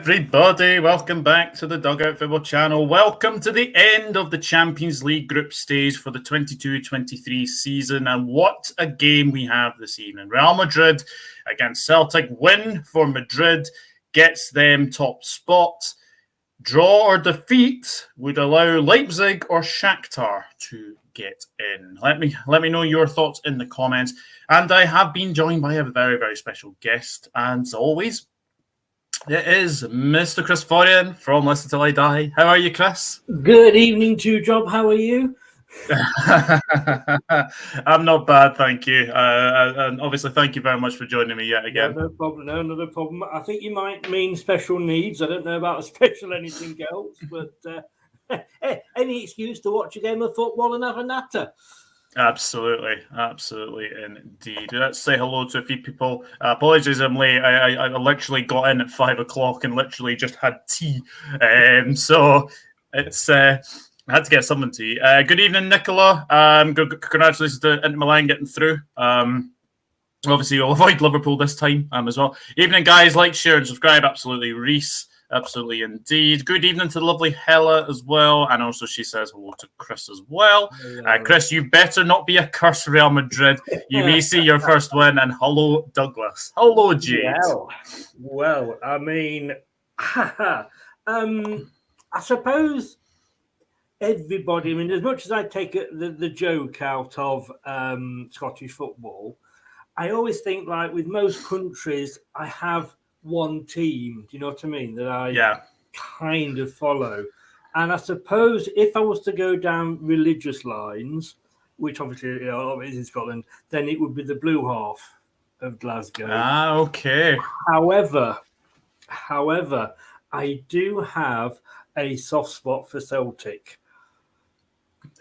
everybody. Welcome back to the Dugout Football Channel. Welcome to the end of the Champions League group stage for the 22-23 season. And what a game we have this evening. Real Madrid against Celtic. Win for Madrid gets them top spot. Draw or defeat would allow Leipzig or Shakhtar to get in. Let me know your thoughts in the comments. And I have been joined by a very, very special guest. And as always, it is Mr. Chris Forian from Listen Till I Die. How are you, Chris? Good evening to you, Job. How are you? I'm not bad, thank you. And obviously, thank you very much for joining me yet again. No problem. No, not a problem. I think you might mean special needs. I don't know about a special anything else, but any excuse to watch a game of football and have a natter. Absolutely, indeed. Let's say hello to a few people. Apologies, I'm late. I literally got in at 5 o'clock and literally just had tea. So it's I had to get something to eat. Good evening, Nicola. Congratulations to Inter Milan getting through. Obviously, you'll avoid Liverpool this time as well. Evening, guys. Like, share, and subscribe. Absolutely, Reese. Absolutely, indeed. Good evening to the lovely Hella as well. And also she says hello to Chris as well. Chris, you better not be a curse, Real Madrid. You may see your first win. And hello, Douglas. Hello, Jade. Well, I mean, I suppose everybody, I mean, as much as I take the joke out of Scottish football, I always think, like, with most countries, I have one team, do you know what I mean, that I kind of follow. And I suppose if I was to go down religious lines, which obviously is in Scotland, then it would be the blue half of Glasgow. Okay. However, I do have a soft spot for Celtic.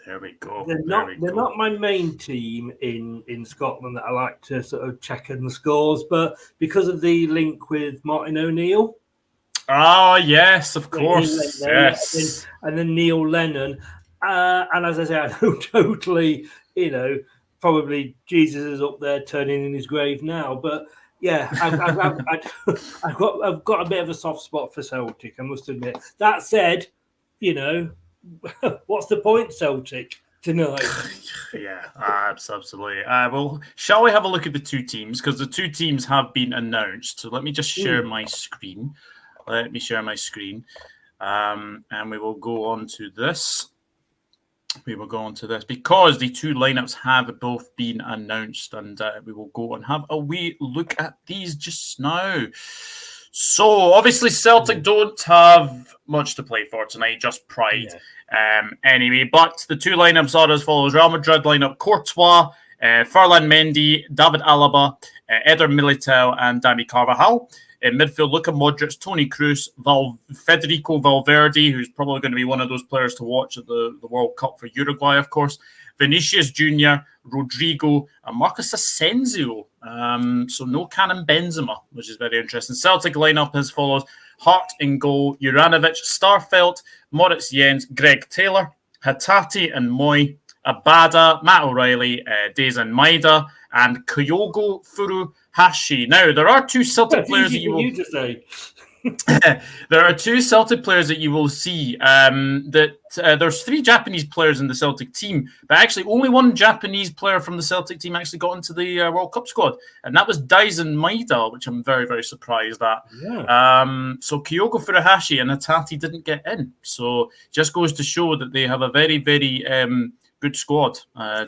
There we go. They're not my main team in Scotland that I like to sort of check in the scores, but because of the link with Martin O'Neill. Oh, yes, of course. Yes. And then Neil Lennon. And as I say, I know totally, probably Jesus is up there turning in his grave now. But yeah, I've got a bit of a soft spot for Celtic, I must admit. That said, what's the point, Celtic, tonight? Yeah, absolutely. Well, shall we have a look at the two teams? Because the two teams have been announced. So let me just share my screen. Let me share my screen. And we will go on to this. Because the two lineups have both been announced. And we will go and have a wee look at these just now. So, obviously, Celtic don't have much to play for tonight, just pride. Anyway, but the two lineups are as follows. Real Madrid lineup: Courtois, Ferland Mendy, David Alaba, Eder Militao, and Dani Carvajal. In midfield, Luka Modric, Toni Kroos, Federico Valverde, who's probably going to be one of those players to watch at the World Cup for Uruguay, of course. Vinicius Jr., Rodrigo, and Marcus Asensio. So no Karim Benzema, which is very interesting. Celtic lineup as follows: Hart in goal, Juranovic, Starfelt, Moritz Jens, Greg Taylor, Hatate and Moy, Abada, Matt O'Reilly, Dazan Maida, and Kyogo Furuhashi. Now, there are two Celtic players that you will... just say. There are two Celtic players that you will see. There's three Japanese players in the Celtic team, but actually only one Japanese player from the Celtic team actually got into the World Cup squad, and that was Daizen Maida, which I'm very, very surprised at. So Kyogo Furuhashi and Hatate didn't get in. So just goes to show that they have a very, very good squad.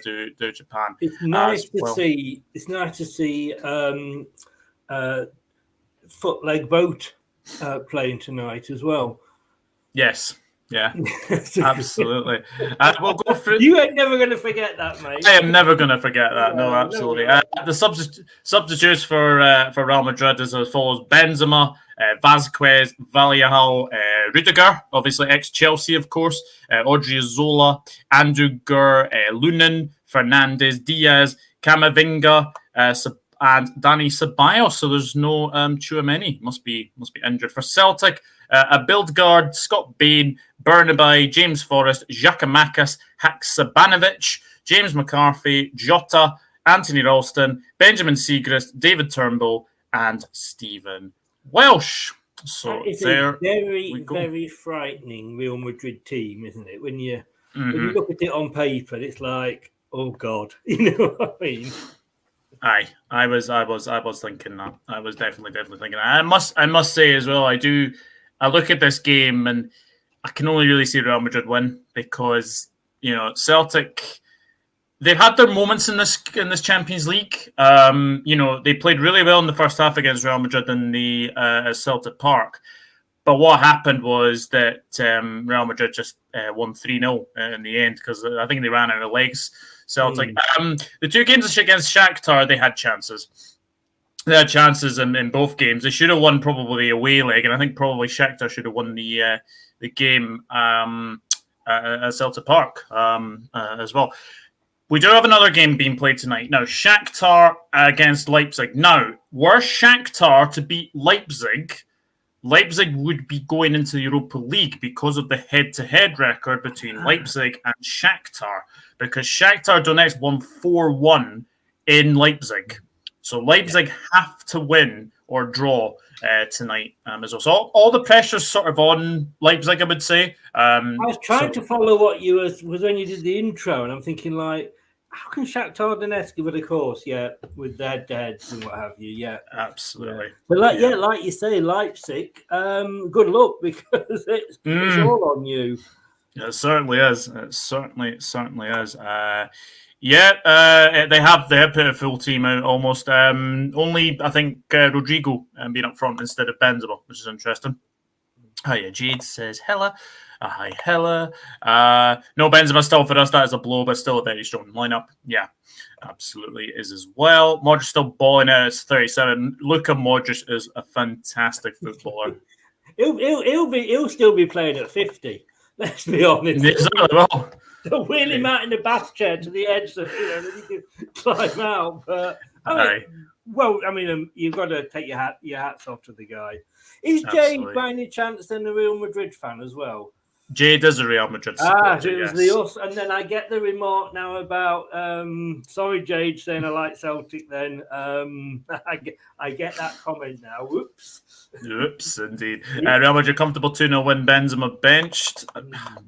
Do Japan? It's nice to see. It's nice to see Foot Leg Boat playing tonight as well. Yes. Yeah, absolutely. We'll go through. You ain't never going to forget that, mate. I am never going to forget that. No, absolutely. The substitutes for Real Madrid is as follows: Benzema, Vazquez, Vallejo, Rudiger, obviously ex-Chelsea, of course, Odriozola, Anduger, Lunin, Fernandez, Diaz, Camavinga, and Dani Ceballos. So there's no Tchouaméni. Must be injured for Celtic. Abildgaard, Scott Bain, Burnaby, James Forrest, Giacomakis, Haksabanovic, James McCarthy, Jota, Anthony Ralston, Benjamin Siegrist, David Turnbull, and Stephen Welsh. So it's there a very, we go. very frightening Real Madrid team, isn't it? When you look at it on paper, it's like, oh God, you know what I mean? Aye, I was thinking that. I was definitely thinking that. I must say as well, I look at this game and I can only really see Real Madrid win because Celtic, they've had their moments in this Champions League. They played really well in the first half against Real Madrid in the Celtic Park. But what happened was that Real Madrid just won 3-0 in the end because I think they ran out of legs. Celtic. The two games against Shakhtar, they had chances. They had chances in both games. They should have won probably the away leg, and I think probably Shakhtar should have won the game at Celtic Park as well. We do have another game being played tonight. Now, Shakhtar against Leipzig. Now, were Shakhtar to beat Leipzig would be going into the Europa League because of the head-to-head record between Leipzig and Shakhtar, because Shakhtar Donetsk won 4-1 in Leipzig. So Leipzig have to win or draw tonight as well. So all the pressure's sort of on Leipzig, I would say. I was trying to follow what you was when you did the intro, and I'm thinking like, how can Shakhtar Donetsk give it a course? Yeah, with their heads and what have you. Yeah, absolutely. But like you say, Leipzig. Good luck because it's all on you. It certainly is. It certainly is. They have put a full team out almost. Only I think Rodrigo being up front instead of Benzema, which is interesting. Oh yeah, Jade says hello. Hi, Hella. No, Benzema still for us. That is a blow, but still a very strong lineup. Yeah, absolutely is as well. Modric still balling out at 37. Luka Modric is a fantastic footballer. He'll still be playing at 50. Let's be honest. Exactly. Well, they'll wheel him out in the bath chair to the edge so that he can climb out. But you've got to take your hats off to the guy. Is Jade by any chance then a Real Madrid fan as well? Jade is a Real Madrid supporter. It was the us, and then I get the remark now about sorry, Jade, saying I like Celtic. Then I get that comment now. Whoops. Oops, indeed. Real Madrid comfortable 2-0 win. Benzema benched.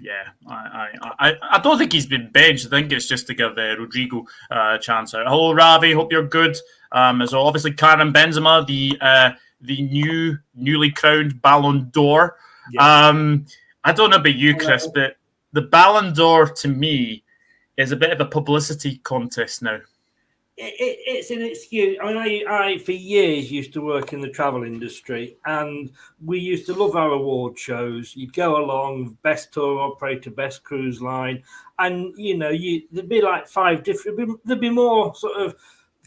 Yeah, I don't think he's been benched. I think it's just to give Rodrigo a chance out. Hello, Ravi. Hope you're good. As well, obviously, Karim Benzema, the newly crowned Ballon d'Or. Yeah. I don't know about you, Chris, but the Ballon d'Or to me is a bit of a publicity contest now. It's an excuse. I mean, I for years used to work in the travel industry, and we used to love our award shows. You'd go along, best tour operator, best cruise line, and there'd be like 5 different. There'd be more sort of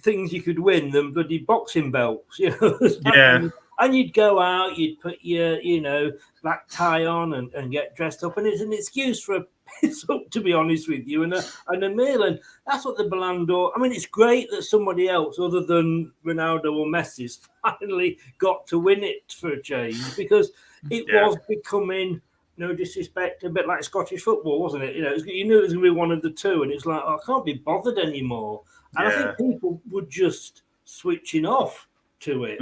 things you could win than bloody boxing belts. Yeah. And you'd go out, you'd put your, black tie on and get dressed up. And it's an excuse for a piss up, to be honest with you, and a meal. And that's what the Ballon d'Or... I mean, it's great that somebody else, other than Ronaldo or Messi's, finally got to win it for a change, because it was becoming, no disrespect, a bit like Scottish football, wasn't it? You knew it was going to be one of the two, and it's like, I can't be bothered anymore. And I think people were just switching off to it.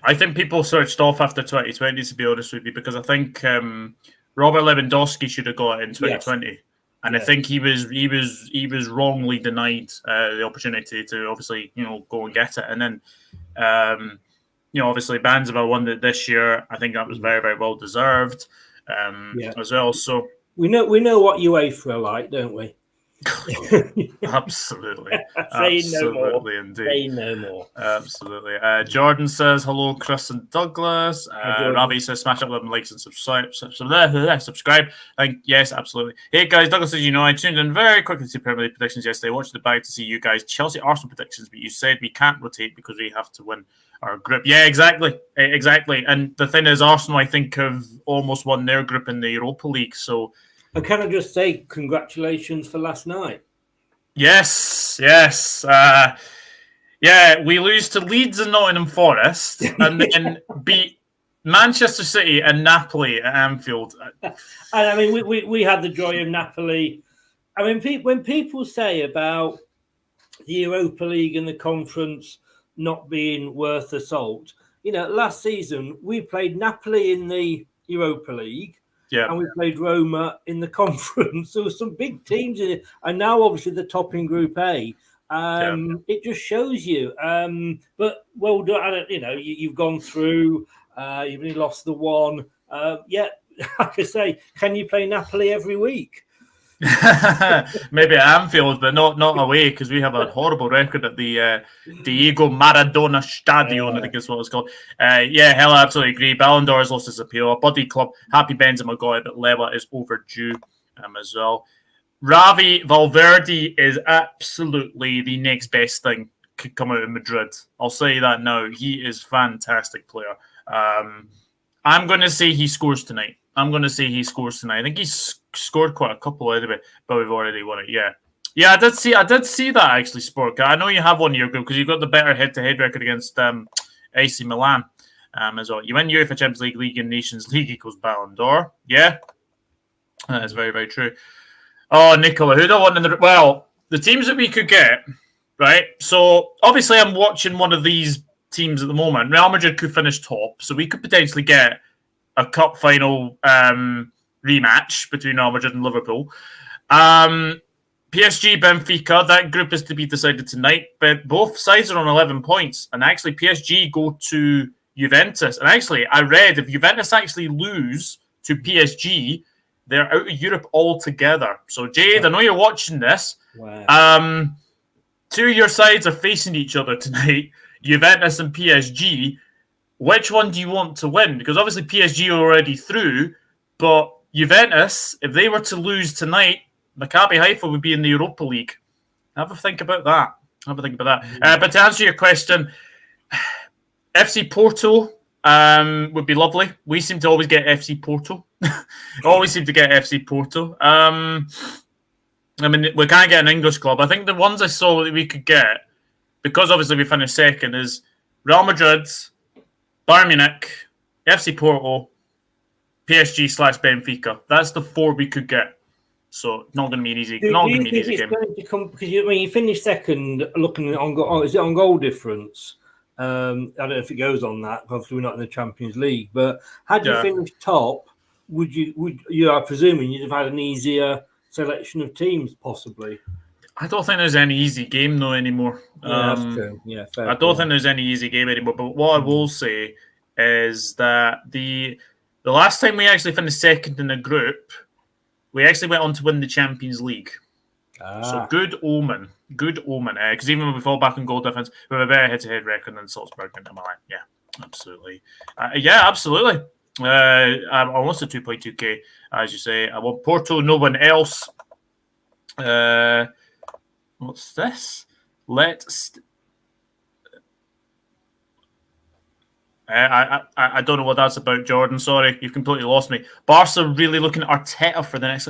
I think people switched off after 2020, to be honest with you, because I think Robert Lewandowski should have got it in 2020, and I think he was wrongly denied the opportunity to obviously go and get it, and then obviously Benzema won it this year. I think that was very, very well deserved as well. So we know what UEFA are like, don't we? Absolutely. Absolutely, indeed. Say no more. Absolutely. Jordan says hello, Chris and Douglas. Ravi says smash up them likes and subscribe. Yes, absolutely. Hey guys, Douglas says I tuned in very quickly to Premier League predictions yesterday. Watched the bag to see you guys Chelsea Arsenal predictions, but you said we can't rotate because we have to win our group. Yeah, exactly. And the thing is, Arsenal I think have almost won their group in the Europa League, so. And can I just say congratulations for last night? Yes. We lose to Leeds and Nottingham Forest and then beat Manchester City and Napoli at Anfield. And I mean, we had the joy of Napoli. I mean, when people say about the Europa League and the conference not being worth the salt, last season we played Napoli in the Europa League. Yeah. And we played Roma in the conference. There were some big teams in it. And now, obviously, the top in Group A. It just shows you. But well done. You've gone through. You've only lost the one. Like I say, can you play Napoli every week? Maybe at Anfield, but not away, because we have a horrible record at the Diego Maradona Stadion, I think is what it's called. Hell, I absolutely agree. Ballon d'Or has lost its appeal. A buddy club, happy Benzema got it, but Leva is overdue as well. Ravi Valverde is absolutely the next best thing could come out of Madrid. I'll say that now. He is a fantastic player. I'm going to say he scores tonight. I think he's scored quite a couple anyway, but we've already won it. Yeah. I did see that actually, Sport. I know you have one in your group because you've got the better head-to-head record against AC Milan as well. You win UEFA Champions League, League and Nations League equals Ballon d'Or. Yeah, that is very, very true. Oh, Nicola, who do I want in the... Well, the teams that we could get, right? So, obviously, I'm watching one of these teams at the moment. Real Madrid could finish top, so we could potentially get a cup final rematch between Real Madrid and Liverpool. PSG, Benfica, that group is to be decided tonight, but both sides are on 11 points, and actually PSG go to Juventus. And actually, I read if Juventus actually lose to PSG, they're out of Europe altogether. So, Jade, I know you're watching this. Wow. Two of your sides are facing each other tonight, Juventus and PSG. Which one do you want to win? Because obviously PSG are already through, but Juventus, if they were to lose tonight, Maccabi Haifa would be in the Europa League. Have a think about that. But to answer your question, FC Porto would be lovely. We seem to always get FC Porto. Always seem to get FC Porto. I mean, we can't get an English club. I think the ones I saw that we could get, because obviously we finished second, is Real Madrid, Bayern Munich, FC Porto, PSG/Benfica. That's the four we could get. So not going to be an easy. Not going to be an easy game. Because you finished second, looking on is it on goal difference? I don't know if it goes on that. Obviously, we're not in the Champions League. But had you finished top, would you are presuming you'd have had an easier selection of teams, possibly? I don't think there's any easy game though anymore. Yeah, that's true. Yeah, fair I don't think there's any easy game anymore. But what I will say is that the last time we actually finished second in a group, we actually went on to win the Champions League. So good omen. Because even when we fall back in goal difference, we have a better head-to-head record than Salzburg and Milan. Yeah, absolutely. Absolutely. I'm almost at 2.2k, as you say. I want Porto, no one else. What's this? I don't know what that's about, Jordan. Sorry, you've completely lost me. Barca really looking at Arteta for the next...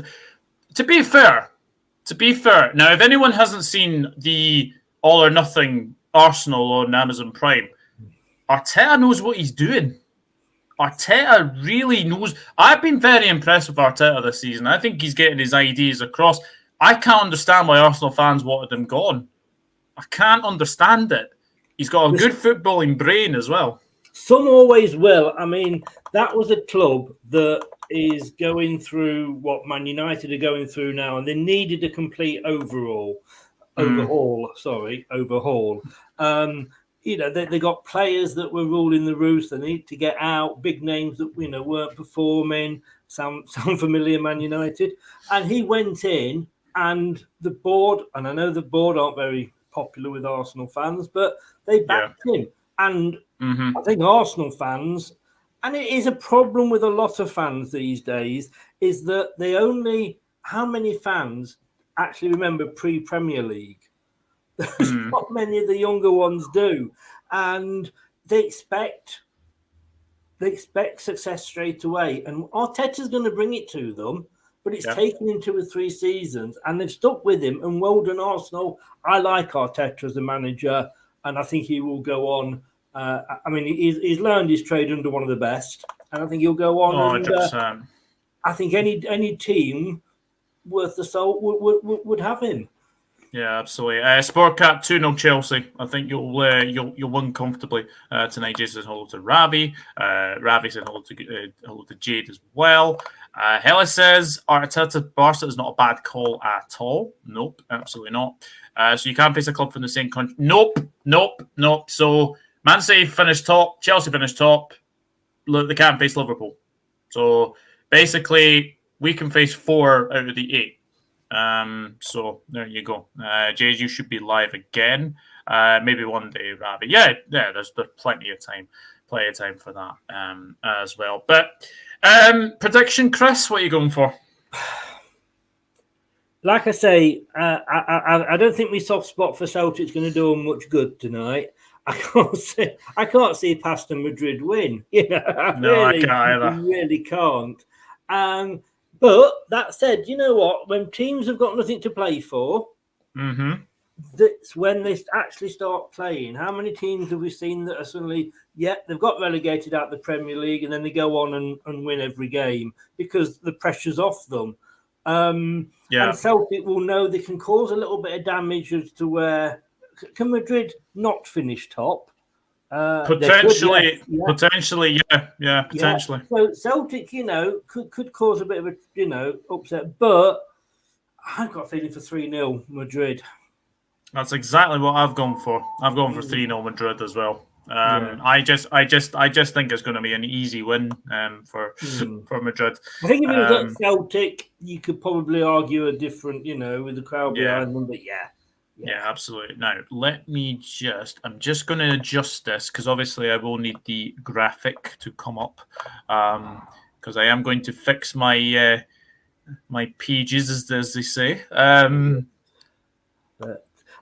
To be fair, now if anyone hasn't seen the All or Nothing Arsenal on Amazon Prime, Arteta knows what he's doing. Arteta really knows. I've been very impressed with Arteta this season. I think he's getting his ideas across. I can't understand why Arsenal fans wanted him gone. I can't understand it. He's got a good footballing brain as well. Some always will. I mean, that was a club that is going through what Man United are going through now, and they needed a complete overhaul. They got players that were ruling the roost. They need to get out. Big names that weren't performing. Sound familiar, Man United? And he went in, and the board, and I know the board aren't very popular with Arsenal fans, but they backed him. And I think Arsenal fans, and it is a problem with a lot of fans these days, is that how many fans actually remember pre-Premier League? Not many of the younger ones do. And they expect success straight away. And Arteta's going to bring it to them, but it's taken him 2 or 3 seasons, and they've stuck with him. And well done, Arsenal. I like Arteta as a manager, and I think he will go on. He's learned his trade under one of the best, and I think he'll go on. 100%. I think any team worth the salt would have him. Yeah, absolutely. Sportcat 2-0 Chelsea. I think you'll win comfortably tonight. Jason says hello to Ravi. Ravi said hello to Jade as well. Hella says Arteta Barca is not a bad call at all. Nope, absolutely not. So you can't face a club from the same country. Nope. So Man City finished top, Chelsea finished top. Look, they can't face Liverpool. So basically, we can face 4 out of the 8. So there you go. Jade, you should be live again. Maybe one day, Ravi. Yeah. There's plenty of time for that as well. But prediction, Chris, what are you going for? Like I say, I don't think my soft spot for Celtic's going to do them much good tonight. I can't see past a Madrid win. I can't either. I really can't. But that said, you know what? When teams have got nothing to play for, that's when they actually start playing. How many teams have we seen that are suddenly, they've got relegated out of the Premier League and then they go on and win every game because the pressure's off them. And Celtic will know they can cause a little bit of damage as to where can Madrid not finich top? Potentially. So Celtic, could cause a bit of a, upset, but I've got a feeling for 3-0 Madrid. That's exactly what I've gone for. I've gone for 3-0 Madrid as well. I just think it's going to be an easy win for Madrid. I think if it was at Celtic, you could probably argue a different, with the crowd behind them, but Yeah, absolutely. Now, I'm just going to adjust this because obviously I will need the graphic to come up because I am going to fix my my pages, as they say.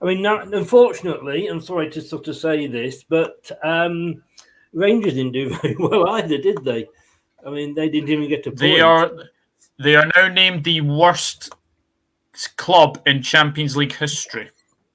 Unfortunately, I'm sorry to sort of say this, but Rangers didn't do very well either, did they? I mean, they didn't even get a point. They are now named the worst club in Champions League history.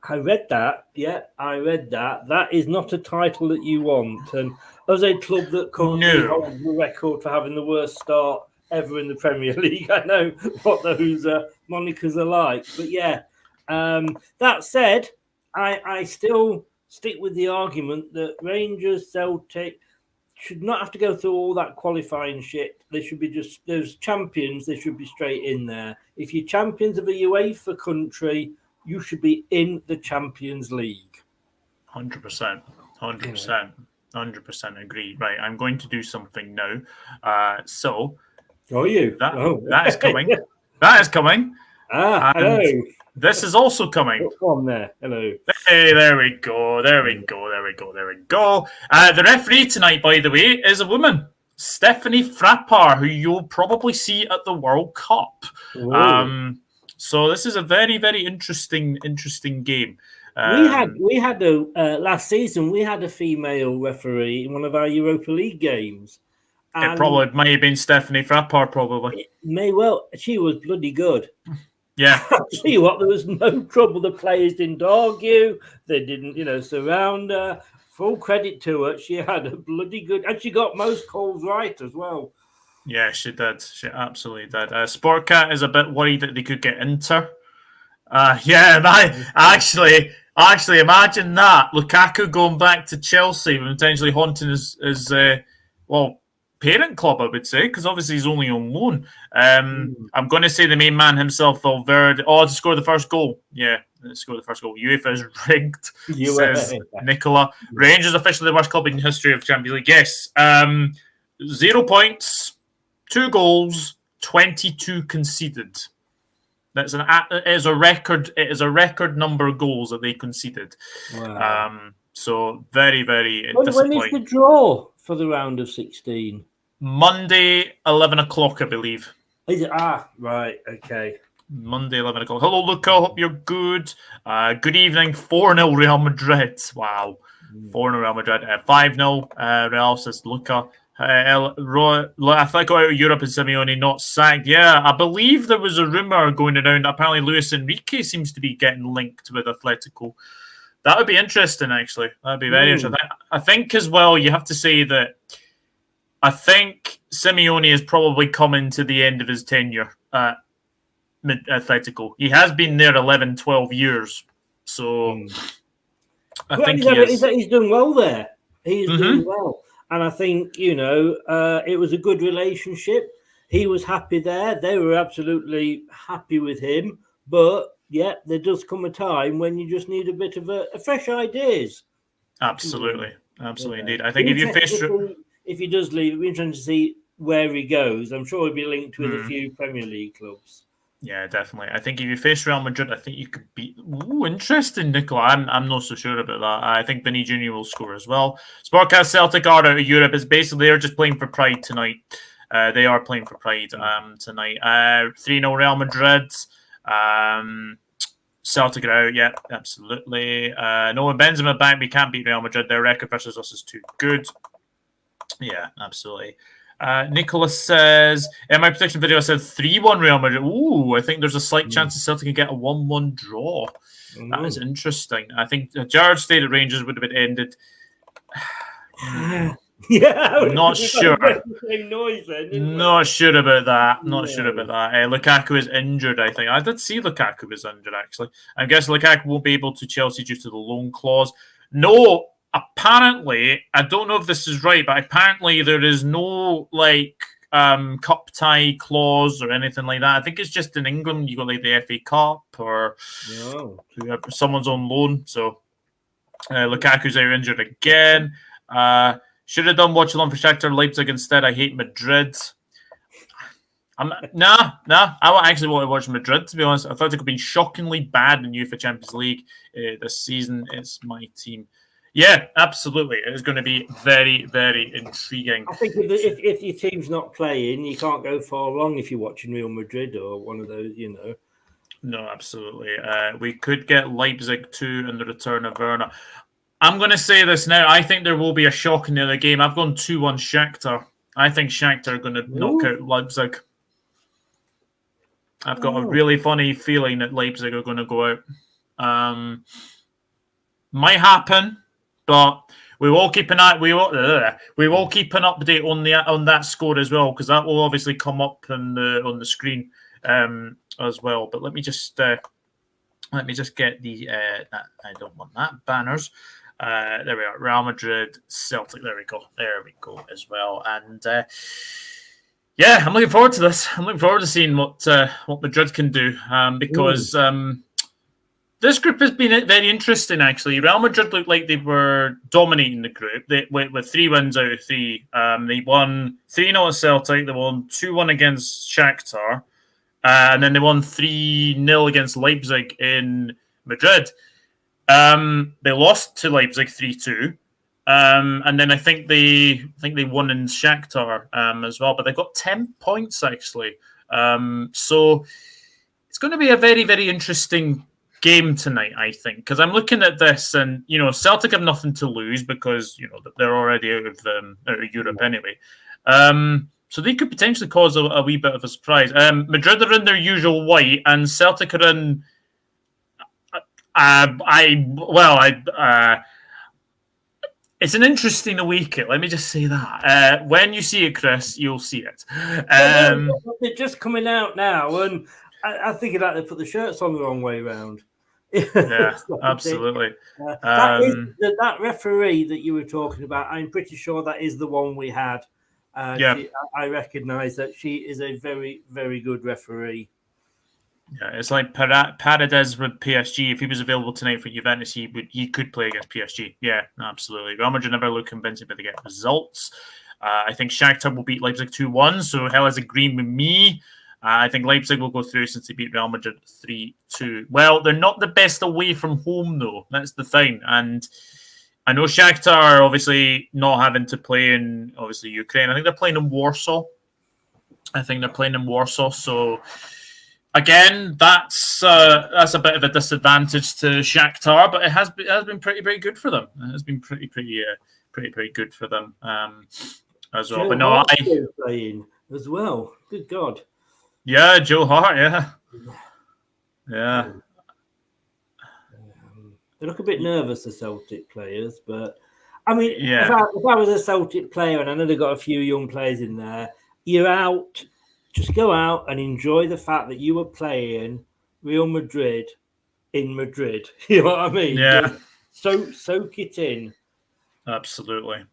I read that. Yeah, I read that. That is not a title that you want. And as a club that currently holds the record for having the worst start ever in the Premier League, I know what those monikers are like. But yeah, that said, I still stick with the argument that Rangers, Celtic should not have to go through all that qualifying shit. They should be those champions, they should be straight in there. If you're champions of a UEFA country, you should be in the Champions League. 100%. 100% agree. Right, I'm going to do something now. Are you? That is coming. That is coming. Hello. This is also coming. What's on there? Hello. Hey, there we go. The referee tonight, by the way, is a woman. Stephanie Frappart, who you'll probably see at the World Cup. So this is a very, very interesting game. We had last season. We had a female referee in one of our Europa League games. It probably might have been Stephanie Frappart. Probably it may well. She was bloody good. Yeah. I'll tell you what, there was no trouble. The players didn't argue. They didn't, surround her. Full credit to her. She had a bloody good, and she got most calls right as well. Yeah, she did. She absolutely did. Sportcat is a bit worried that they could get Inter. Actually, imagine that. Lukaku going back to Chelsea and potentially haunting his parent club, I would say, because obviously he's only on loan. I'm going to say the main man himself, Valverde, to score the first goal. Yeah, score the first goal. UEFA is rigged, says Nicola. Rangers officially the worst club in the history of Champions League. Yes. 0 points. 2 goals, 22 conceded. It is a record number of goals that they conceded. Wow. So very, very When disappointing. is the draw for the round of 16? Monday, 11 o'clock, I believe. Is it? Right. Okay. Monday, 11 o'clock. Hello, Luca. Hope you're good. Good evening. 4-0 Real Madrid. Wow. 4-0 Real Madrid. 5-0 Real, says Luca. Atletico out of Europe and Simeone not sacked. Yeah, I believe there was a rumour going around. Apparently, Luis Enrique seems to be getting linked with Atletico. That would be interesting, actually. That would be very interesting. I think as well, you have to say that I think Simeone is probably coming to the end of his tenure at Atletico. He has been there 11, 12 years. So I think he's done well there. He's done well. And I think, it was a good relationship. He was happy there. They were absolutely happy with him. But, yeah, there does come a time when you just need a bit of a fresh ideas. Absolutely. Absolutely, indeed. I think if he does leave, it'll be interesting to see where he goes. I'm sure he'll be linked with a few Premier League clubs. Yeah, definitely. I think if you face Real Madrid, I think you could beat. Ooh, interesting, Nicola. I'm not so sure about that. I think Vinny Jr. will score as well. Sportcast Celtic are out of Europe. Is basically they're just playing for pride tonight. They are playing for pride tonight. 3-0 Real Madrid. Celtic are out. Yeah, absolutely. No Benzema back. We can't beat Real Madrid. Their record versus us is too good. Yeah, absolutely. Nicholas says, in my prediction video, I said 3-1 Real Madrid. Ooh, I think there's a slight chance that Celtic can get a 1-1 draw. That is interesting. I think Gerrard stayed at Rangers would have been ended. Not sure. Not sure about that. Not sure about that. Lukaku is injured, I think. I did see Lukaku was injured, actually. I guess Lukaku won't be able to Chelsea due to the loan clause. No. Apparently, I don't know if this is right, but apparently there is no cup tie clause or anything like that. I think it's just in England you got like the FA Cup or someone's on loan. So Lukaku's out injured again. Should have done Watchalong for Shakhtar Leipzig instead. I hate Madrid. Nah. I actually want to watch Madrid, to be honest. I thought it could be shockingly bad in UEFA Champions League this season. It's my team. Yeah, absolutely. It's going to be very, very intriguing. I think if your team's not playing, you can't go far wrong if you're watching Real Madrid or one of those, No, absolutely. We could get Leipzig 2 in the return of Werner. I'm going to say this now. I think there will be a shock in the other game. I've gone 2-1 Shakhtar. I think Shakhtar are going to knock out Leipzig. I've got a really funny feeling that Leipzig are going to go out. Might happen. But we will keep an eye. We will keep an update on that score as well, because that will obviously come up on the screen as well. But let me just get the. I don't want that banners. There we are. Real Madrid, Celtic. There we go as well. And yeah, I'm looking forward to this. I'm looking forward to seeing what Madrid can do because. This group has been very interesting, actually. Real Madrid looked like they were dominating the group. They went with 3 wins out of 3. They won 3-0 at Celtic. They won 2-1 against Shakhtar. And then they won 3-0 against Leipzig in Madrid. They lost to Leipzig 3-2. And then I think they won in Shakhtar as well. But they got 10 points, actually. So it's going to be a very, very interesting game tonight, I think, because I'm looking at this and Celtic have nothing to lose because they're already out of Europe anyway, so they could potentially cause a wee bit of a surprise. Madrid are in their usual white and Celtic are in it's an interesting weekend, let me just say that. When you see it, Chris, you'll see it. They're just coming out now and I think they put the shirts on the wrong way around. Yeah, absolutely. That referee that you were talking about, I'm pretty sure that is the one we had. I recognise that she is a very, very good referee. Yeah, it's like Paredes with PSG. If he was available tonight for Juventus, he could play against PSG. Yeah, absolutely. Real Madrid never look convincing, but they get results. I think Shakhtar will beat Leipzig 2-1, so hell is agreeing with me. I think Leipzig will go through since they beat Real Madrid 3-2. Well, they're not the best away from home, though. That's the thing. And I know Shakhtar are obviously not having to play in, obviously, Ukraine. I think they're playing in Warsaw. So, again, that's a bit of a disadvantage to Shakhtar, but it has been pretty, pretty good for them. It has been pretty good for them as well. But no, playing as well. Good God. Yeah, Joe Hart, yeah. They look a bit nervous, the Celtic players, but I mean, if I was a Celtic player, and I know they've got a few young players in there, you're out just go out and enjoy the fact that you were playing Real Madrid in Madrid. You know what I mean? Yeah. So soak it in. Absolutely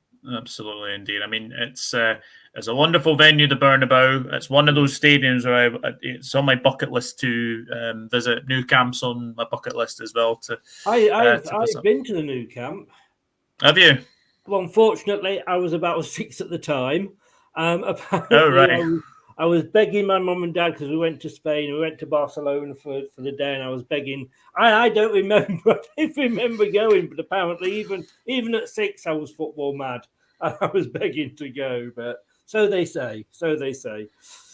indeed. I mean, it's a wonderful venue, the Bernabeu. It's one of those stadiums where it's on my bucket list to visit. Nou Camp's on my bucket list as well. I've been to the Nou Camp. Have you? Well, unfortunately, I was about 6 at the time. Oh, right. I was begging my mum and dad because we went to Spain. We went to Barcelona for the day, and I was begging. I don't remember. I don't remember going, but apparently, even at 6, I was football mad. I was begging to go, but so they say.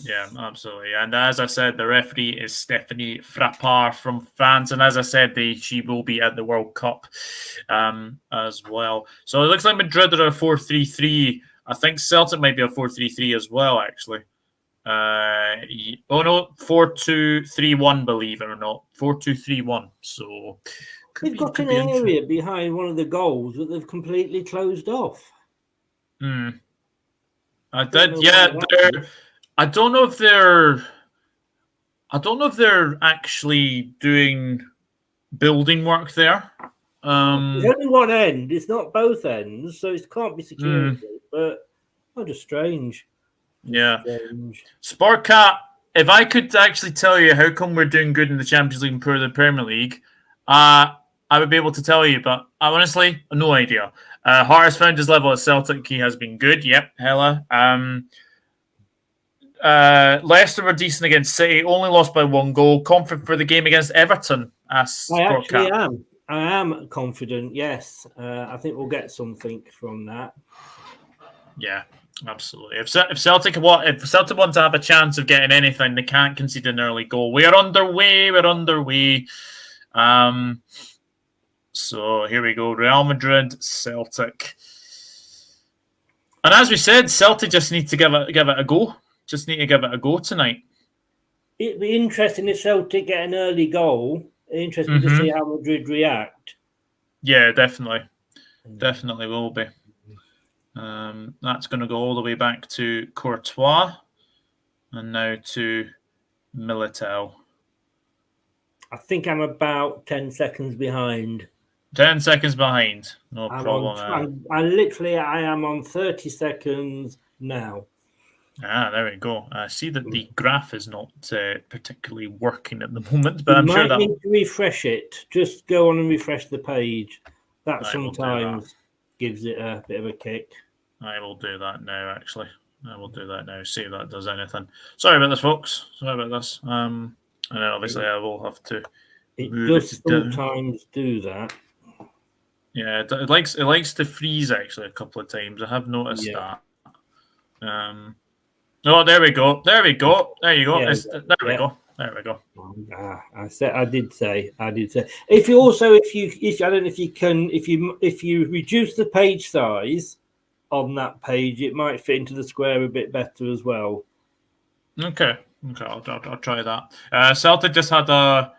Yeah, absolutely. And as I said, the referee is Stephanie Frappard from France, and as I said, she will be at the World Cup as well. So it looks like Madrid are a 4-3-3. I think Celtic might be a 4-3-3 as well, actually. 4-2-3-1, believe it or not. 4-2-3-1. So they've got an area behind one of the goals that they've completely closed off. I don't know if they're actually doing building work there. There's only one end. It's not both ends, so it can't be security. But just strange. Yeah. Sportcat, if I could actually tell you how come we're doing good in the Champions League and the Premier League, I would be able to tell you, but I honestly no idea. Hart has found his level at Celtic. He has been good. Yep, hella. Leicester were decent against City, only lost by 1 goal. Confident for the game against Everton? I actually am. I am confident, yes. I think we'll get something from that. Yeah. Absolutely. If Celtic want to have a chance of getting anything, they can't concede an early goal. We're underway. So here we go. Real Madrid, Celtic. And as we said, Celtic just need to give it a go. Just need to give it a go tonight. It'd be interesting if Celtic get an early goal. Interesting to see how Madrid react. Yeah, definitely. Definitely will be. That's going to go all the way back to Courtois and now to Militao. I think I'm about 10 seconds behind. 10 seconds behind. No problem. I am on 30 seconds now. There we go. I see that the graph is not particularly working at the moment, but I'm sure that... You might need to refresh it. Just go on and refresh the page. That sometimes gives it a bit of a kick. I will do that now, actually. I will do that now, see if that does anything. Sorry about this, folks. Sorry about this. And then obviously I will have to move it sometimes do that. Yeah, it likes to freeze, actually, a couple of times. I have noticed that. Oh, there we go. There you go. Yeah, there we go. I did say. If you reduce the page size on that page, it might fit into the square a bit better as well. Okay. I'll try that. Celtic just had a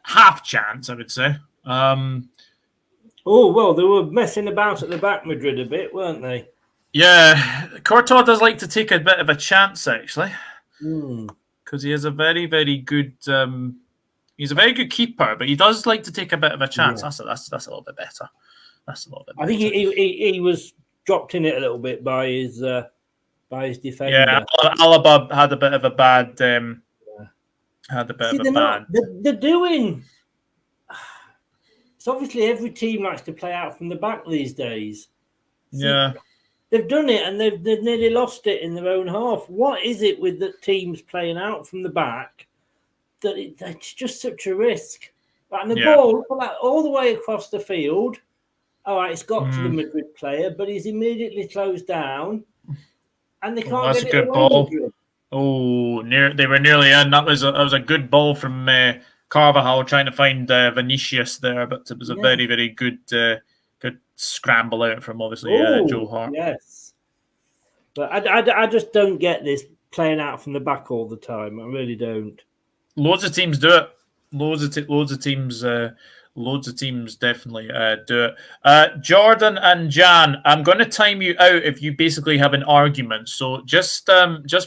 half chance, I would say. They were messing about at the back, Madrid, a bit, weren't they? Yeah, Courtois does like to take a bit of a chance, actually, because he is a very, very good. He's a very good keeper, but he does like to take a bit of a chance. Yeah. That's a little bit better. I think he was dropped in it a little bit by his defender. Yeah, Alaba had a bit of a bad. They're doing. It's obviously every team likes to play out from the back these days. Yeah. They've done it and they've nearly lost it in their own half. What is it with the teams playing out from the back that it's just such a risk? And the ball all the way across the field. All right, it's got to the Madrid player, but he's immediately closed down, and they can't get it. That's a good ball. They were nearly in. That was a good ball from Carvajal trying to find Vinicius there, but it was a very, very good scramble out from obviously Joe Hart. Yes, but I just don't get this playing out from the back all the time. I really don't. Loads of teams do it. loads of teams. Loads of teams definitely do it. Jordan and Jan, I'm going to time you out if you basically have an argument. So just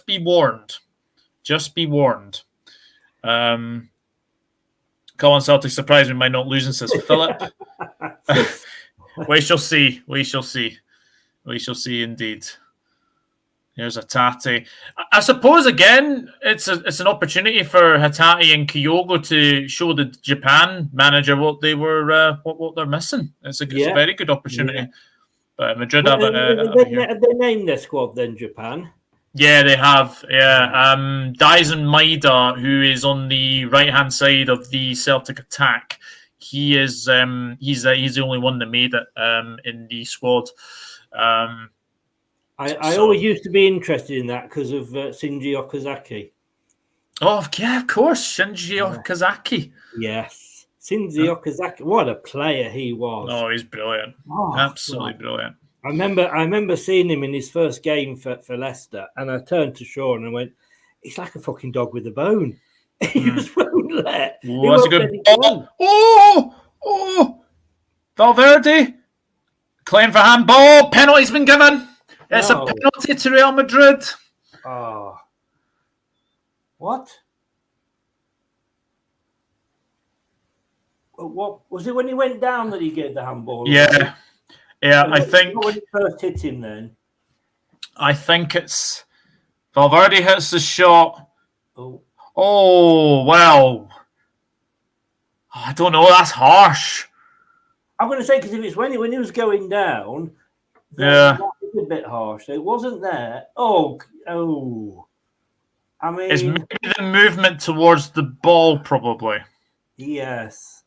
be warned. Just be warned. Come on, Celtic, surprise me by not losing, says Philip. We shall see. We shall see. We shall see indeed. Here's Hatate. I suppose again, it's an opportunity for Hatate and Kyogo to show the Japan manager what they were what they're missing. It's a very good opportunity. Yeah. But Madrid have they named their squad then, Japan? Yeah, they have. Yeah, Daisen Maeda, who is on the right hand side of the Celtic attack, he's the only one that made it in the squad. I always used to be interested in that because of Shinji Okazaki. Oh, yeah, of course. Shinji Okazaki. Yes. Shinji Okazaki. What a player he was. Oh, he's brilliant. Oh, absolutely brilliant. I remember seeing him in his first game for Leicester, and I turned to Sean and went, he's like a fucking dog with a bone. He just won't let. Oh, that's a good ball. Oh! Valverde. Claim for handball. Penalty's been given. It's a penalty to Real Madrid. Oh. What? What was it when he went down that he gave the handball? Yeah. Yeah, I think when he first hit him then. I think it's Valverde hits the shot. Oh, well. I don't know, that's harsh. I'm going to say because if it's when he was going down, that was a bit harsh. It wasn't there. Oh. I mean, it's maybe the movement towards the ball, probably. Yes,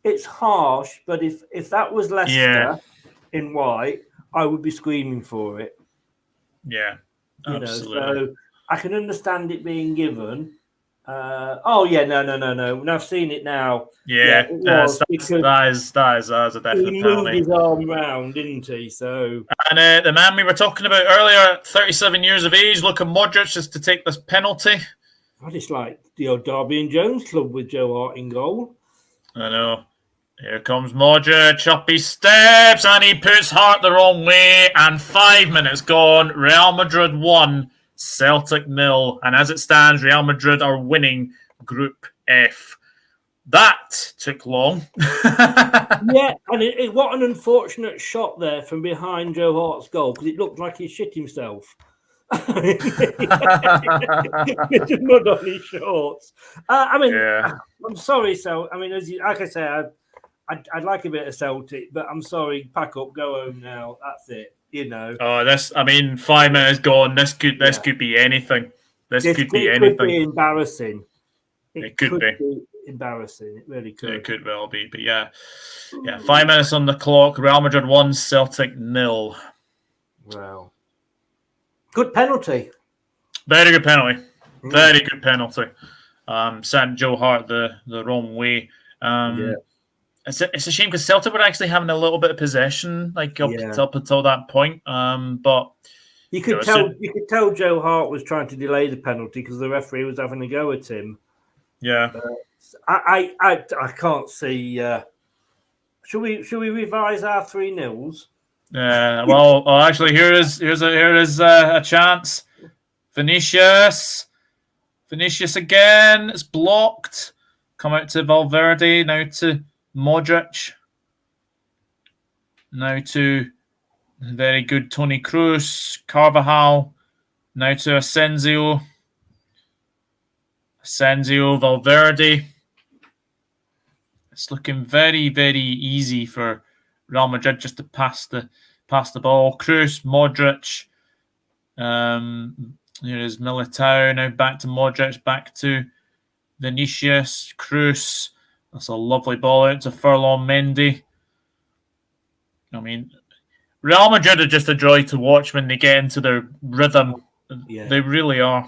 it's harsh, but if that was Leicester in white, I would be screaming for it. Yeah, absolutely. So I can understand it being given. No. I've seen it now. Yeah, that is a definite he penalty. Moved his arm round, didn't he? So, and the man we were talking about earlier, 37 years of age, Luka Modric is to take this penalty. God, it's like the old Derby and Jones club with Joe Hart in goal. I know. Here comes Modric, up he steps, and he puts Hart the wrong way, and 5 minutes gone. Real Madrid 1, Celtic 0, and as it stands, Real Madrid are winning Group F. That took long. Yeah, and what an unfortunate shot there from behind Joe Hart's goal, because it looked like he shit himself. With mud on his shorts. I'm sorry, like I say, I'd like a bit of Celtic, but I'm sorry, pack up, go home now. That's it. Oh, 5 minutes gone. This could be anything. This could be anything. It could be embarrassing. It could be embarrassing. It really could. It could well be, but yeah. 5 minutes on the clock. Real Madrid 1, Celtic 0. Wow. Good penalty. Very good penalty. Very good penalty. Sent Joe Hart the wrong way. It's a shame because Celtic were actually having a little bit of possession, up until that point. But you could tell Joe Hart was trying to delay the penalty because the referee was having a go at him. Yeah, I can't see. Should we revise our 3-0s? Actually, here's a chance. Vinicius again. It's blocked. Come out to Valverde, now to Modric. Now to very good Toni Kroos, Carvajal. Now to Asensio, Valverde. It's looking very, very easy for Real Madrid just to pass the ball. Kroos, Modric. Here is Militao. Now back to Modric, back to Vinicius, Kroos. That's a lovely ball out to Ferland Mendy. I mean, Real Madrid are just a joy to watch when they get into their rhythm. Yeah. They really are.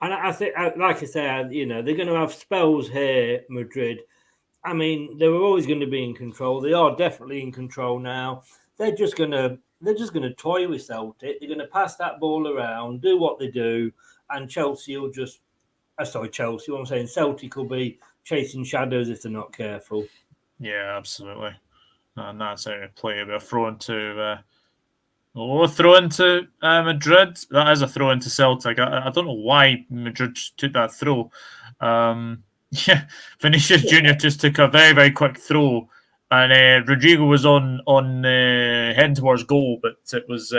And I think, like I said, they're going to have spells here, Madrid. I mean, they were always going to be in control. They are definitely in control now. They're just going to toy with Celtic. They're going to pass that ball around, do what they do, and Chelsea will just Sorry, Chelsea. What I'm saying, Celtic will be chasing shadows if they're not careful. Yeah, absolutely. And that's how to play. A throw into Madrid. That is a throw into Celtic. I don't know why Madrid took that throw. Yeah, Vinicius Junior just took a very, very quick throw, and Rodrigo was on heading towards goal, but it was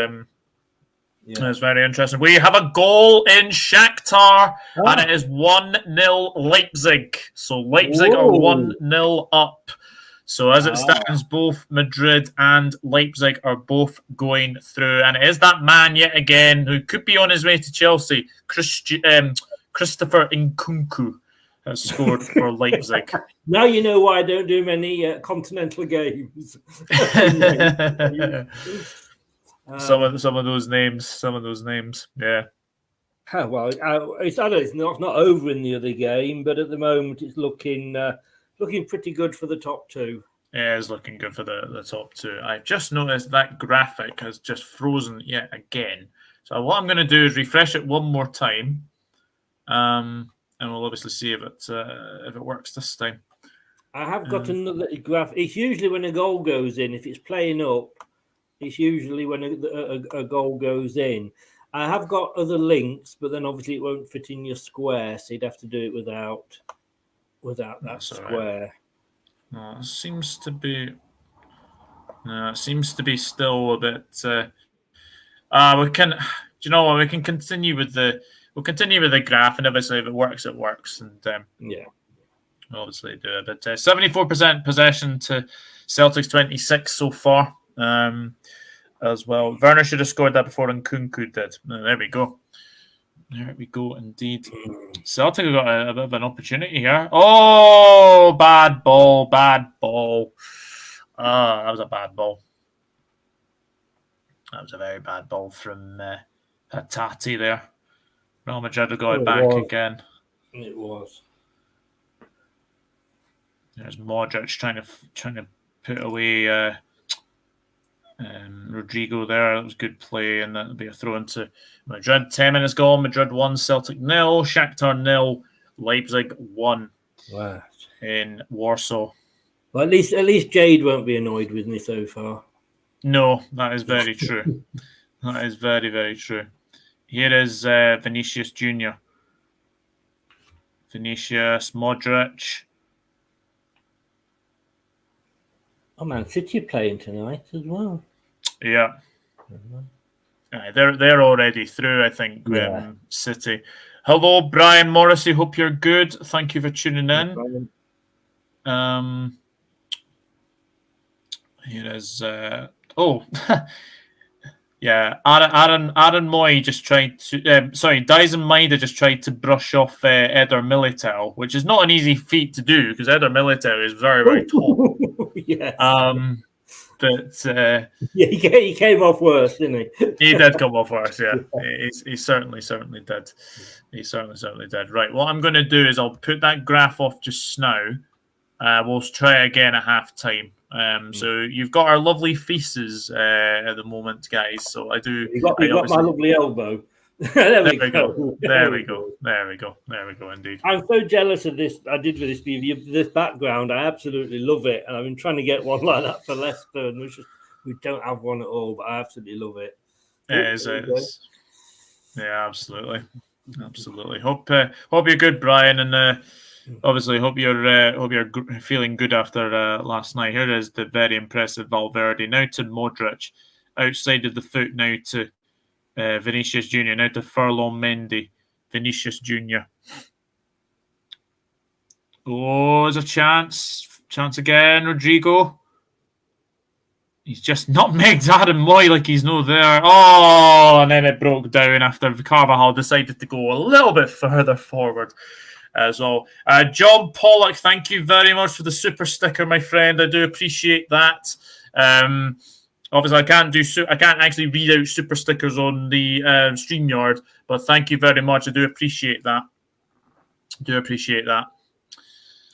very interesting. We have a goal in Shakhtar, and it is 1-0 Leipzig. So Leipzig are 1-0 up. So as it stands, both Madrid and Leipzig are both going through. And it is that man yet again who could be on his way to Chelsea, Christopher Nkunku, has scored for Leipzig. Now you know why I don't do many continental games. Some of those names, yeah. Well, it's not over in the other game, but at the moment it's looking pretty good for the top two. Yeah, it's looking good for the top two. I've just noticed that graphic has just frozen yet again. So what I'm going to do is refresh it one more time, and we'll obviously see if it works this time. I have got another graph. It's usually when a goal goes in. If it's playing up, it's usually when a goal goes in. I have got other links, but then obviously it won't fit in your square, so you'd have to do it without that square. Right. No, it seems to be still a bit. We can. Do you know what? We can continue with the. We'll continue with the graph, and obviously, if it works, it works. And yeah, we'll obviously do it. But 74% possession to Celtic's 26 so far. As well, Werner should have scored that before Nkunku did. There we go. There we go, indeed. Celtic have got a bit of an opportunity here. Oh, bad ball. That was a bad ball. That was a very bad ball from Hattati there. Real Madrid have got it back again. It was. There's Modric trying to put away Rodrigo there. That was good play, and that'll be a throw into Madrid. 10 minutes gone. Madrid 1, Celtic 0, Shakhtar 0, Leipzig 1. Wow. In Warsaw. Well, at least Jade won't be annoyed with me so far. No, that is very true. That is very, very true. Here is Vinicius Junior. Vinicius, Modric. Oh, Man City playing tonight as well. Yeah. They're already through, I think, City. Hello, Brian Morrissey. Hope you're good. Thank you for tuning in. Here is... yeah, Aaron Moy just tried to... Dyson Maida just tried to brush off Eder Militao, which is not an easy feat to do, because Eder Militao is very, very tall. Yes. But he came off worse, didn't he? He did come off worse, yeah. He certainly did. He certainly did. Right, what I'm going to do is I'll put that graph off just now. We'll try again at half-time. So you've got our lovely faces at the moment, guys. So I do. You got my lovely elbow. There we go. There we go. Indeed. I'm so jealous of this. I did with this video, this background. I absolutely love it, and I've been trying to get one like that for Leicester, and we don't have one at all. But I absolutely love it. It is. Yeah, absolutely. Hope you're good, Brian, and obviously hope you're feeling good after last night. Here is the very impressive Valverde. Now to Modric, outside of the foot. Now to Vinicius Junior. Now to Furlong Mendy. Vinicius Junior. Oh, there's a chance. Chance again, Rodrigo. He's just nutmegged Aaron Moy like he's no there. Oh, and then it broke down after Carvajal decided to go a little bit further forward as well. John Pollock, thank you very much for the super sticker, my friend. I do appreciate that. Obviously, I can't actually read out super stickers on the StreamYard, but thank you very much. I do appreciate that.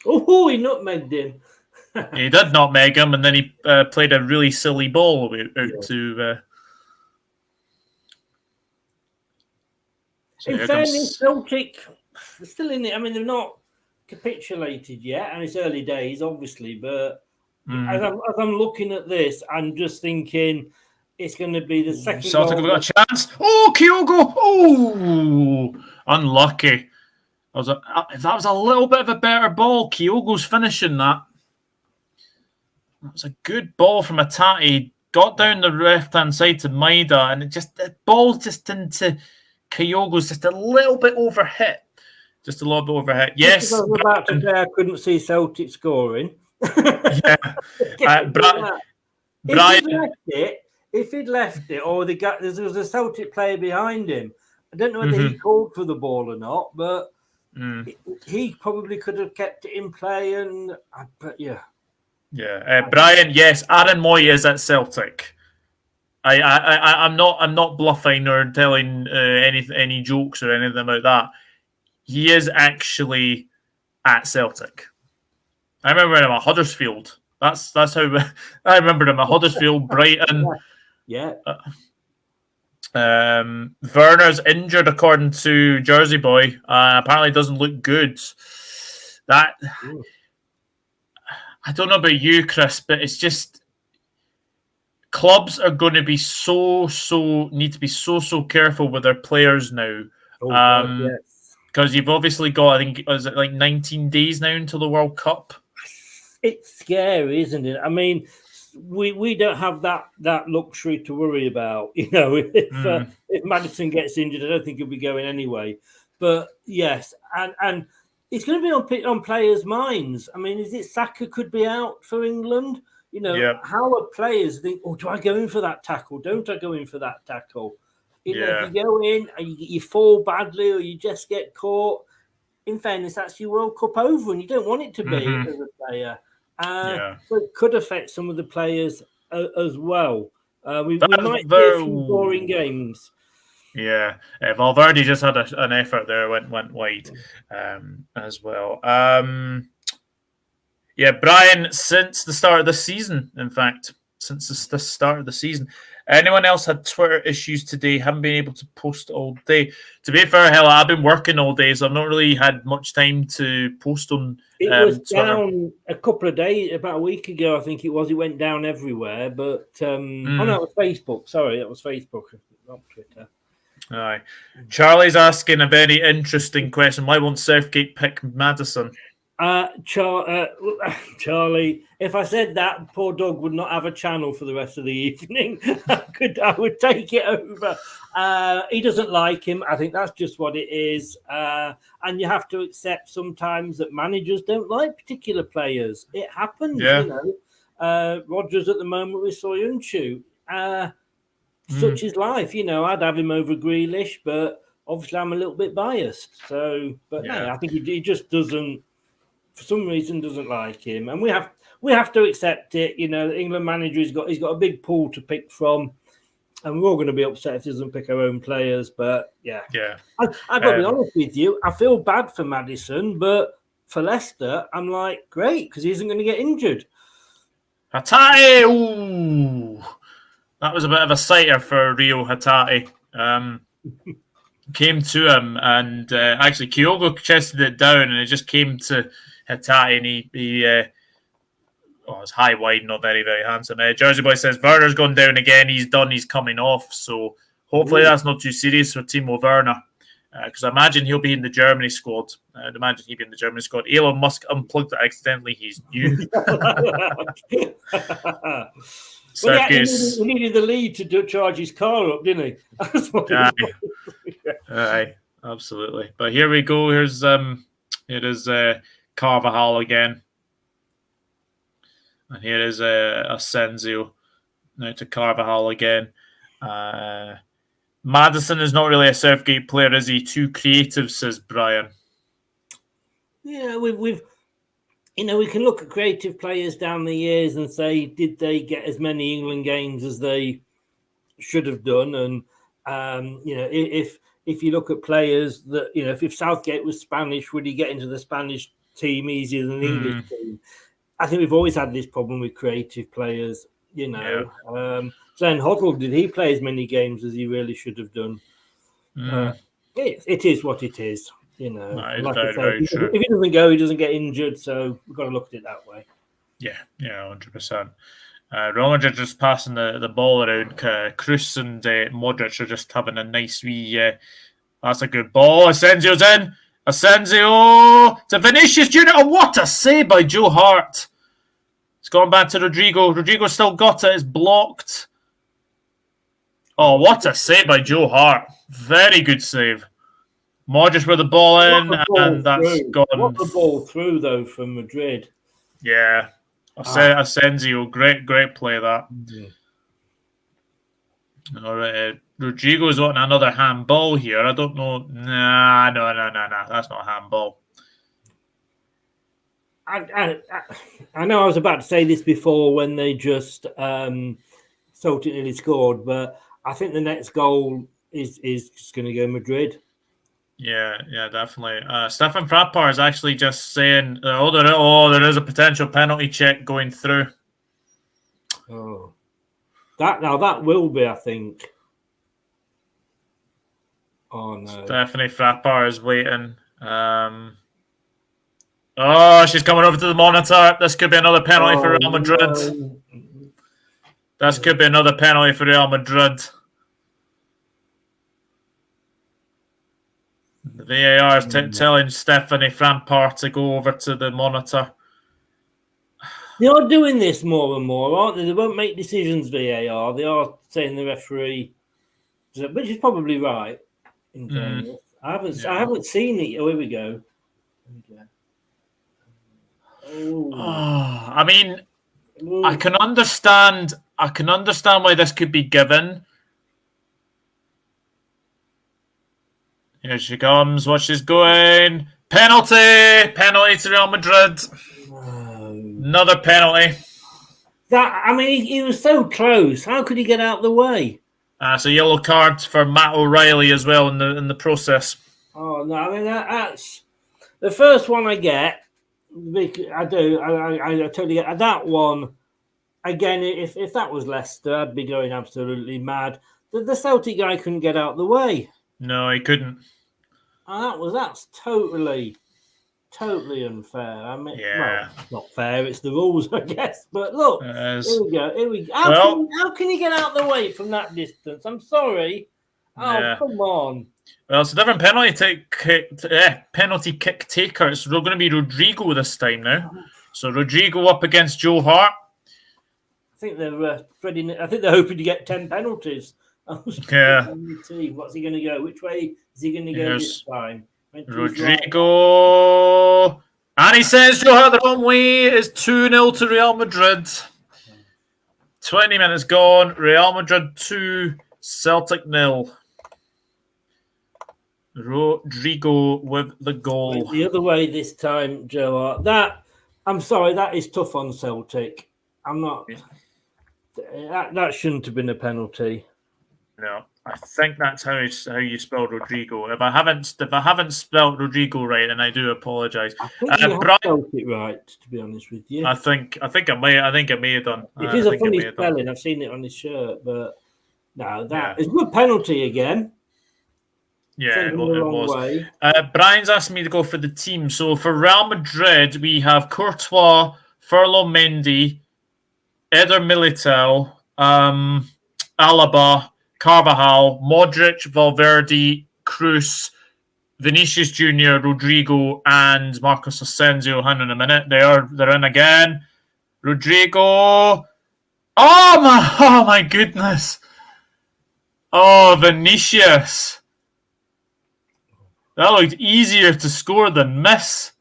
Oh, he nutmegged him. He did nutmeg him, and then he played a really silly ball out to. In fairness, Celtic still in it. I mean, they've not capitulated yet, and it's early days, obviously. But as I'm looking at this, I'm just thinking it's going to be the second Celtic goal. have got a chance. Oh, Kyogo! Oh, unlucky. If that was a little bit of a better ball, Kyogo's finishing that. That was a good ball from Atati. Got down the left-hand side to Maida, and the ball just into Kyogo's just a little bit overhit. Just a little bit overhit. Yes. I was about to say I couldn't see Celtic scoring. Yeah. Brian. If he'd left it, or there was a Celtic player behind him, I don't know whether he called for the ball or not, but he probably could have kept it in play. But yeah. Yeah, Brian. Yes, Aaron Moy is at Celtic. I'm not bluffing or telling any jokes or anything about that. He is actually at Celtic. I remember him at Huddersfield. That's how I remember him at Huddersfield, Brighton. Yeah. Werner's injured, according to Jersey Boy. Apparently, doesn't look good. That. I don't know about you, Chris, but it's just clubs are going to be so careful with their players now. Because you've obviously got, I think, is it like 19 days now until the World Cup? It's scary, isn't it? I mean, we don't have that luxury to worry about. You know, if Maddison gets injured, I don't think he'll be going anyway. But yes, and it's going to be on players' minds. I mean, is it Saka could be out for England? You know, how are players think, oh, do I go in for that tackle? Don't I go in for that tackle? You know, if you go in and you fall badly or you just get caught, in fairness, that's your World Cup over and you don't want it to be as a player. So it could affect some of the players as well. We might get some boring games. Yeah, Valverde just had an effort there, went wide as well. Brian, since the start of the season, in fact, since the start of the season, anyone else had Twitter issues today? Haven't been able to post all day. To be fair, I've been working all day, so I've not really had much time to post on. It was Twitter. Down a couple of days, about a week ago, I think it was. It went down everywhere, but oh no, it was Facebook. Sorry, that was Facebook, not Twitter. Aye. Charlie's asking a very interesting question. Why won't Southgate pick Maddison? Charlie, if I said that, poor dog would not have a channel for the rest of the evening. I would take it over. He doesn't like him. I think that's just what it is. And you have to accept sometimes that managers don't like particular players. It happens, you know. Rodgers at the moment with Soyuncu. Such is life, you know. I'd have him over Grealish, but obviously I'm a little bit biased. So, but no, I think he just doesn't. For some reason, doesn't like him, and we have to accept it. You know, the England manager he's got a big pool to pick from, and we're all going to be upset if he doesn't pick our own players. But I've got to be honest with you. I feel bad for Maddison, but for Leicester, I'm like, great, because he isn't going to get injured. Hatate, ooh, that was a bit of a sighter for Rio Hatate. Came to him, and actually Kyogo chested it down, and it just came to Hatate, and he was high wide, not very, very handsome. Jersey Boy says Werner's gone down again. He's done. He's coming off. So hopefully that's not too serious for Timo Werner, because I imagine he'll be in the Germany squad. I'd imagine he'll be in the Germany squad. Elon Musk unplugged it accidentally. He's new. So he needed the lead to charge his car up, didn't he? That's what Aye, absolutely. But here we go. It is Carvajal again. And here is Asensio. Now to Carvajal again. Maddison is not really a Southgate player, is he? Too creative, says Brian. Yeah, we've you know, we can look at creative players down the years and say, did they get as many England games as they should have done? And you know, if you look at players that, you know, if Southgate was Spanish, would he get into the Spanish team easier than the English team? I think we've always had this problem with creative players, you know. Glenn Hoddle, did he play as many games as he really should have done? It is what it is. That is like very, I say, very true. if he doesn't go, he doesn't get injured. So we've got to look at it that way. Yeah, 100%. Real Madrid just passing the ball around. Kroos and Modric are just having a nice wee. That's a good ball. Asensio's in. Asensio to Vinicius Junior. Oh, what a save by Joe Hart! It's gone back to Rodrigo. Rodrigo's still got it. It's blocked. Oh, what a save by Joe Hart! Very good save. Modric with the ball in, and that's gone. What the ball through though from Madrid. Yeah. Asensio, great play that. All right, Rodrigo's on another handball here. I don't know. Nah, no. That's not a handball. I know I was about to say this before when they just Celtic nearly scored, but I think the next goal is just going to go Madrid. Yeah, definitely. Stefan Frappart is actually just saying, there is a potential penalty check going through. Oh, that will be, I think. Oh no, Stephanie Frappart is waiting. Oh, she's coming over to the monitor. This could be another penalty for Real Madrid. No. This could be another penalty for Real Madrid. The VAR is telling Stephanie Frappart to go over to the monitor. They are doing this more and more, aren't they? They won't make decisions, VAR. They are saying the referee, which is probably right. In fairness, I haven't seen it. Oh, here we go. I mean, I can understand why this could be given. Here she comes. What she's going. Penalty to Real Madrid. Another penalty. He was so close. How could he get out of the way? It's a yellow card for Matt O'Reilly as well in the process. Oh no! I mean that's the first one I get. I do. I totally get that one. Again, if that was Leicester, I'd be going absolutely mad. The Celtic guy couldn't get out of the way. No, he couldn't. That's totally unfair. I mean, yeah, well, not fair. It's the rules, I guess. But look, here we go. How can you get out of the way from that distance? I'm sorry. Oh, come on. Well, it's a different penalty kick taker. It's going to be Rodrigo this time now. So Rodrigo up against Joe Hart. I think they're hoping to get 10 penalties. Yeah. What's he going to go? Which way is he going to go this time? Rodrigo. And he says Joe Hart the wrong way. It's 2-0 to Real Madrid. 20 minutes gone. Real Madrid 2, Celtic 0. Rodrigo with the goal. The other way this time, Joe. I'm sorry, that is tough on Celtic. I'm not. That shouldn't have been a penalty. No, I think that's how you spell Rodrigo. If I haven't spelled Rodrigo right, then I do apologise. I think you have spelled it right, to be honest with you. I think I may have done. It is a funny spelling. I've seen it on his shirt, but no, is a good penalty again. Yeah, it was. Brian's asked me to go for the team. So for Real Madrid, we have Courtois, Ferland Mendy, Eder Militao, Alaba, Carvajal, Modric, Valverde, Kroos, Vinicius Junior, Rodrigo, and Marcos Asensio. Hang on a minute. They're in again. Rodrigo. Oh my goodness. Oh, Vinicius. That looked easier to score than miss.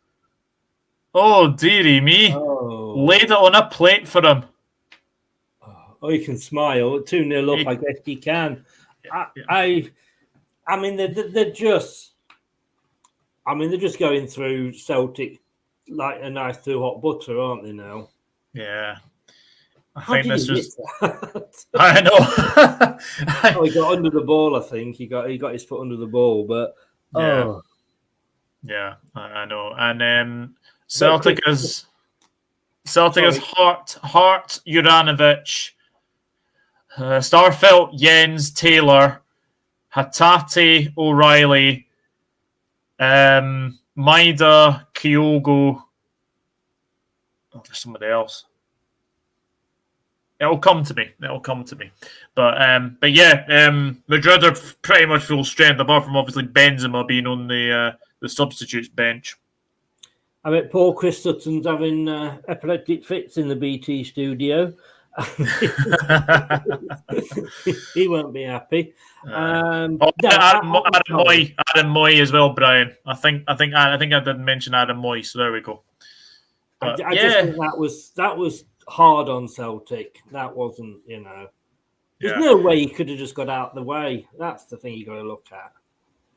Oh, dearie me. Laid it on a plate for him. Oh, you can smile. 2-0 up, I guess you can. I mean, they're just going through Celtic like a knife through hot butter, aren't they now? Yeah. I think this was. I know. He got under the ball. I think he got his foot under the ball, but yeah, I know. And Celtic is Hart, Juranovic, Starfelt, Jens, Taylor, Hatate, O'Reilly, Maida, Kyogo. Oh, there's somebody else. It'll come to me. But yeah, Madrid are pretty much full strength, apart from obviously Benzema being on the substitutes bench. I bet Paul Chris Sutton's having epileptic fits in the BT studio. He won't be happy. Adam Moy as well, Brian. I think I did mention Adam Moy, so there we go. But, I just think that was hard on Celtic. That wasn't, there's no way he could have just got out of the way. That's the thing you got to look at.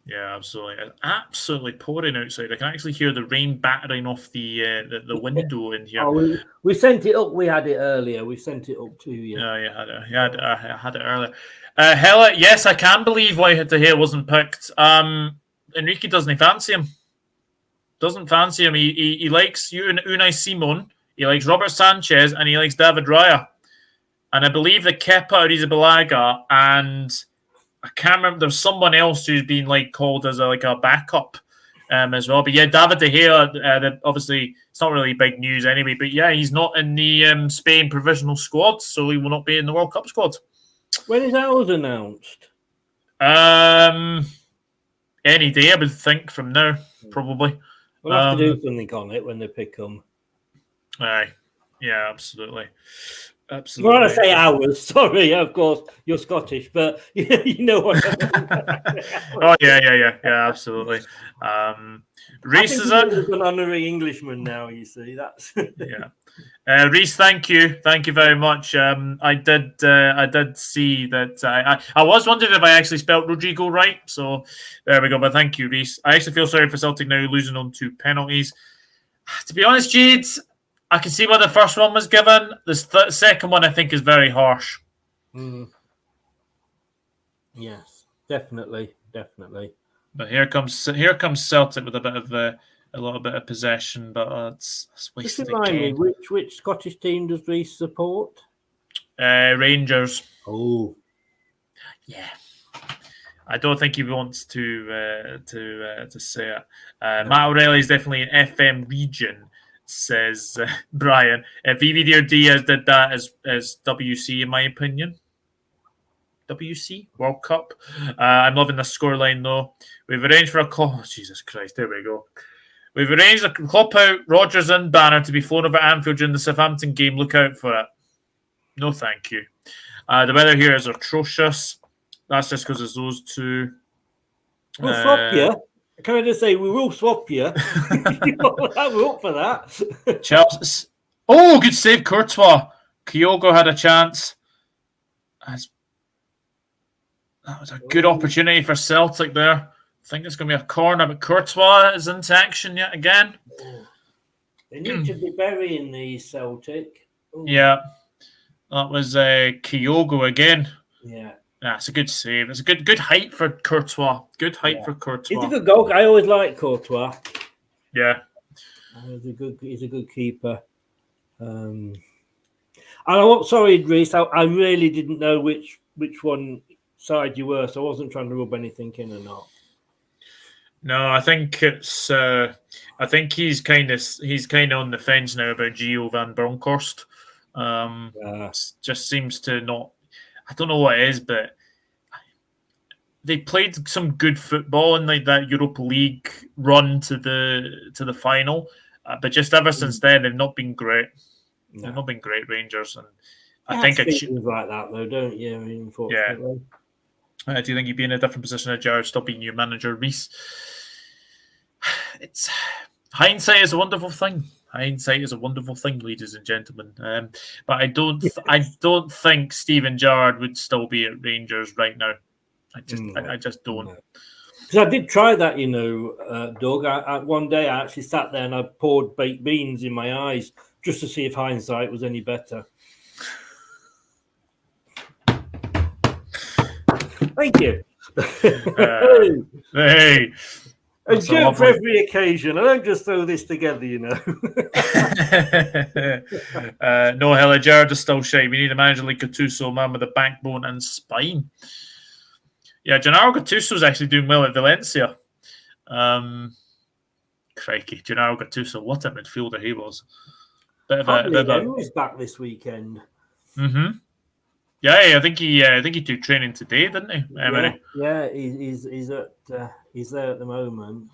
Yeah, absolutely. It's absolutely pouring outside. I can actually hear the rain battering off the window in here. Oh, we sent it up. We had it earlier. We sent it up to you. Yeah, I had it earlier. Hella, yes, I can believe why De Gea wasn't picked. Enrique doesn't fancy him. He likes Unai Simon. He likes Robert Sanchez, and he likes David Raya. And I believe that Kepa Arrizabalaga and I can't remember. There's someone else who's been called as a backup as well. But yeah, David De Gea. Obviously, it's not really big news anyway. But yeah, he's not in the Spain provisional squad, so he will not be in the World Cup squad. When is ours announced? Any day, I would think from now, probably. We'll have to do something on it when they pick them. Aye, yeah, absolutely. When I say ours, sorry, of course, you're Scottish, but you know what I mean. Oh, yeah, absolutely. Reese is an honorary Englishman now, you see. That's yeah. Reese, thank you very much. I did see that. I was wondering if I actually spelled Rodrigo right, so there we go. But thank you, Reese. I actually feel sorry for Celtic now losing on 2 penalties. To be honest, Jade, I can see why the first one was given. The second one, I think, is very harsh. Yes, definitely. But here comes Celtic with a little bit of possession, but it's wasted. Just remind me, which Scottish team does Reece support? Rangers. Oh, yeah. I don't think he wants to say it. Matt O'Reilly is definitely an FM region, says Brian. VVD Diaz did that as WC, in my opinion. WC World Cup. I'm loving the scoreline though. We've arranged for a call. Oh, Jesus Christ, there we go. We've arranged a Klopp out, Rodgers in banner to be flown over Anfield during the Southampton game. Look out for it. No, thank you. The weather here is atrocious. That's just because it's those two. We'll swap you. Can I just say we will swap you? We're up for that. Chelsea. Oh, good save, Courtois. Kyogo had a chance. That was a good opportunity for Celtic there. I think it's going to be a corner, but Courtois is into action yet again. They need to be burying these, Celtic. Ooh. Yeah. That was Kyogo again. Yeah. Yeah, it's a good save. It's a good height for Courtois. Good height for Courtois. He's a good goal. I always like Courtois. Yeah. He's a good keeper. And sorry, Reece, I really didn't know which one side you were, so I wasn't trying to rub anything in or not. No, I think it's. I think he's kind of on the fence now about Gio van Bronckhorst. Just seems to not. I don't know what it is, but they played some good football in that Europa League run to the final, but just ever since then they've not been great. No. They've not been great, Rangers, and I think it should like that though, don't you? I mean, unfortunately. Yeah. Do you think you'd be in a different position as Jared still being your manager, Reece? It's hindsight is a wonderful thing. Hindsight is a wonderful thing, ladies and gentlemen. But I don't think Steven Gerrard would still be at Rangers right now. I just don't. Because I did try that, Doug. One day I actually sat there and I poured baked beans in my eyes just to see if hindsight was any better. Thank you. Hey. A joke for every occasion. I don't just throw this together, No, hella, Gerrard is still shy. We need a manager like Gattuso, a man with a backbone and spine. Yeah, Gennaro Gattuso is actually doing well at Valencia. Crikey, Gennaro Gattuso, what a midfielder he was. Henry's back this weekend. Mm-hmm. Yeah, I think he took training today, didn't he, Emery? Yeah, he's there at the moment.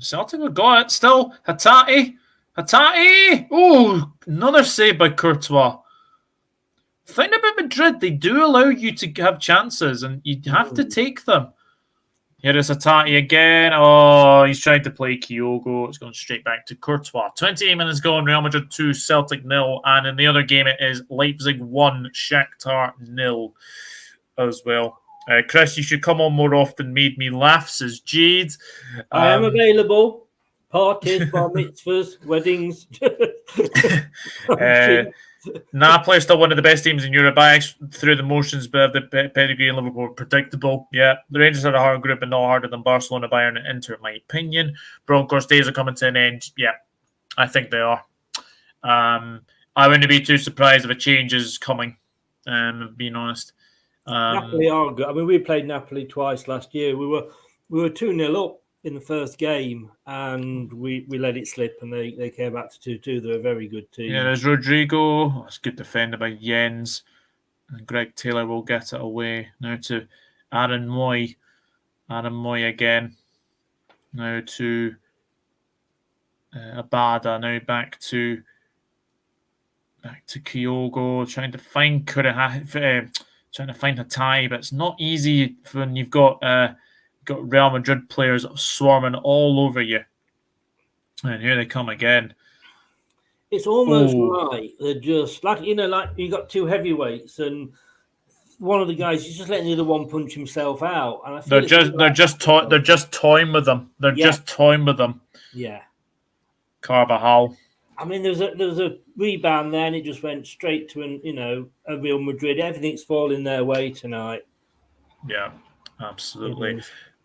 Celtic have got it still. Hatate! Oh, another save by Courtois. The thing about Madrid, they do allow you to have chances, and you have to take them. Here is Hatate again. Oh, he's trying to play Kyogo. It's going straight back to Courtois. 28 minutes gone. Real Madrid 2, Celtic 0. And in the other game, it is Leipzig 1, Shakhtar 0 as well. Chris, you should come on more often. Made me laugh, says Jade. I am available. Parties, bar mitzvahs, weddings. Napoli are still one of the best teams in Europe. Ajax through the motions, but the pedigree in Liverpool are predictable. Yeah, the Rangers are a hard group and not harder than Barcelona, Bayern, and Inter, in my opinion. Broncos days are coming to an end. Yeah, I think they are. I wouldn't be too surprised if a change is coming. Being honest, Napoli are good. I mean, we played Napoli twice last year. We were 2-0 up in the first game, and we let it slip, and they came back to 2-2. They're a very good team. Yeah, there's Rodrigo. That's good defended by Jens. And Greg Taylor will get it away. Now to Aaron Moy. Aaron Moy again. Now to Abada. Now back to Kyogo. Trying to find Hatai, but it's not easy when you've got Real Madrid players swarming all over you. And here they come again. It's almost like they're just like you got two heavyweights, and one of the guys is just letting the other one punch himself out. And I feel they're just toying with them. They're just toying with them. Yeah. Carvajal. I mean, there was a rebound there, and it just went straight to a Real Madrid. Everything's falling their way tonight. Yeah, absolutely.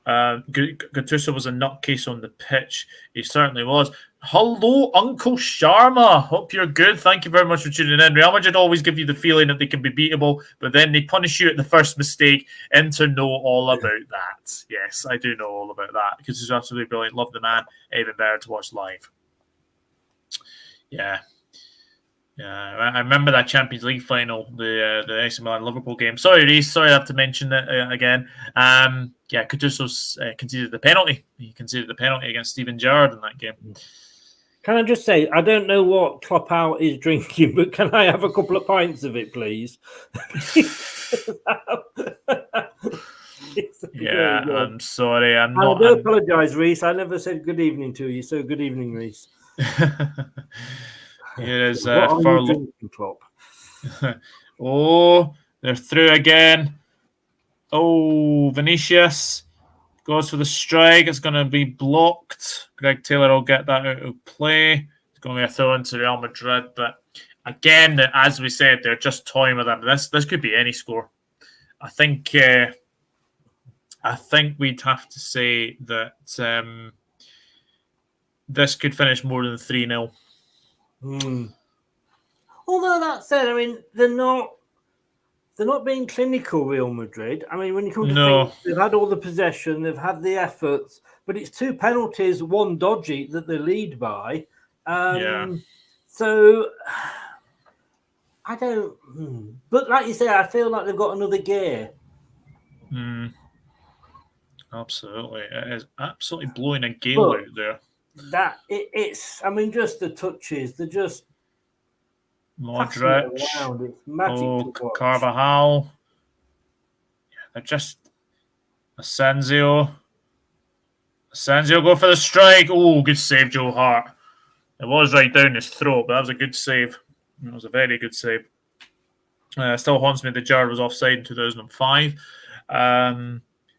Gattuso was a nutcase on the pitch. He certainly was. Hello, Uncle Sharma. Hope you're good. Thank you very much for tuning in. Real Madrid always give you the feeling that they can be beatable, but then they punish you at the first mistake. Inter know all about that. Yes, I do know all about that because he's absolutely brilliant. Love the man. Even better to watch live. Yeah. I remember that Champions League final, the AC Milan Liverpool game. Sorry, Reece. Sorry, I have to mention it again. Gattuso's conceded the penalty. He conceded the penalty against Steven Gerrard in that game. Can I just say, I don't know what Klopp out is drinking, but can I have a couple of pints of it, please? Yeah, I'm sorry. I do apologise, Reece. I never said good evening to you, so good evening, Reece. Here is Klopp. Oh, they're through again. Oh, Vinicius goes for the strike. It's going to be blocked. Greg Taylor will get that out of play. It's going to be a throw into Real Madrid. But again, as we said, they're just toying with them. This could be any score. I think we'd have to say that this could finish more than 3-0. Although that said, I mean, they're not being clinical, Real Madrid. I mean, when you come to think, they've had all the possession, they've had the efforts, but it's 2 penalties, 1 dodgy that they lead by. So I don't. But like you say, I feel like they've got another gear. Absolutely, it is absolutely blowing a gale out there. It's. I mean, just the touches. They're just. Modric. It's magic to watch. Carvajal. Yeah, they're just Asensio. Go for the strike. Oh, good save, Joe Hart. It was right down his throat, but that was a good save. It was a very good save. Still haunts me that Gerrard was offside in 2005.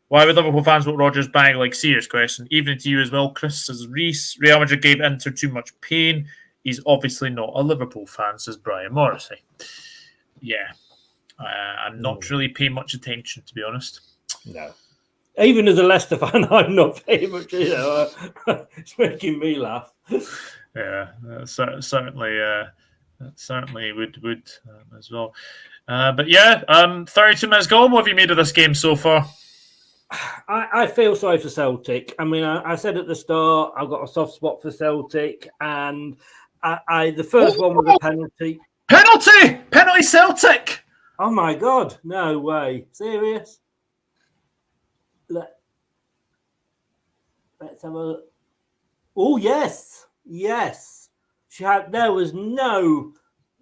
Why would Liverpool fans want Rodgers back? Like, serious question. Even to you as well, Chris, says Reece. Real Madrid gave Inter too much pain. He's obviously not a Liverpool fan, says Brian Morrissey. Yeah. I'm not really paying much attention, to be honest. No. Even as a Leicester fan, I'm not paying much. It's making me laugh. Yeah, certainly would as well. But yeah, 32 minutes gone. What have you made of this game so far? I feel sorry for Celtic. I mean, I said at the start I've got a soft spot for Celtic, and the first one was a penalty. Penalty Celtic. Oh my God! No way! Serious? Let's have a. Oh yes. There was no.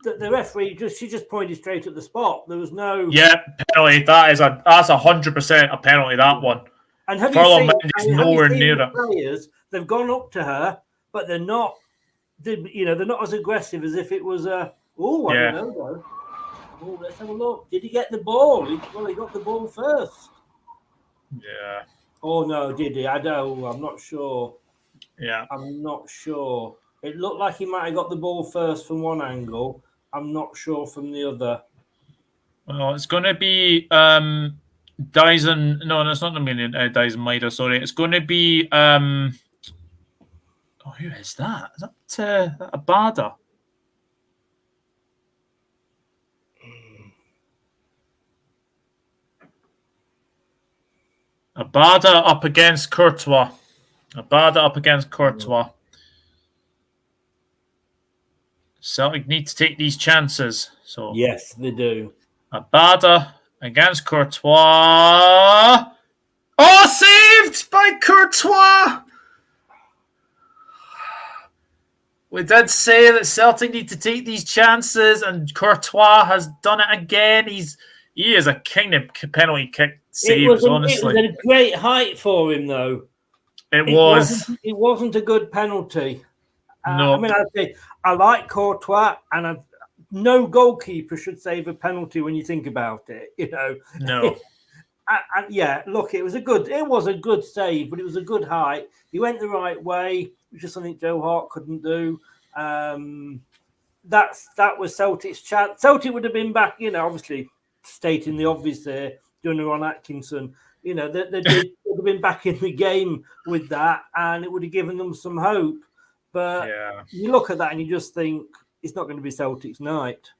The referee she just pointed straight at the spot. There was no. Yeah, penalty. That's 100% a penalty. That one. And have Furlong you Mendy's seen? nowhere Have you seen near the it. players? They've gone up to her, but they're not. They're not as aggressive as if it was a. Oh, I don't know though. Oh, let's have a look. Did he get the ball? He got the ball first. Yeah. Oh no, did he? I'm not sure. Yeah. I'm not sure. It looked like he might have got the ball first from one angle. I'm not sure from the other. Well, it's going to be Dyson. No, it's not going to be Dyson Maida. Sorry, it's going to be. Oh, who is that? Is that Abada? Abada up against Courtois. Celtic need to take these chances. So Yes, they do. Abada against Courtois. Oh, saved by Courtois. We did say that Celtic need to take these chances, and Courtois has done it again. He is a king of penalty kick saves, honestly. It was a great height for him, though. It wasn't a good penalty. No. I mean, I like Courtois, and no goalkeeper should save a penalty when you think about it. No. Yeah, look, it was a good save, but it was a good height. He went the right way, which is something Joe Hart couldn't do. That was Celtic's chance. Celtic would have been back, obviously stating the obvious there, doing Ron Atkinson. They would have been back in the game with that, and it would have given them some hope. But you look at that and you just think it's not going to be Celtic's night.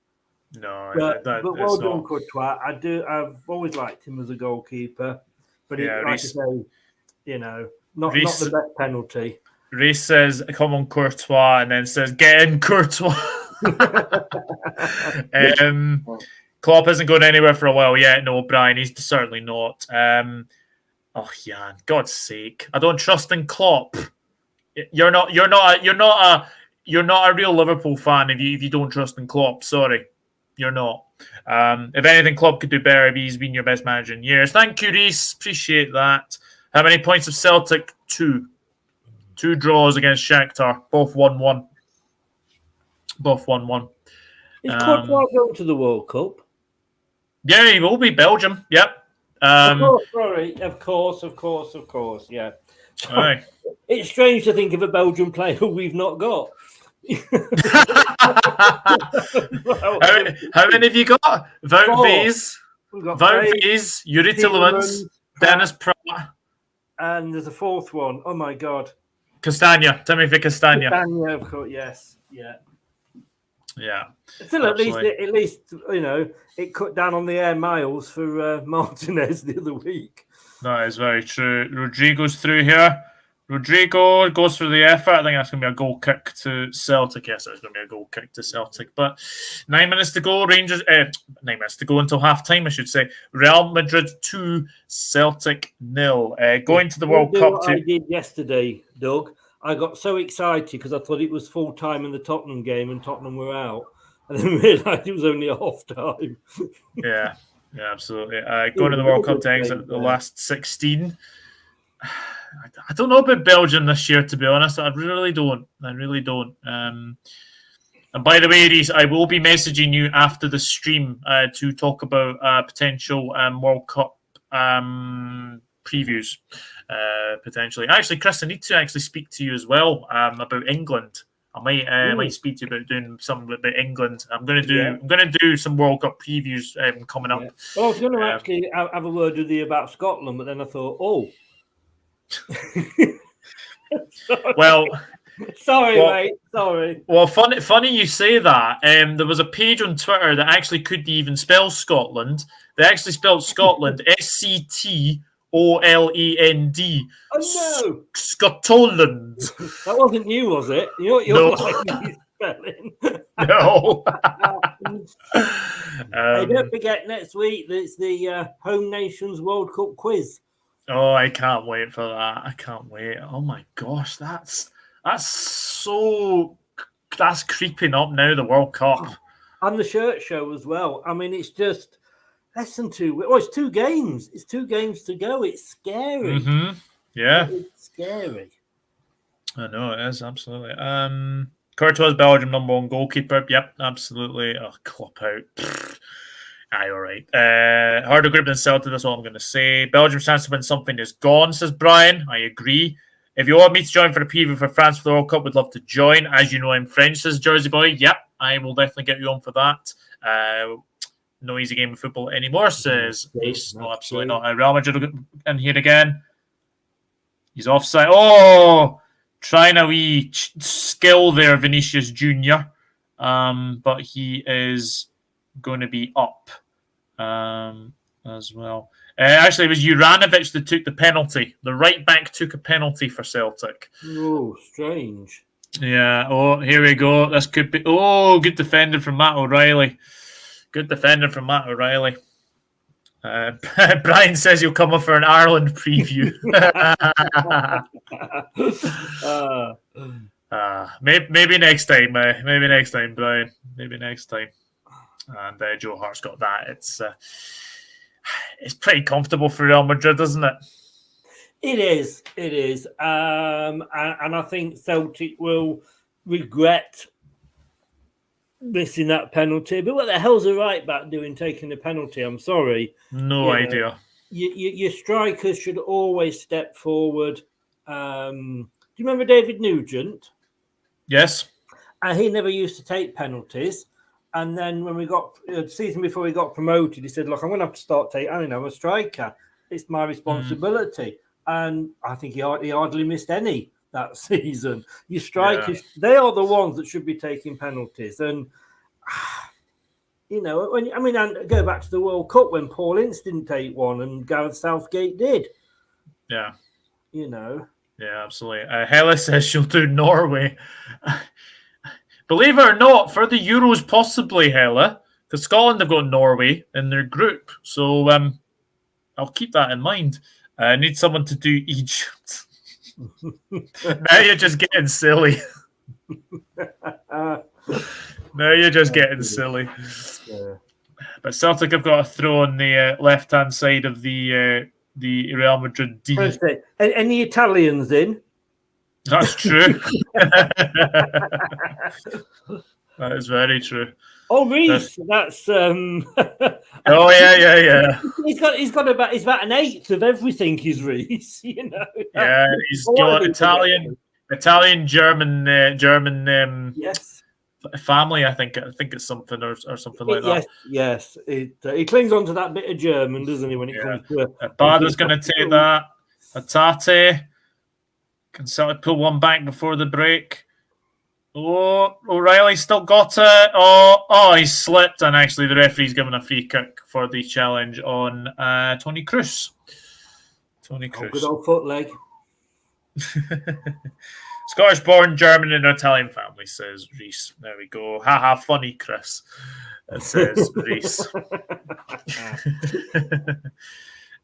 No, but well done, Courtois. I've always liked him as a goalkeeper, but like I say, not the best penalty. Reece says, "Come on, Courtois," and then says, "Get in, Courtois." Klopp isn't going anywhere for a while yet. No, Brian, he's certainly not. Jan, God's sake, I don't trust in Klopp. You're not a real Liverpool fan if you don't trust in Klopp. Sorry. You're not. If anything, Klopp could do better. He's been your best manager in years. Thank you, Reece. Appreciate that. How many points of Celtic? 2. 2 draws against Shakhtar. Both 1-1. Is Courtois going to the World Cup? Yeah, he will be. Belgium. Yep. Of course. Yeah. Aye. It's strange to think of a Belgian player we've not got. How many have you got? Wout Wees, Yuri Tillemans, Dennis Pratt, and there's a fourth one. Oh my God, Castagna, Timothy Castagna. Castagna, of course, yes, yeah. Still, at least it cut down on the air miles for Martinez the other week. That is very true. Rodrigo's through here. Rodrigo goes for the effort. I think that's going to be a goal kick to Celtic. Yes, it's going to be a goal kick to Celtic. But 9 minutes to go. 9 minutes to go until half time, I should say. Real Madrid 2, Celtic 0. Going to the World Cup. I did yesterday, Doug. I got so excited because I thought it was full time in the Tottenham game and Tottenham were out. And then realised it was only half time. Yeah, absolutely. Going to the World Cup to the last 16. I don't know about Belgium this year, to be honest. I really don't. And by the way, Reece, I will be messaging you after the stream to talk about potential World Cup previews, potentially. Actually, Chris, I need to actually speak to you as well about England. I might speak to you about doing something about England. I'm going to do some World Cup previews coming up. Well, I was going to actually have a word with you about Scotland, but then I thought, well, mate. Sorry. Well, funny you say that. There was a page on Twitter that actually could even spell Scotland. They actually spelled Scotland SCTLND. Scotland. Oh no, Scotland. that wasn't you, was it? You're No. spelling. No. Hey, don't forget next week it's the Home Nations World Cup quiz. Oh, I can't wait for that. I can't wait. Oh my gosh, that's creeping up now, the World Cup. And the shirt show as well. I mean, it's just less than 2 it's 2 games. It's 2 games to go. It's scary. Mm-hmm. Yeah. It's scary. I know, it is, absolutely. Courtois, Belgium #1 goalkeeper. Yep, absolutely. Oh, Klopp out. Aye, all right. Harder group than Celtic, that's all I'm going to say. Belgium's chance to win something is gone, says Brian. I agree. If you want me to join for the preview for France for the World Cup, would love to join. As you know, I'm French, says Jersey Boy. Yep, I will definitely get you on for that. No easy game of football anymore, says Reece. No, absolutely not. Real Madrid in here again. He's offside. Oh, trying a wee skill there, Vinicius Jr. But he is going to be up as well. Actually, it was Juranovic that took the penalty. The right back took a penalty for Celtic. Oh, strange. Yeah. Oh, here we go. This could be. Oh, good defender from Matt O'Reilly. Good defender from Matt O'Reilly. Brian says he'll come up for an Ireland preview. Maybe next time. Maybe next time, Brian. Maybe next time. And Joe Hart's got that. It's pretty comfortable for Real Madrid, isn't it? It is. It is. And I think Celtic will regret missing that penalty. But what the hell's the right back doing taking the penalty? I'm sorry. No idea. Your strikers should always step forward. Do you remember David Nugent? Yes. And he never used to take penalties. And then when we got the season before he got promoted, he said, "Look, I'm going to have to start taking. I'm a striker. It's my responsibility." And I think he hardly missed any that season. Your strikers, they are the ones that should be taking penalties. And and go back to the World Cup when Paul Ince didn't take one and Gareth Southgate did. Yeah. Yeah, absolutely. Hella says she'll do Norway. Believe it or not, for the Euros, possibly, Hella, because Scotland have got Norway in their group. So I'll keep that in mind. I need someone to do Egypt. Now you're just getting silly. Now you're just getting silly. Yeah. But Celtic have got a throw on the left-hand side of the Real Madrid D. Any Italians in? That's true. That is very true. Oh, Reece, that's Oh yeah. He's got about an eighth of everything. He's Reece, Yeah, he's got Italian, German. Yes. Family. I think it's something or something like that. Yes. He clings on to that bit of German, doesn't he? When it comes to Bada's going to take that. Atate. Can Celtic pull one back before the break? Oh, O'Reilly still got it. Oh, he slipped, and actually the referee's given a free kick for the challenge on Tony Kroos. Good old foot leg. Scottish-born, German and Italian family, says Reece. There we go. Haha, funny, Chris. It says Reece.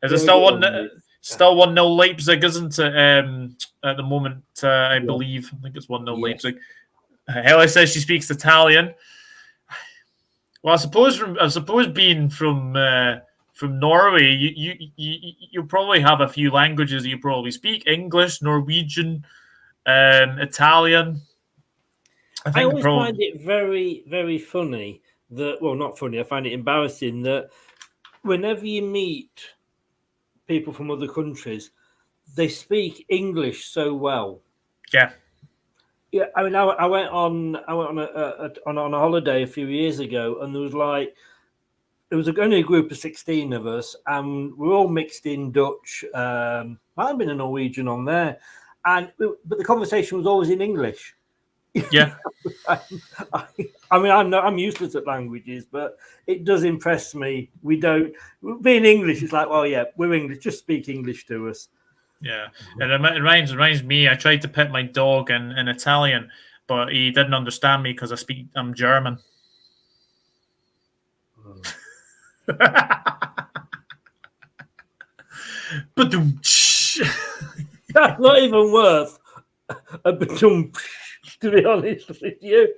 Is it still 1-0 Leipzig, isn't it? At the moment, I believe. I think it's 1-0 Leipzig. Hella says she speaks Italian. Well, I suppose being from Norway, you probably have a few languages you probably speak: English, Norwegian, Italian. I always find it very, very funny that, well, not funny. I find it embarrassing that whenever you meet people from other countries, they speak English so well. Yeah. Yeah, I mean, I went on a holiday a few years ago, and there was only a group of 16 of us, and we're all mixed in Dutch. Might have been a Norwegian on there, but the conversation was always in English. Yeah. I mean, I'm useless at languages, but it does impress me. We don't being English. It's like, well, yeah, we're English. Just speak English to us. Yeah, it reminds me. I tried to pet my dog in Italian, but he didn't understand me because I'm German. That's not even worth a to be honest with you.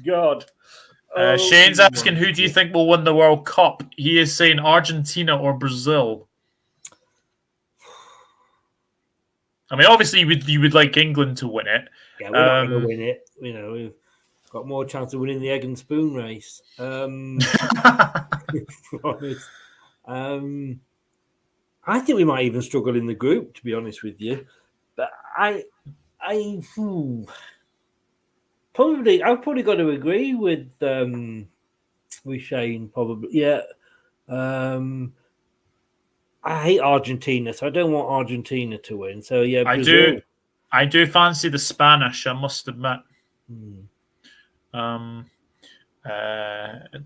God. Shane's asking, who do you think will win the World Cup? He is saying Argentina or Brazil. I mean, obviously, you would like England to win it. Yeah, we're not going to win it. You know, we've got more chance of winning the egg and spoon race. I think we might even struggle in the group, to be honest with you. But I've probably got to agree with Shane. Probably, yeah. I hate Argentina, so I don't want Argentina to win. So yeah, Brazil. I do fancy the Spanish, I must admit.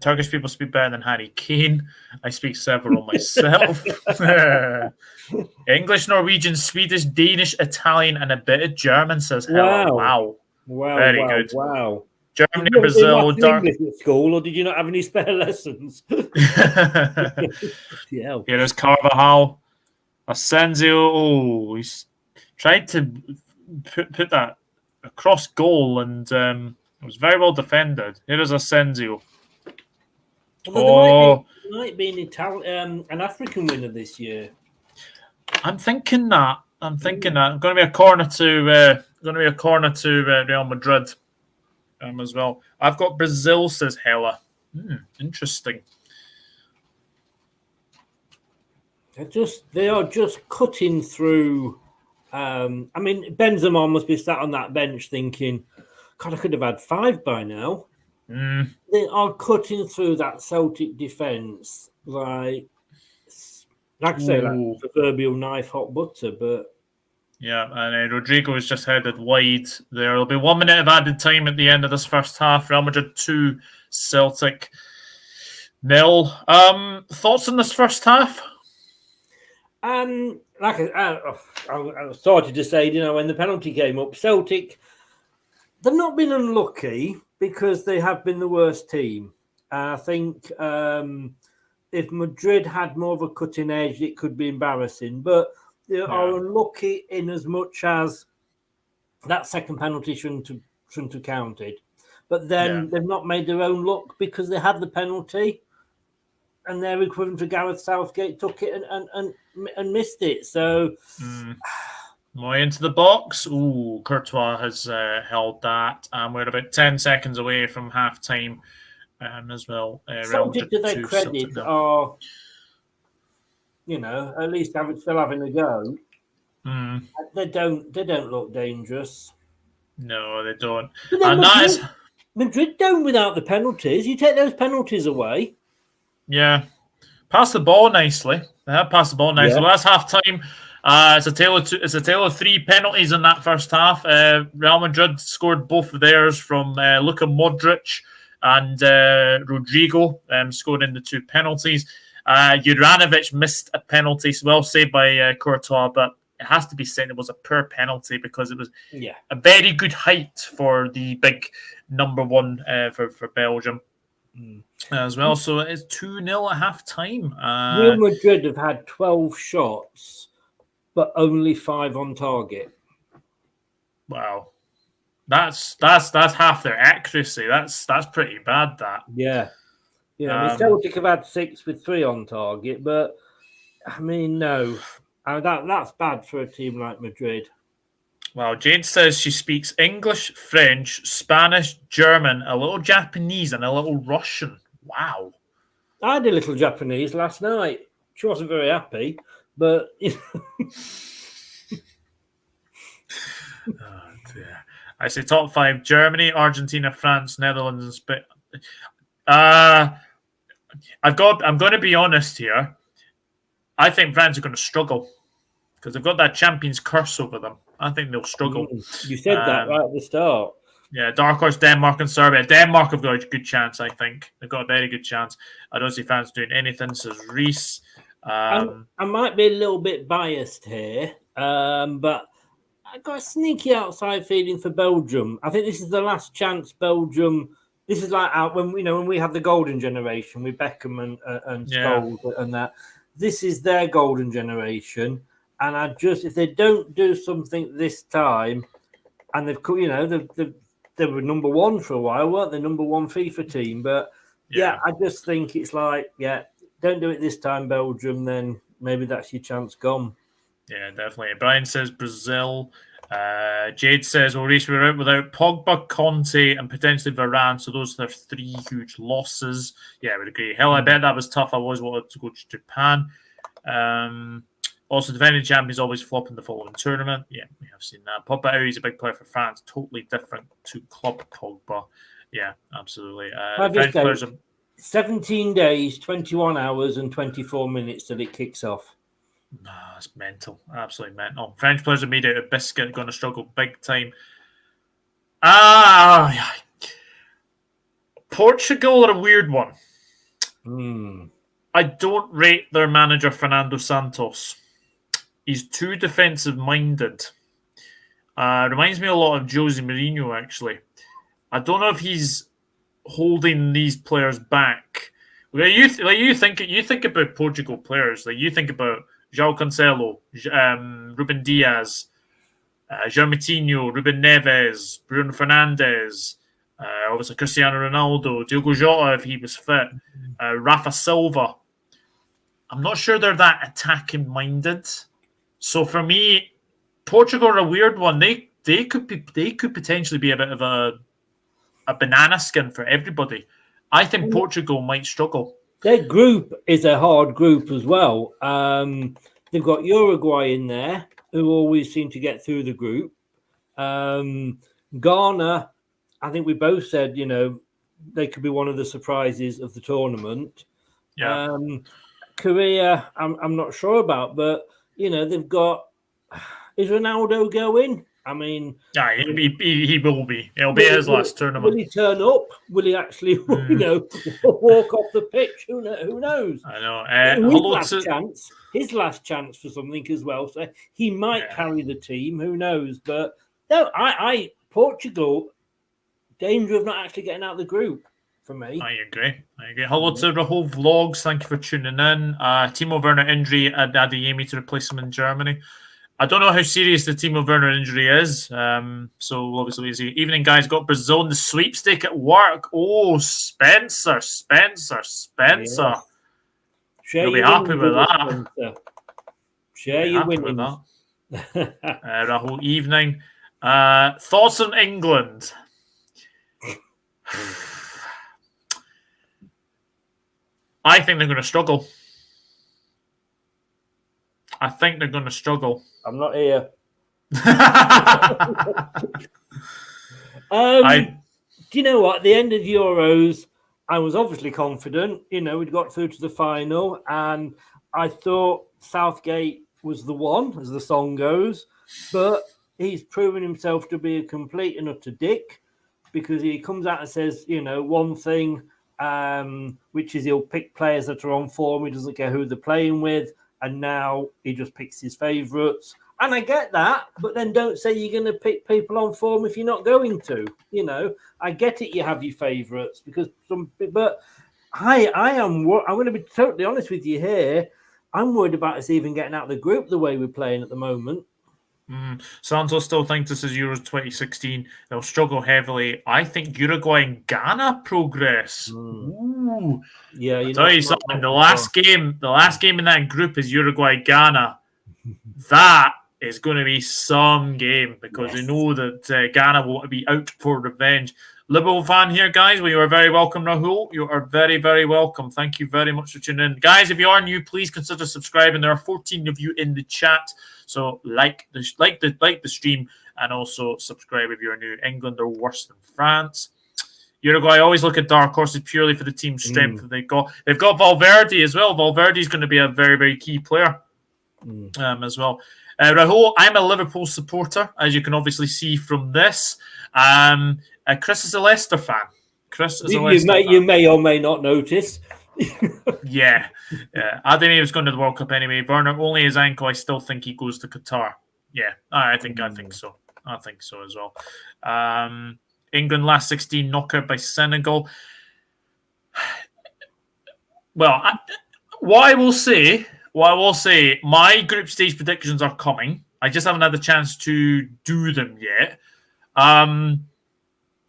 Turkish people speak better than Harry Kane. I speak several myself. English, Norwegian, Swedish, Danish, Italian, and a bit of German, says Helen. Wow. Very good. Wow. Germany, Brazil, English at school, or did you not have any spare lessons? Yeah, there's Carvajal, Asensio. Oh, he's tried to put that across goal, and it was very well defended. Here is Asensio. There might be an African winner this year. I'm thinking that. Going to be a corner to Real Madrid. As well. I've got Brazil, says Hella. Interesting. They are just cutting through. I mean, Benzema must be sat on that bench thinking, God, I could have had 5 by now. They are cutting through that Celtic defence like I say, like proverbial knife hot butter, but. Yeah, and Rodrigo has just headed wide. There'll be 1 minute of added time at the end of this first half. Real Madrid 2, Celtic 0. Thoughts on this first half? Like I started to say, when the penalty came up, Celtic, they've not been unlucky because they have been the worst team. I think if Madrid had more of a cutting edge, it could be embarrassing, but they are unlucky in as much as that second penalty shouldn't have counted. But then they've not made their own luck because they had the penalty and their equivalent to Gareth Southgate took it and missed it. So Moy into the box. Ooh, Courtois has held that. We're about 10 seconds away from half-time as well. Celtic, to their credit, are... at least still having a go. They don't look dangerous. No, they don't. And Madrid don't without the penalties. You take those penalties away. Yeah. Pass the ball nicely. They have passed the ball nicely. Yeah. Last half time, it's a tale of 3 penalties in that first half. Real Madrid scored both of theirs from Luka Modric and Rodrigo, scored in the 2 penalties. Juranovic missed a penalty, well saved by Courtois, but it has to be said it was a poor penalty because it was a very good height for the big number 1 for Belgium as well. So it's 2-0 at half time. Real Madrid have had 12 shots, but only 5 on target. Wow, that's half their accuracy. That's pretty bad. That Celtic have had 6 with 3 on target, but I mean, no, that's bad for a team like Madrid. Well, Jane says she speaks English, French, Spanish, German, a little Japanese, and a little Russian. Wow. I had a little Japanese last night. She wasn't very happy, but... Oh, dear. I say top 5: Germany, Argentina, France, Netherlands, and Spain. I'm going to be honest here. I think France are going to struggle. because they've got that Champions curse over them. I think they'll struggle. You said that right at the start. Yeah, dark horse, Denmark and Serbia. Denmark have got a good chance, I think. They've got a very good chance. I don't see France doing anything, says Reese. I might be a little bit biased here, but I've got a sneaky outside feeling for Belgium. I think this is the last chance Belgium. This is like when we had the golden generation with Beckham and Scholes and that. This is their golden generation, and if they don't do something this time, and they were number one for a while, weren't they? Number one FIFA team, but I just think it's like don't do it this time, Belgium. Then maybe that's your chance gone. Yeah, definitely. Brian says Brazil. Jade says, well, Reece, we're out without Pogba, Conte, and potentially Varane. So those are 3 huge losses. Yeah, I would agree. Hell, I bet that was tough. I always wanted to go to Japan. Also, defending champions always flop in the following tournament. Yeah, we have seen that. Pogba out, he's a big player for France. Totally different to Club Pogba. Yeah, absolutely. French players are 17 days, 21 hours, and 24 minutes till it kicks off. Nah, it's mental. Absolutely mental. French players are made out of biscuit, going to struggle big time. Portugal are a weird one. I don't rate their manager, Fernando Santos. He's too defensive-minded. Reminds me a lot of Jose Mourinho, actually. I don't know if he's holding these players back. You think about Portugal players. Like you think about João Cancelo, Ruben Diaz, João Moutinho, Ruben Neves, Bruno Fernandes, obviously Cristiano Ronaldo, Diogo Jota if he was fit, Rafa Silva. I'm not sure they're that attacking minded. So for me, Portugal are a weird one. They could potentially be a bit of a banana skin for everybody. I think Portugal might struggle. Their group is a hard group as well. They've got Uruguay in there, who always seem to get through the group. Ghana, I think we both said, they could be one of the surprises of the tournament. Yeah. Korea, I'm not sure about, but, they've got... Is Ronaldo going? I mean... Yeah, he will be. It'll be his last tournament. Will he turn up? Will he actually, walk off the pitch? Who knows? I know. His last chance for something as well. So he might carry the team. Who knows? But no, Portugal, danger of not actually getting out of the group for me. I agree. Hello to Rahul Vlogs. Thank you for tuning in. Timo Werner injury at Adeyemi to replace him in Germany. I don't know how serious the Timo Werner injury is. So obviously, easy. Evening, guys. Got Brazil in the sweepstake at work. Oh, Spencer. Yes. You'll be happy with that. Share your winnings. Rahul, evening. Thoughts on England? I think they're going to struggle. I'm not here. Do you know what? At the end of Euros, I was obviously confident. We'd got through to the final, and I thought Southgate was the one, as the song goes. But he's proven himself to be a complete and utter dick, because he comes out and says, one thing, which is he'll pick players that are on form. He doesn't care who they're playing with. And now he just picks his favourites. And I get that, but then don't say you're going to pick people on form if you're not going to. I get it, you have your favourites, but I'm going to be totally honest with you here. I'm worried about us even getting out of the group the way we're playing at the moment. Santos still thinks this is Euros 2016. They'll struggle heavily. I think Uruguay and Ghana progress. Ooh. Yeah, I'll tell you something. The last game in that group is Uruguay Ghana. That is going to be some game, because we know that Ghana will be out for revenge. Liberal fan here, guys. Well, you are very welcome, Rahul. You are very, very welcome. Thank you very much for tuning in. Guys, if you are new, please consider subscribing. There are 14 of you in the chat. So like the stream, and also subscribe if you're new. England are worse than France. Uruguay, I always look at dark horses purely for the team strength that they've got. They've got Valverde as well. Valverde is going to be a very, very key player as well. Rahul, I'm a Liverpool supporter, as you can obviously see from this. Chris is a Leicester fan. You may or may not notice. Yeah. I didn't think he was going to the World Cup anyway. Werner, only his ankle. I still think he goes to Qatar. Yeah, I think so. I think so as well. England last 16 knockout by Senegal. Well, what I will say, my group stage predictions are coming. I just haven't had the chance to do them yet. I'm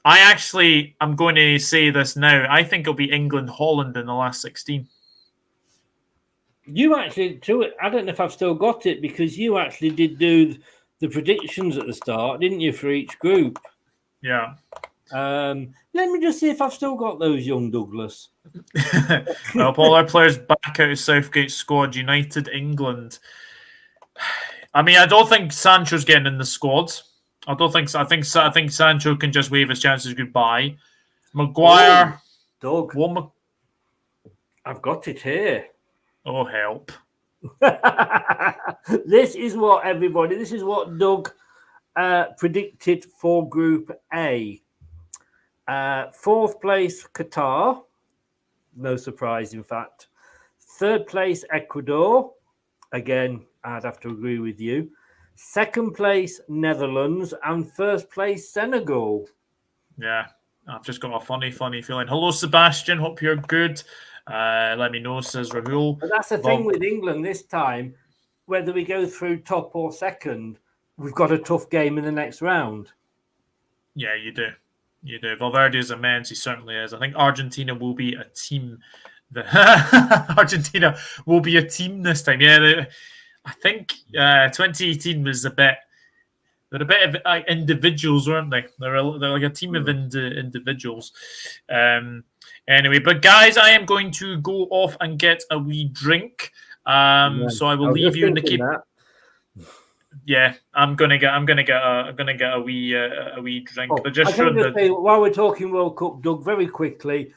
going to say this now. I think it'll be England-Holland in the last 16. You actually, I don't know if I've still got it, because you actually did do the predictions at the start, didn't you, for each group? Yeah. Let me just see if I've still got those, young Douglas. Well, all our players back out of Southgate's squad. United, England. I mean, I don't think Sancho's getting in the squad. I think Sancho can just wave his chances goodbye. Maguire. Doug. I've got it here. Oh, help. This is what Doug predicted for Group A. Fourth place, Qatar. No surprise, in fact. Third place, Ecuador. Again, I'd have to agree with you. Second place, Netherlands. And first place, Senegal. Yeah, I've just got a funny feeling. Hello, Sebastian. Hope you're good. Let me know, says Rahul. But that's the thing with England this time. Whether we go through top or second, we've got a tough game in the next round. Yeah, you do. Valverde is immense. He certainly is. I think Argentina will be a team. Argentina will be a team this time. Yeah, I think 2018 was a bit. They're a bit of individuals, weren't they? They're like a team of individuals. Anyway, but guys, I am going to go off and get a wee drink. So I will leave you in the keep. Yeah, I'm gonna get a wee drink. But just say, while we're talking World Cup, Doug, very quickly,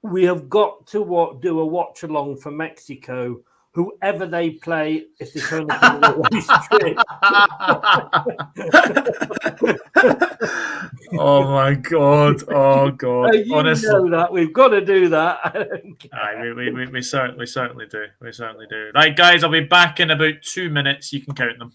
we have got to do a watch along for Mexico. Whoever they play, if they turn up on the race trip. Oh my God! Oh God! Honestly, know that we've got to do that. We certainly do. We certainly do. Right, guys, I'll be back in about 2 minutes. You can count them.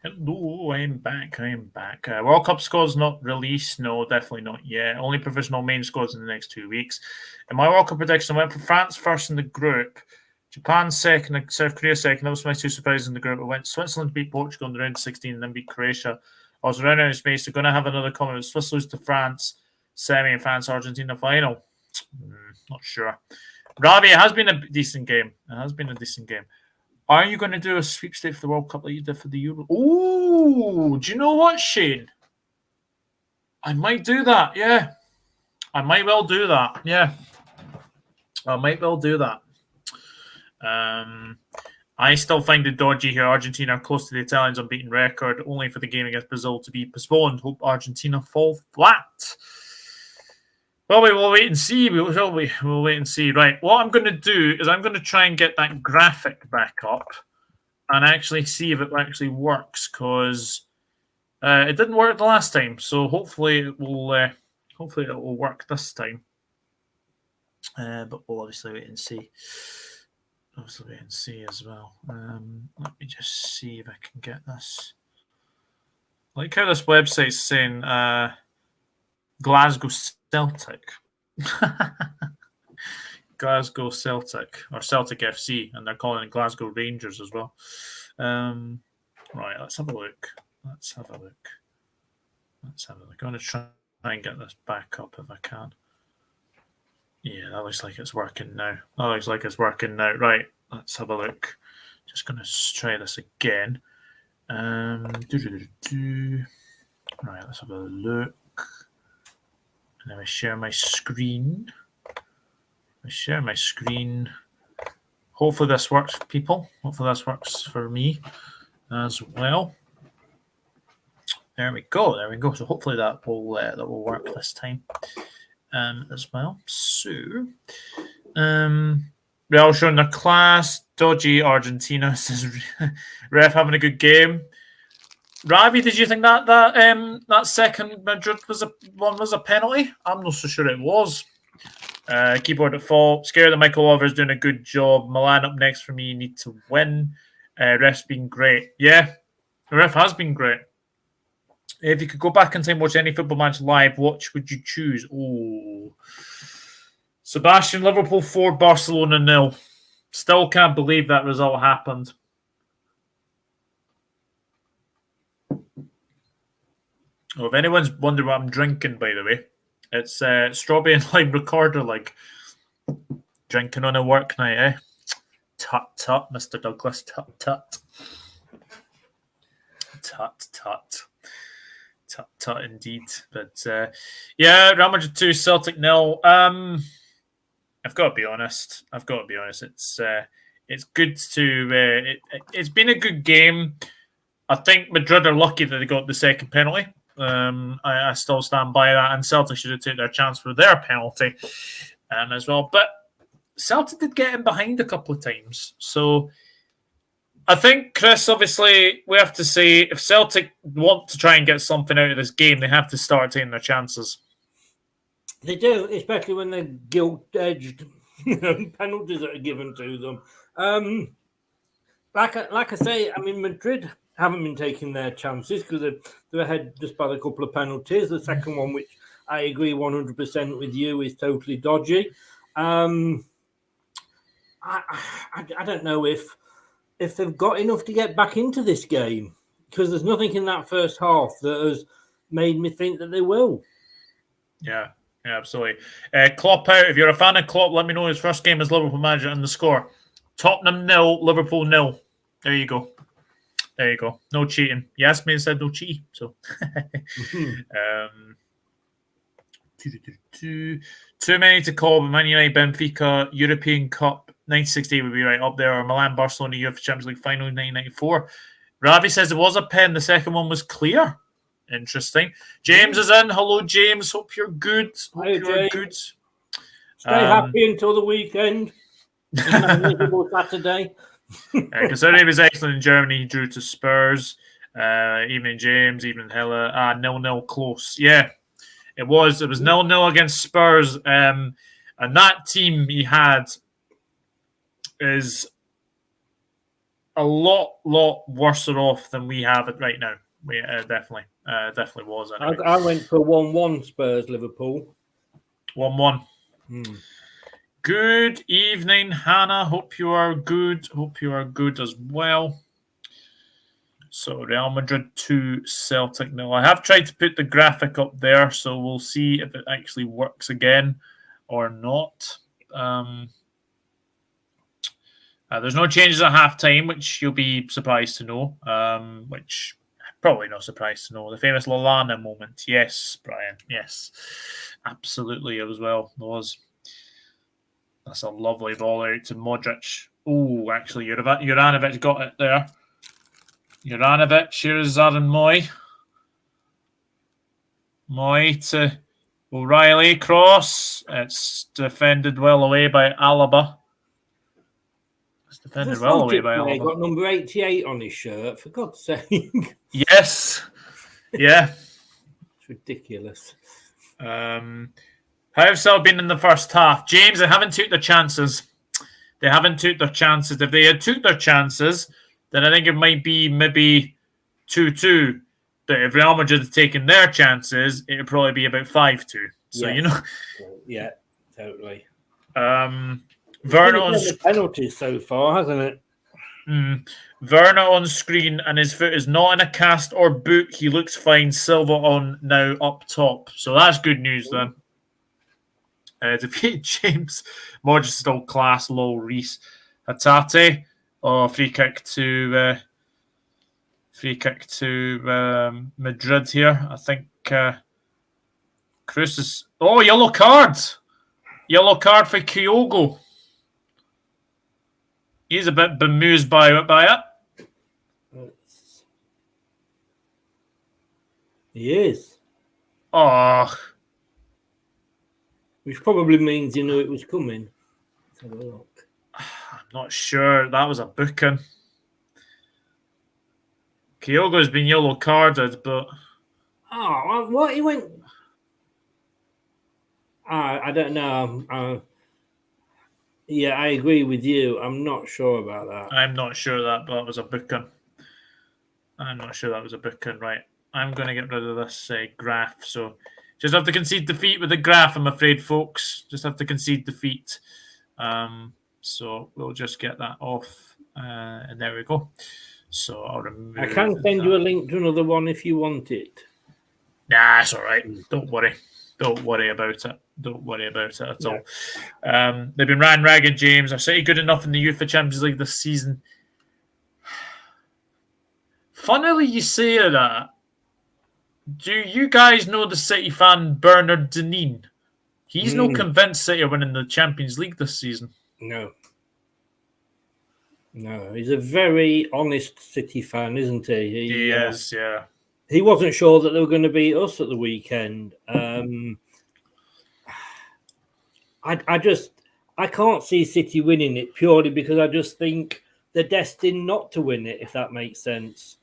Hello, I am back. World Cup scores not released. No, definitely not yet. Only provisional main scores in the next 2 weeks. In my World Cup prediction, I went for France first in the group, Japan second, and South Korea second. That was my two surprises in the group. I went Switzerland beat Portugal in the round 16 and then beat Croatia. I was around out of space. They're going to have another comment. Swiss lose to France, semi, and France, Argentina final. Not sure. Ravi, it has been a decent game. Are you going to do a sweepstake for the World Cup like you did for the Euro? Oh, do you know what, Shane? I might do that, yeah. I might well do that. Yeah, I might well do that. I still find it dodgy here. Argentina are close to the Italians' unbeaten record, only for the game against Brazil to be postponed. Hope Argentina fall flat. Well, we will wait and see. We'll wait and see. Right. What I'm going to do is I'm going to try and get that graphic back up and actually see if it actually works, because it didn't work the last time. So hopefully it will. Hopefully it will work this time. But we'll obviously wait and see. Obviously wait and see as well. Let me just see if I can get this. I like how this website's saying Glasgow Celtic. Glasgow Celtic, or Celtic FC, and they're calling it Glasgow Rangers as well. Right, let's have a look. I'm going to try and get this back up if I can. Yeah, that looks like it's working now. Right, let's have a look. Just going to try this again. Right, let's have a look. And then I share my screen. Hopefully this works for people. Hopefully this works for me as well. There we go. So hopefully that will work this time. As well. So, Real showing their class. Dodgy Argentina says ref having a good game. Ravi, did you think that second Madrid was a penalty? I'm not so sure it was. Keyboard at fault. Scared that Michael Oliver's doing a good job. Milan up next for me. Need to win. Ref's been great. Yeah, the ref has been great. If you could go back in time and watch any football match live, which would you choose? Oh, Sebastian, Liverpool 4, Barcelona 0. Still can't believe that result happened. Oh, if anyone's wondering what I'm drinking, by the way, it's strawberry and lime recorder, like drinking on a work night, eh? Tut tut, Mr. Douglas, tut tut. Tut tut. Tut indeed. But yeah, Real Madrid 2, Celtic 0. I've got to be honest. It's good to. It's been a good game. I think Madrid are lucky that they got the second penalty. I still stand by that, and Celtic should have taken their chance for their penalty as well. But Celtic did get in behind a couple of times, so. I think, Chris, obviously, we have to say if Celtic want to try and get something out of this game, they have to start taking their chances. They do, especially when they're gilt-edged penalties that are given to them. Like I say, I mean, Madrid haven't been taking their chances because they're ahead just by a couple of penalties. The second one, which I agree 100% with you, is totally dodgy. I don't know if they've got enough to get back into this game, because there's nothing in that first half that has made me think that they will. Yeah, absolutely. Klopp out. If you're a fan of Klopp, let me know his first game as Liverpool manager and the score. Tottenham 0, Liverpool 0. There you go. No cheating. You asked me and said no cheating. So, too many to call, but Man United, Benfica, European Cup. 1968 would be right up there, or Milan, Barcelona, UEFA Champions League final in 1994. Ravi says it was a pen. The second one was clear. Interesting. James is in. Hello, James. Hope you're good. Good. Stay happy until the weekend. Saturday. Considering he was excellent in Germany, he drew to Spurs. Evening, James. Evening, Hella. 0-0 close. Yeah, it was. It was 0-0 against Spurs. And that team he had is a lot worse off than we have it right now. We definitely was. Anyway. I went for 1-1 Spurs Liverpool. 1-1. Good evening, Hannah. Hope you are good. Hope you are good as well. So Real Madrid 2, Celtic 0. I have tried to put the graphic up there, so we'll see if it actually works again or not. There's no changes at halftime, which you'll be surprised to know. Which Probably no surprise to know. The famous Lallana moment. Yes, Brian. Yes. Absolutely as well. There was. That's a lovely ball out to Modric. Oh, actually, Juranovic got it there. Juranovic, here's Aaron Moy. Moy to O'Reilly. Cross. It's defended well away by Alaba. It's defended well away by Alaba. Got number 88 on his shirt, for God's sake. Yes. Yeah. It's ridiculous. How have Cell been in the first half? James, they haven't took their chances. They haven't took their chances. If they had took their chances, then I think it might be maybe 2-2. But if Real Madrid had taken their chances, it would probably be about 5-2. So, Yeah, totally. Werner on penalties so far, hasn't it? Werner on screen, and his foot is not in a cast or boot. He looks fine. Silva on now up top. So that's good news then. Defeat James. Modric still class low. Reese Hatate. Free kick to Madrid here. I think Cruz is. Oh, yellow card. Yellow card for Kyogo. He's a bit bemused by it. He is. Oh. Which probably means you knew it was coming. Let's have a look. I'm not sure. That was a booking. Kyogo's been yellow carded, but... Oh, what? He went... I don't know. Yeah, I agree with you. I'm not sure about that. I'm not sure that was a booking. I'm not sure that was a booking. Right. I'm going to get rid of this graph. So just have to concede defeat with the graph, I'm afraid, folks. Just have to concede defeat. So we'll just get that off. And there we go. So I'll remove I can send you a link to another one if you want it. Nah, it's all right. Don't worry. Don't worry about it. Don't worry about it at all. They've been ran ragged, James. Are City good enough in the Uefa Champions League this season? Funnily, you say that. Do you guys know the City fan Bernard Deneen? He's not convinced City are winning the Champions League this season. No, he's a very honest City fan, isn't he? He is, yeah. He wasn't sure that they were going to beat us at the weekend. I can't see City winning it purely because I just think they're destined not to win it, if that makes sense.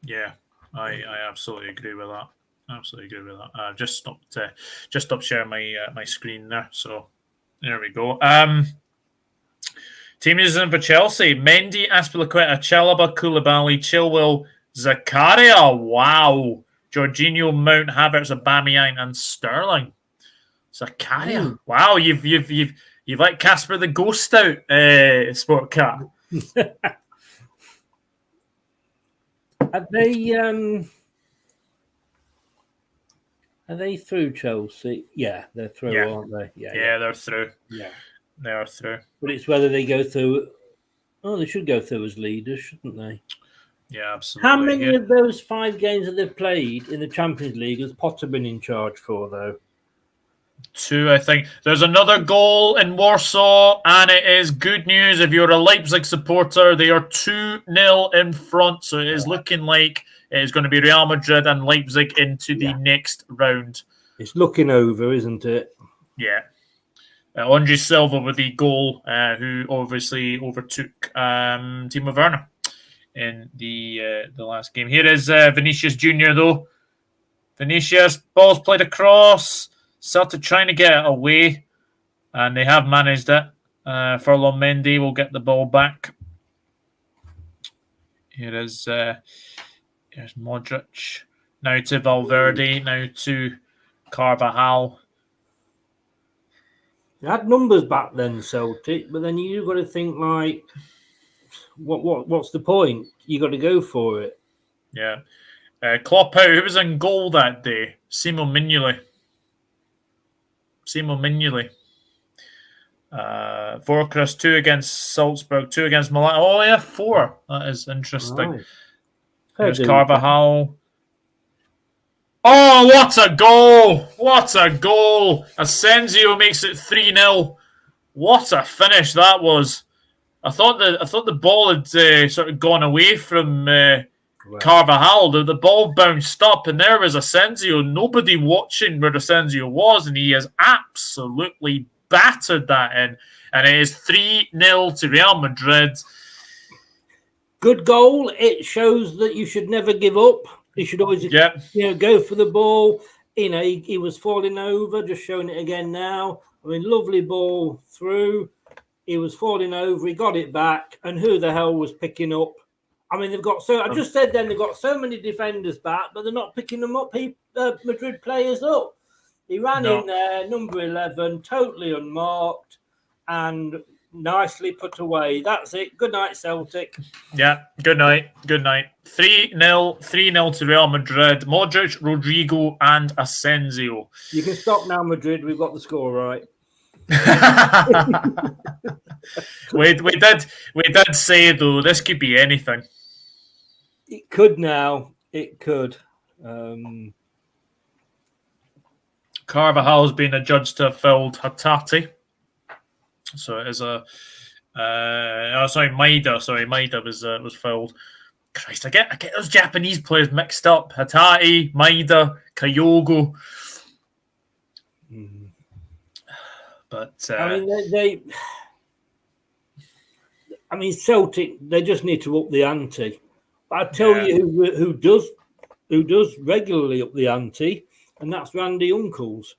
Yeah, I absolutely agree with that. I've just stopped sharing my screen there. So there we go. Team news for Chelsea: Mendy, Azpilicueta, Chalobah, Koulibaly, Chilwell, Zakaria. Wow. Jorginho, Mount, Havertz, Aubameyang, and Sterling. Zakaria. Wow, you've let Casper the Ghost out, Sport Cat. Are they through, Chelsea? Yeah, they're through, aren't they? Yeah, they're through. Yeah. They are through. But it's whether they go through. Oh, they should go through as leaders, shouldn't they? Yeah, absolutely. How many of those 5 games that they've played in the Champions League has Potter been in charge for, though? 2, I think. There's another goal in Warsaw, and it is good news if you're a Leipzig supporter. They are 2-0 in front, so it is looking like it is going to be Real Madrid and Leipzig into the next round. It's looking over, isn't it? Yeah. Andre Silva with the goal, who obviously overtook Timo Werner in the last game. Here is Vinicius Jr., though. Vinicius, ball's played across. Celtic trying to get it away, and they have managed it. Ferland Mendy will get the ball back. Here's Modric. Now to Valverde. Now to Carvajal. They had numbers back then, Celtic, but then you've got to think like, what's the point? You got to go for it. Yeah. Klopp out. Who was in goal that day? Simo Mignolet. 4 cross 2 against Salzburg, 2 against Milan. Oh yeah, 4. That is interesting. Here's Carvajal. Oh, what a goal! What a goal! Asensio makes it 3-0. What a finish that was! I thought the ball had sort of gone away from Carvajal. The ball bounced up, and there was Asensio. Nobody watching where Asensio was, and he has absolutely battered that in. And it is 3-0 to Real Madrid. Good goal. It shows that you should never give up. You should always go for the ball. He was falling over, just showing it again now. I mean, lovely ball through. He was falling over. He got it back. And who the hell was picking up? I mean, they've got I just said then they've got so many defenders back, but they're not picking them up. Madrid players up. He ran in there, number 11, totally unmarked and nicely put away. That's it. Good night, Celtic. Yeah, good night. Good night. 3-0 to Real Madrid. Modric, Rodrigo, and Asensio. You can stop now, Madrid. We've got the score right. we did say though this could be anything. It could now. It could. Carvajal's been adjudged to have fouled Hatate. So it is a Maida. Sorry, Maida was fouled. Christ, I get those Japanese players mixed up. Hatate, Maida, Kyogo. But I mean, Celtic. They just need to up the ante. I tell you who does regularly up the ante, and that's Randy Uncles.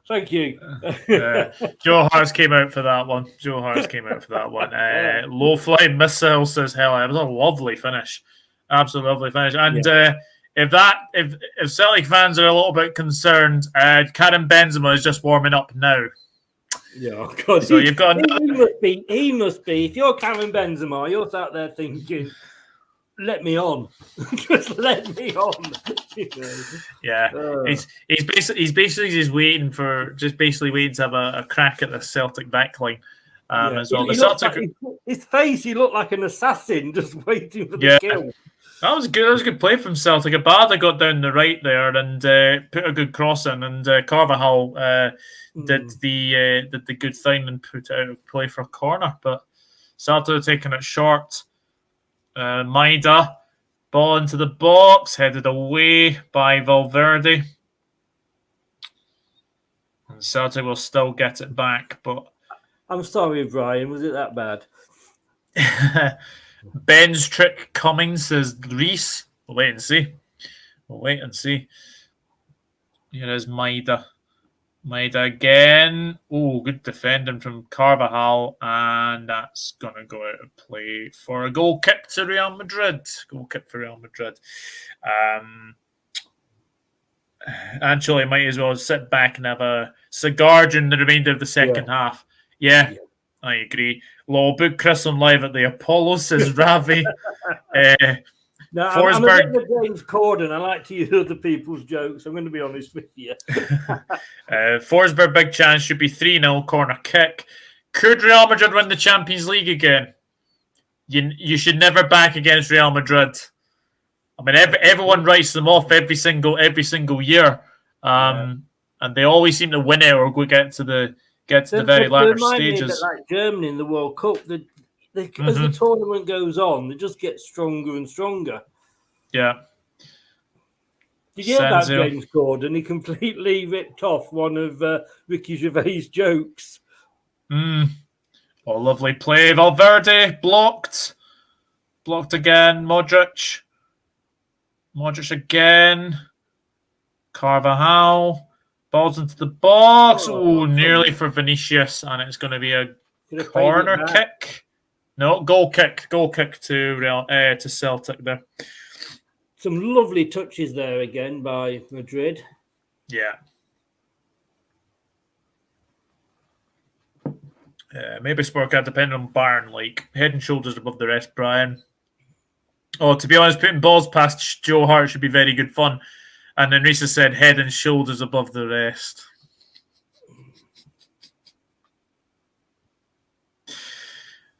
Thank you. Joe Hart's came out for that one. Low flying missile says, "Hell, it was a lovely finish, absolutely lovely finish." And if Celtic fans are a little bit concerned, Karim Benzema is just warming up now. Yeah, God. So you've got he must be. If you're Karim Benzema, you're sat there thinking, let me on. Just let me on. Yeah. He's basically just waiting to have a crack at the Celtic backline. As well. His face, he looked like an assassin just waiting for the kill. That was good. That was a good play from Celtic. Abada got down the right there and put a good cross in, and Carvajal did the good thing and put it out of play for a corner. But Celtic taking it short. Maida, ball into the box, headed away by Valverde. And Celtic will still get it back, but... I'm sorry, Brian, was it that bad? Ben's trick coming, says Reese. We'll wait and see. Here is Maida. Maida again. Oh, good defending from Carvajal. And that's going to go out of play for a goal kick to Real Madrid. Actually, might as well sit back and have a cigar during the remainder of the second half. Yeah, I agree. We'll book Chris on live at the Apollo, says Ravi. No, I'm a bit of a James Corden. I like to use other people's jokes. I'm going to be honest with you. Forsberg, big chance, should be 3-0 corner kick. Could Real Madrid win the Champions League again? You should never back against Real Madrid. I mean, everyone writes them off every single year, and they always seem to win it or get to the very latter stages. Like Germany in the World Cup, as the tournament goes on, they just get stronger and stronger. Yeah. Did you hear about James Corden? He completely ripped off one of Ricky Gervais' jokes. Oh, lovely play. Valverde blocked. Blocked again. Modric again. Carvajal. Balls into the box. Oh, nearly for Vinicius. And it's going to be a corner kick. No, goal kick to Celtic there. Some lovely touches there again by Madrid. Yeah. Maybe Spurcat, depending on Bayern, like head and shoulders above the rest, Brian. Oh, to be honest, putting balls past Joe Hart should be very good fun. And then Risa said head and shoulders above the rest.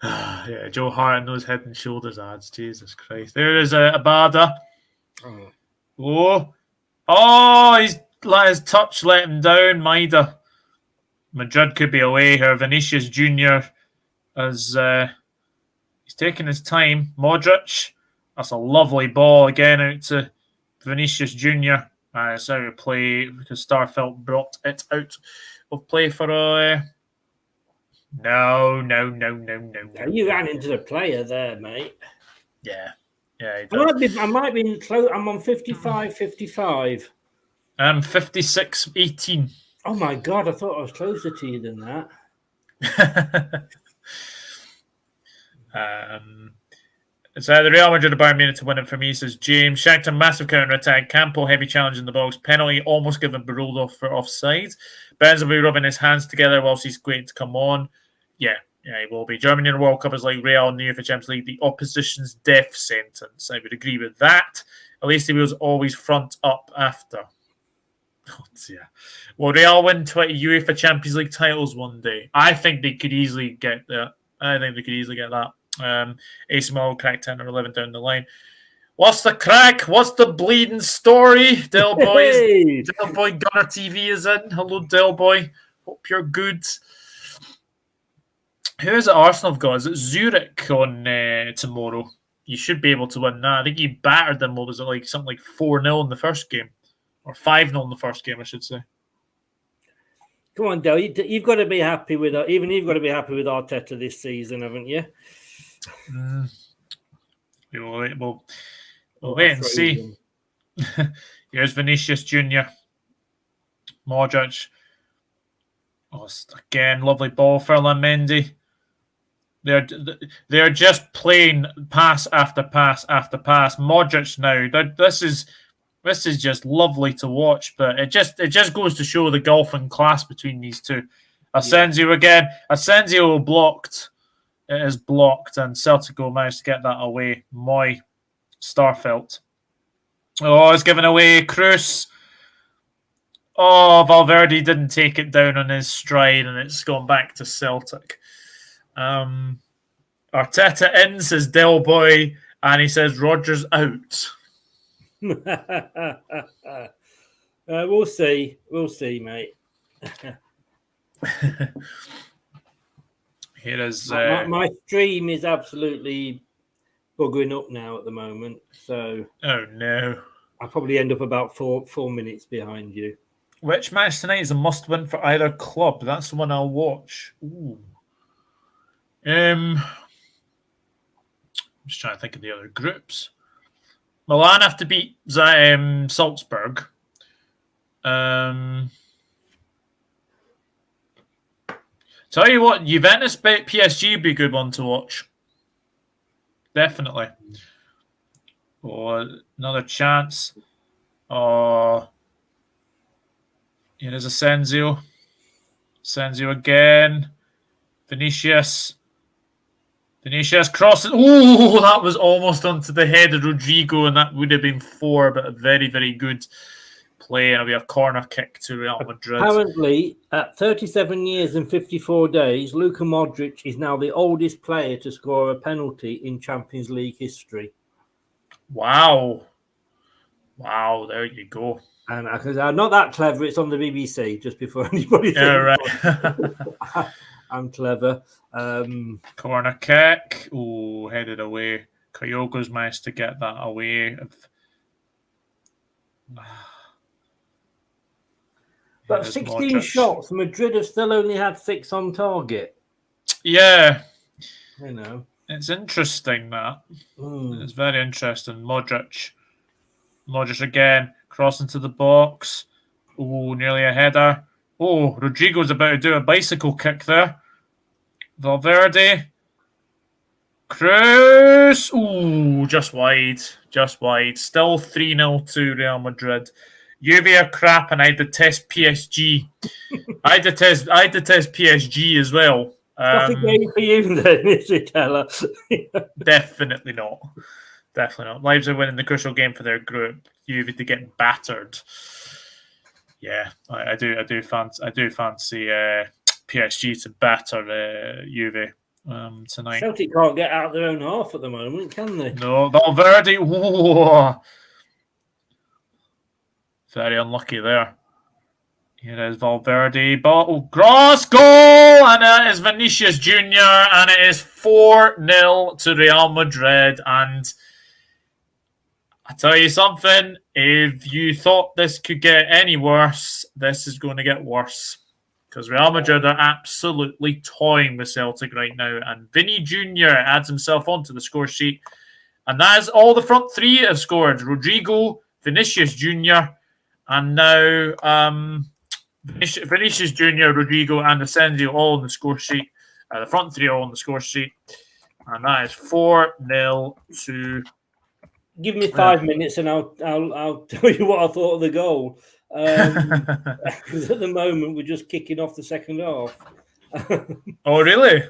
Yeah, Joe Hart and those Head and Shoulders ads. Jesus Christ. There is Abada. He's let his touch let him down. Maida. Madrid could be away here. Vinicius Jr. as he's taking his time. Modric. That's a lovely ball again out to Vinicius Jr. It's out of play because Starfelt brought it out of play for a. No. You ran into the player there, mate. Yeah. I might be close. I'm on 55. I'm 56-18. Oh my God, I thought I was closer to you than that. It's either Real Madrid or Bayern Munich to win it for me, says James. Shakhtar massive counter-attack. Campo heavy challenge in the box. Penalty almost given ruled off for offside. Benzema rubbing his hands together whilst he's waiting to come on. Yeah, he will be. Germany in the World Cup is like Real in the UEFA Champions League. The opposition's death sentence. I would agree with that. At least he was always front up after. Oh dear. Will Real win 20 UEFA Champions League titles one day? I think they could easily get that. ASML crack 10 or 11 down the line. What's the crack? What's the bleeding story? Del Boy, Del Boy Gunner TV is in. Hello, Del Boy. Hope you're good. Who is it Arsenal have got? Is it Zurich on tomorrow? You should be able to win that. I think you battered them. What was it like? Something like 4-0 in the first game. Or 5-0 in the first game, I should say. Come on, Del. You've got to be happy with you've got to be happy with Arteta this season, haven't you? We'll wait and see. Here's Vinicius Jr. Modric. Again, lovely ball for Mendy. They're just playing pass after pass after pass. Modric now. This is just lovely to watch, but it just goes to show the gulf in class between these two. Asensio again. Asensio blocked. It is blocked, and Celtic will manage to get that away. Moy, Starfelt. Oh, it's given away. Cruz. Oh, Valverde didn't take it down on his stride, and it's gone back to Celtic. Arteta in, says Del Boy, and he says Rodgers out. We'll see, mate. Here is my stream is absolutely buggering up now at the moment, so oh no, I'll probably end up about four minutes behind you. Which match tonight is a must-win for either club? That's the one I'll watch. Ooh. I'm just trying to think of the other groups. Milan have to beat Salzburg. Tell you what, Juventus PSG would be a good one to watch. Definitely. Oh, another chance. Oh, here's Asensio. Asensio again. Vinicius crosses. Oh, that was almost onto the head of Rodrigo, and that would have been 4, but a very, very good play. And it'll be a corner kick to Real Madrid. Apparently, at 37 years and 54 days, Luka Modric is now the oldest player to score a penalty in Champions League history. Wow, there you go. And I'm not that clever. It's on the BBC, just before anybody thinks. Yeah, right. I'm clever. Corner kick. Oh, headed away. Kyogo's managed to get that away. But 16 Modric. Shots. Madrid have still only had 6 on target. Yeah. You know. It's interesting, that. It's very interesting. Modric again. Crossing to the box. Oh, nearly a header. Oh, Rodrigo's about to do a bicycle kick there. Valverde. Cruz. Ooh, just wide. Still 3-0 to Real Madrid. Juve are crap, and I detest PSG. I detest PSG as well. What's the game for you then, is it, Ella? Definitely not. Leipzig winning the crucial game for their group. Juve to get battered. Yeah, I do fancy PSG to batter Juve. tonight. Celtic can't get out their own half at the moment, can they? No, Valverde. Whoa. Very unlucky there. Here is Valverde. Cross goal! And it is Vinicius Jr. And it is 4-0 to Real Madrid. And I tell you something, if you thought this could get any worse, this is going to get worse. Because Real Madrid are absolutely toying with Celtic right now. And Vinny Jr. adds himself onto the score sheet. And that is all the front three have scored. Rodrigo, Vinicius Jr., and now Vinicius Jr., Rodrigo, and Asensio all on the score sheet. The front three are all on the score sheet. And that is 4-0 to... Give me 5 minutes and I'll tell you what I thought of the goal. Because at the moment we're just kicking off the second half. Oh, really?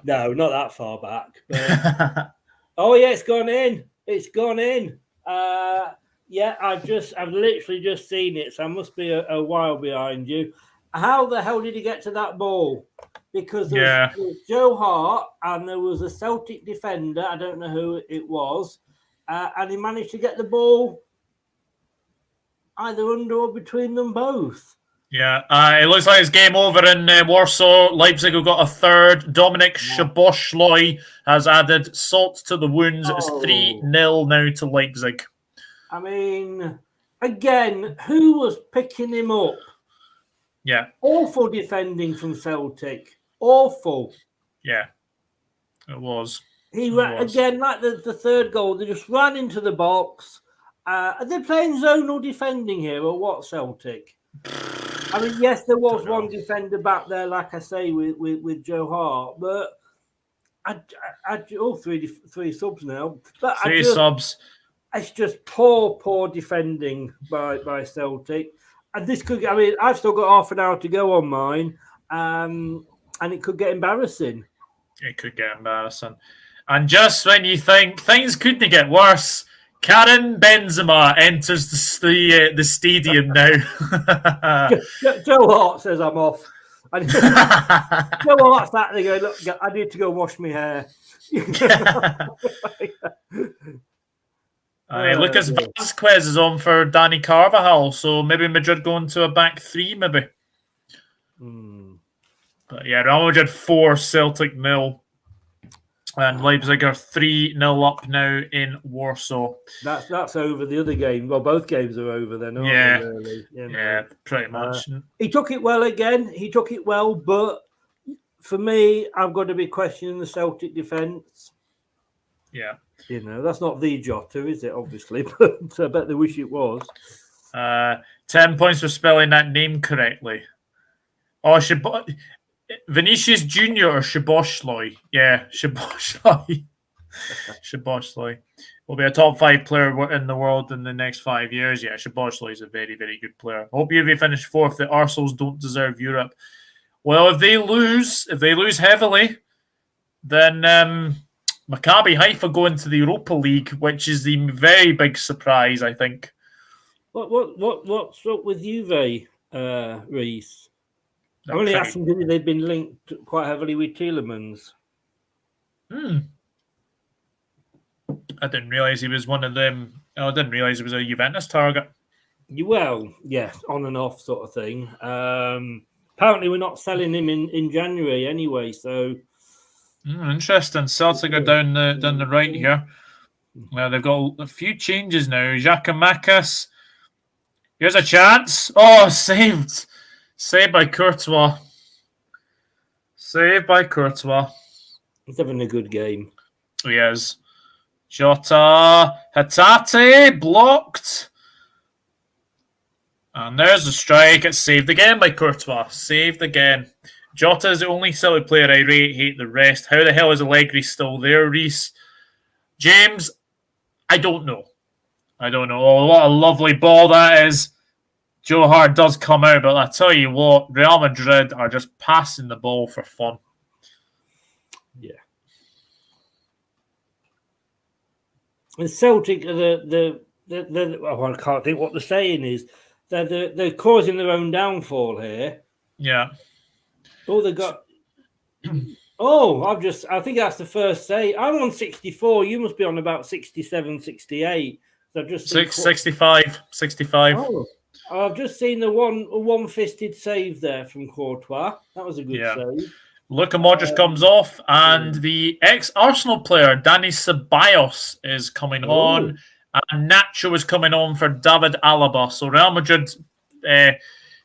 No, not that far back. But... oh yeah, it's gone in. It's gone in. Yeah, I've literally just seen it, so I must be a while behind you. How the hell did he get to that ball? Because there was Joe Hart and there was a Celtic defender. I don't know who it was. And he managed to get the ball either under or between them both. Yeah, it looks like it's game over in Warsaw. Leipzig have got a third. Dominic Szoboszlai has added salt to the wounds. It's 3-0 now to Leipzig. I mean, again, who was picking him up? Yeah. Awful defending from Celtic. Awful. Yeah, it was. Again, like the third goal, they just ran into the box. Are they playing zonal defending here or what, Celtic? I mean, yes, there was one defender back there, like I say, with Joe Hart, but three subs now. But three subs. It's just poor defending by Celtic. And this could, I mean, I've still got half an hour to go on mine, and it could get embarrassing. It could get embarrassing. And just when you think things couldn't get worse, Karim Benzema enters the stadium now. Joe Hart says I'm off. Joe Hart's sat there going, look, I need to go wash my hair. Lucas Vazquez is on for Dani Carvajal, so maybe Madrid going to a back three, maybe. But yeah, Real Madrid 4, Celtic 0. And Leipzig are 3-0 up now in Warsaw. That's over the other game. Well, both games are over then, aren't they? Really? Yeah, pretty much. He took it well again. He took it well, but for me, I've got to be questioning the Celtic defence. Yeah. You know, that's not the Jota, is it, obviously? But I bet they wish it was. 10 points for spelling that name correctly. Oh, Vinicius Jr. or Szoboszlai? Yeah, Szoboszlai. Szoboszlai will be a top 5 player in the world in the next 5 years. Yeah, Szoboszlai is a very, very good player. Hope you finish 4th. The Arsenals don't deserve Europe. Well, if they lose heavily, then Maccabi Haifa go into the Europa League, which is the very big surprise, I think. What's up with Juve, Reese? I'm only asking because they've been linked quite heavily with Tielemans. I didn't realise he was one of them. I didn't realise he was a Juventus target. Well, yeah, on and off sort of thing. Apparently, we're not selling him in January anyway, so... interesting. Celtic are down the right here. Well, they've got a few changes now. Giacomakis. Here's a chance. Oh, saved. Saved by Courtois. Saved by Courtois. He's having a good game. He is. Jota. Hatate. Blocked. And there's the strike. It's saved again by Courtois. Saved again. Jota is the only Celtic player I hate the rest. How the hell is Allegri still there, Reese? James, I don't know. Oh, what a lovely ball that is. Joe Hart does come out, but I tell you what, Real Madrid are just passing the ball for fun. Yeah. And Celtic are I can't think what the saying is. They're causing their own downfall here. Yeah. All they got Oh, I think that's the first save. I'm on 64. You must be on about 67, 68. So I've just seen 65. Oh, I've just seen the one-fisted save there from Courtois. That was a good save. Luka Modric comes off, and the ex-Arsenal player, Dani Ceballos, is coming on, and Nacho is coming on for David Alaba. So Real Madrid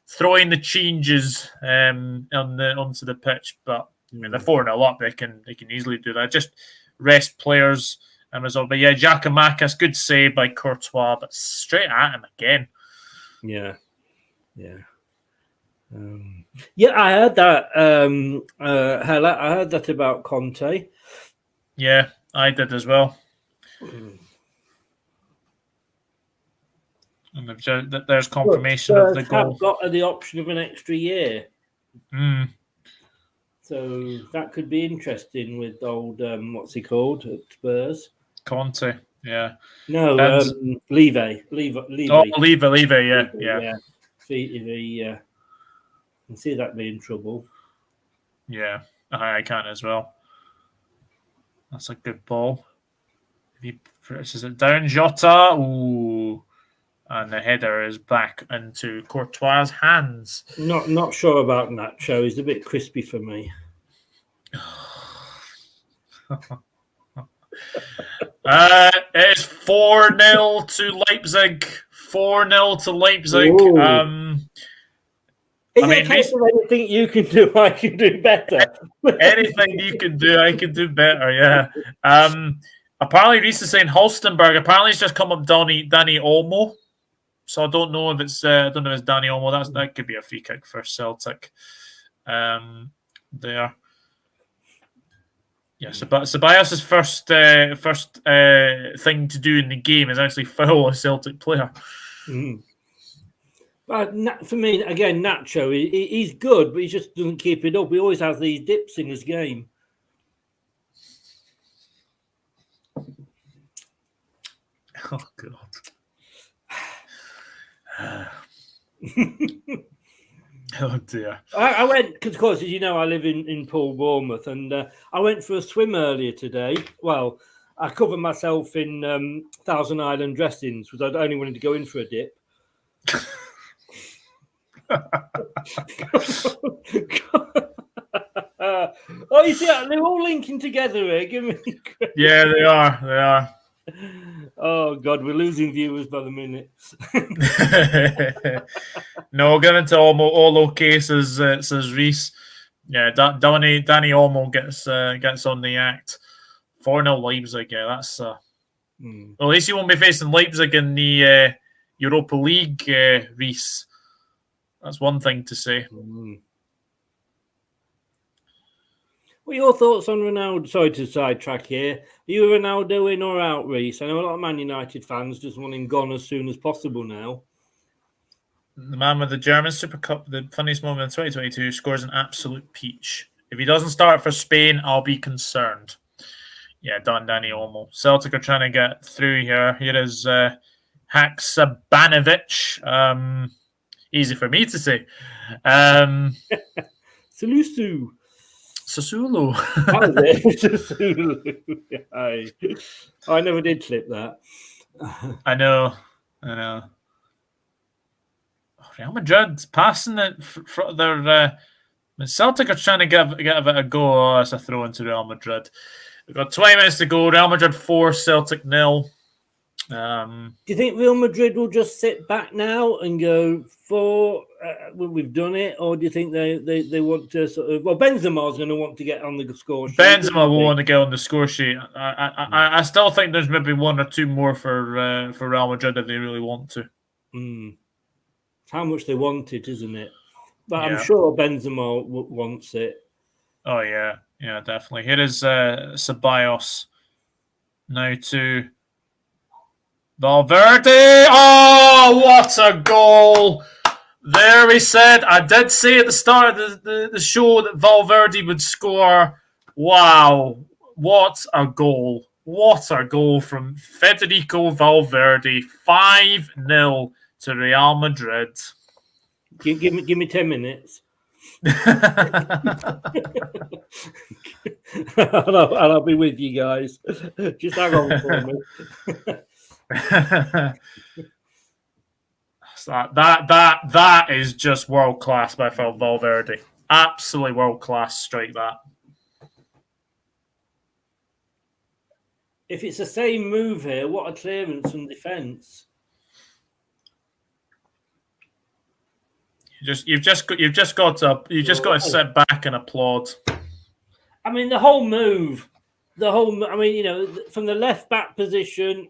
throwing the changes onto the pitch, but I mean, they're 4-0 up. They can easily do that. Just rest players and result. But yeah, Giakoumakis, good save by Courtois, but straight at him again. Yeah. I heard that. I heard that about Conte. Yeah, I did as well. And there's confirmation of the goal. Have got the option of an extra year. So that could be interesting with old what's he called at Spurs? Conte, yeah. No, Levy. Oh, Levy, yeah. See if he can see that being trouble. Yeah, I can as well. That's a good ball. If he presses it down, Jota, ooh. And the header is back into Courtois' hands. Not sure about Nacho. He's a bit crispy for me. It's 4-0 to Leipzig. 4-0 to Leipzig. Anything you can do, I can do better. Anything you can do, I can do better. Yeah. Apparently, Reese is saying Holstenberg. Apparently, it's just come up Dani Olmo. So I don't know if it's Dani Olmo. That could be a free kick for Celtic. There. Yeah, Ceballos' first thing to do in the game is actually foul a Celtic player. But for me, again, Nacho, he's good, but he just doesn't keep it up. He always has these dips in his game. Oh, God. Oh dear! I went because, of course, as you know, I live in Poole, Bournemouth, and I went for a swim earlier today. Well, I covered myself in Thousand Island dressings because I only wanted to go in for a dip. Oh, you see, they're all linking together here. Give me. Yeah, they are. Oh God, we're losing viewers by the minute. No, given to all okay, says Reese. Yeah, Danny Olmo gets on the act. 4-0 Leipzig. Yeah, that's well, at least he won't be facing Leipzig in the Europa League. Reese, that's one thing to say. What are your thoughts on Ronaldo? Sorry to sidetrack here. Are you a Ronaldo in or out, Reese? I know a lot of Man United fans just want him gone as soon as possible now. The man with the German Super Cup, the funniest moment in 2022, scores an absolute peach. If he doesn't start for Spain, I'll be concerned. Yeah, Dani Olmo. Celtic are trying to get through here. Here is Haksabanovic. Easy for me to say. Salusu. Sassuolo. That was it. I never did clip that. I know. Real Madrid passing it for their. Celtic are trying to give it a go. Oh, that's a throw into Real Madrid. We've got 20 minutes to go. Real Madrid 4, Celtic 0. Do you think Real Madrid will just sit back now and go for we've done it, or do you think they want to sort of? Well, Benzema's going to want to get on the score sheet. Benzema will want to get on the score sheet. I still think there's maybe one or two more for Real Madrid if they really want to. How much they want it, isn't it? But yeah. I'm sure Benzema wants it. Oh yeah, definitely. Here is Ceballos now to Valverde. Oh, what a goal! There we said. I did say at the start of the show that Valverde would score. Wow, what a goal! What a goal from Federico Valverde. 5-0 to Real Madrid. Give me 10 minutes. and I'll be with you guys. Just hang on for me. So that is just world class by Valverde. Absolutely world class strike that. If it's the same move here, what a clearance and defence. You've just got to sit back and applaud. I mean, the whole move. I mean, from the left back position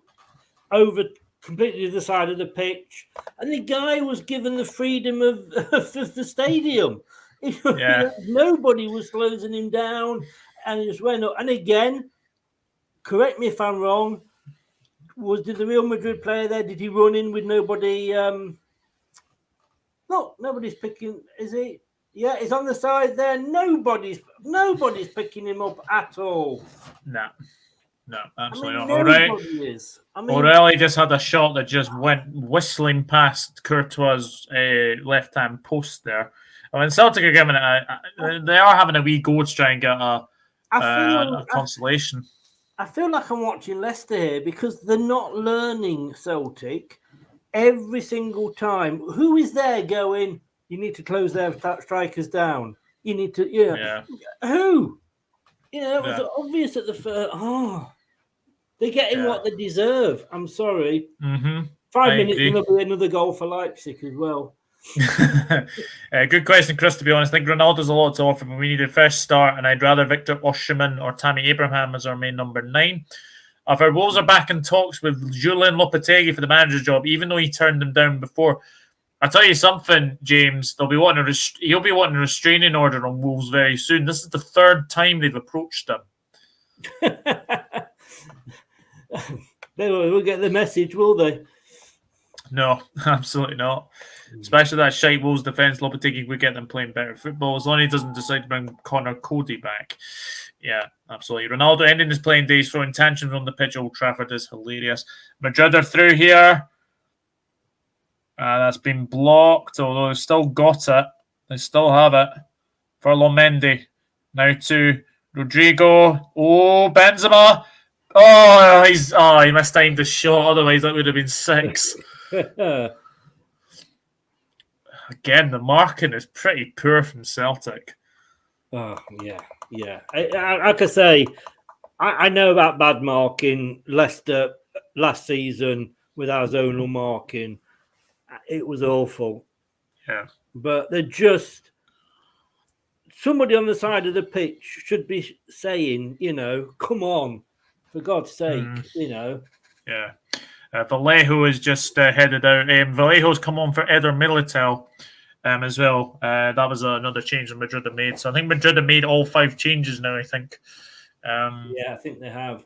over completely to the side of the pitch, and the guy was given the freedom of the stadium. Nobody was closing him down, and he just went up. And again, correct me if I'm wrong. Did the Real Madrid player there? Did he run in with nobody? No, nobody's picking. Is he? Yeah, he's on the side there. Nobody's picking him up at all. No, absolutely not. O'Reilly just had a shot that just went whistling past Courtois' left-hand post there. I mean, Celtic are giving it. They are having a wee go to try and get a consolation. I feel like I'm watching Leicester here because they're not learning Celtic. Every single time, who is there going? You need to close their strikers down. You need to, Who? It was obvious at the first. They're getting what they deserve. I'm sorry. 5 minutes and there'll be another goal for Leipzig as well. Good question, Chris. To be honest, I think Ronaldo's a lot to offer, but we need a fresh start, and I'd rather Victor Osimhen or Tammy Abraham as our main number 9. If our Wolves are back in talks with Julian Lopetegui for the manager's job, even though he turned them down before, I'll tell you something, James. He'll be wanting a restraining order on Wolves very soon. This is the 3rd time they've approached him. They will get the message, will they? No, absolutely not. Especially that shite Wolves defence. Lopetegui would get them playing better football as long as he doesn't decide to bring Connor Cody back. Yeah, absolutely. Ronaldo ending his playing days throwing tantrums on the pitch at Old Trafford is hilarious. Madrid are through here. That's been blocked, although they've still got it. They still have it. For Lomendi. Now to Rodrigo. Oh, Benzema. Oh, he mistimed the shot. Otherwise, that would have been 6. Again, the marking is pretty poor from Celtic. Oh, yeah. Like I say, I know about bad marking. Leicester last season with our zonal marking, it was awful. Yeah. But they're just... Somebody on the side of the pitch should be saying, come on, for God's sake, Yeah. Vallejo is just headed out. Vallejo's come on for Eder Militao as well. That was another change that Madrid have made. So I think Madrid have made all 5 changes now, I think. I think they have.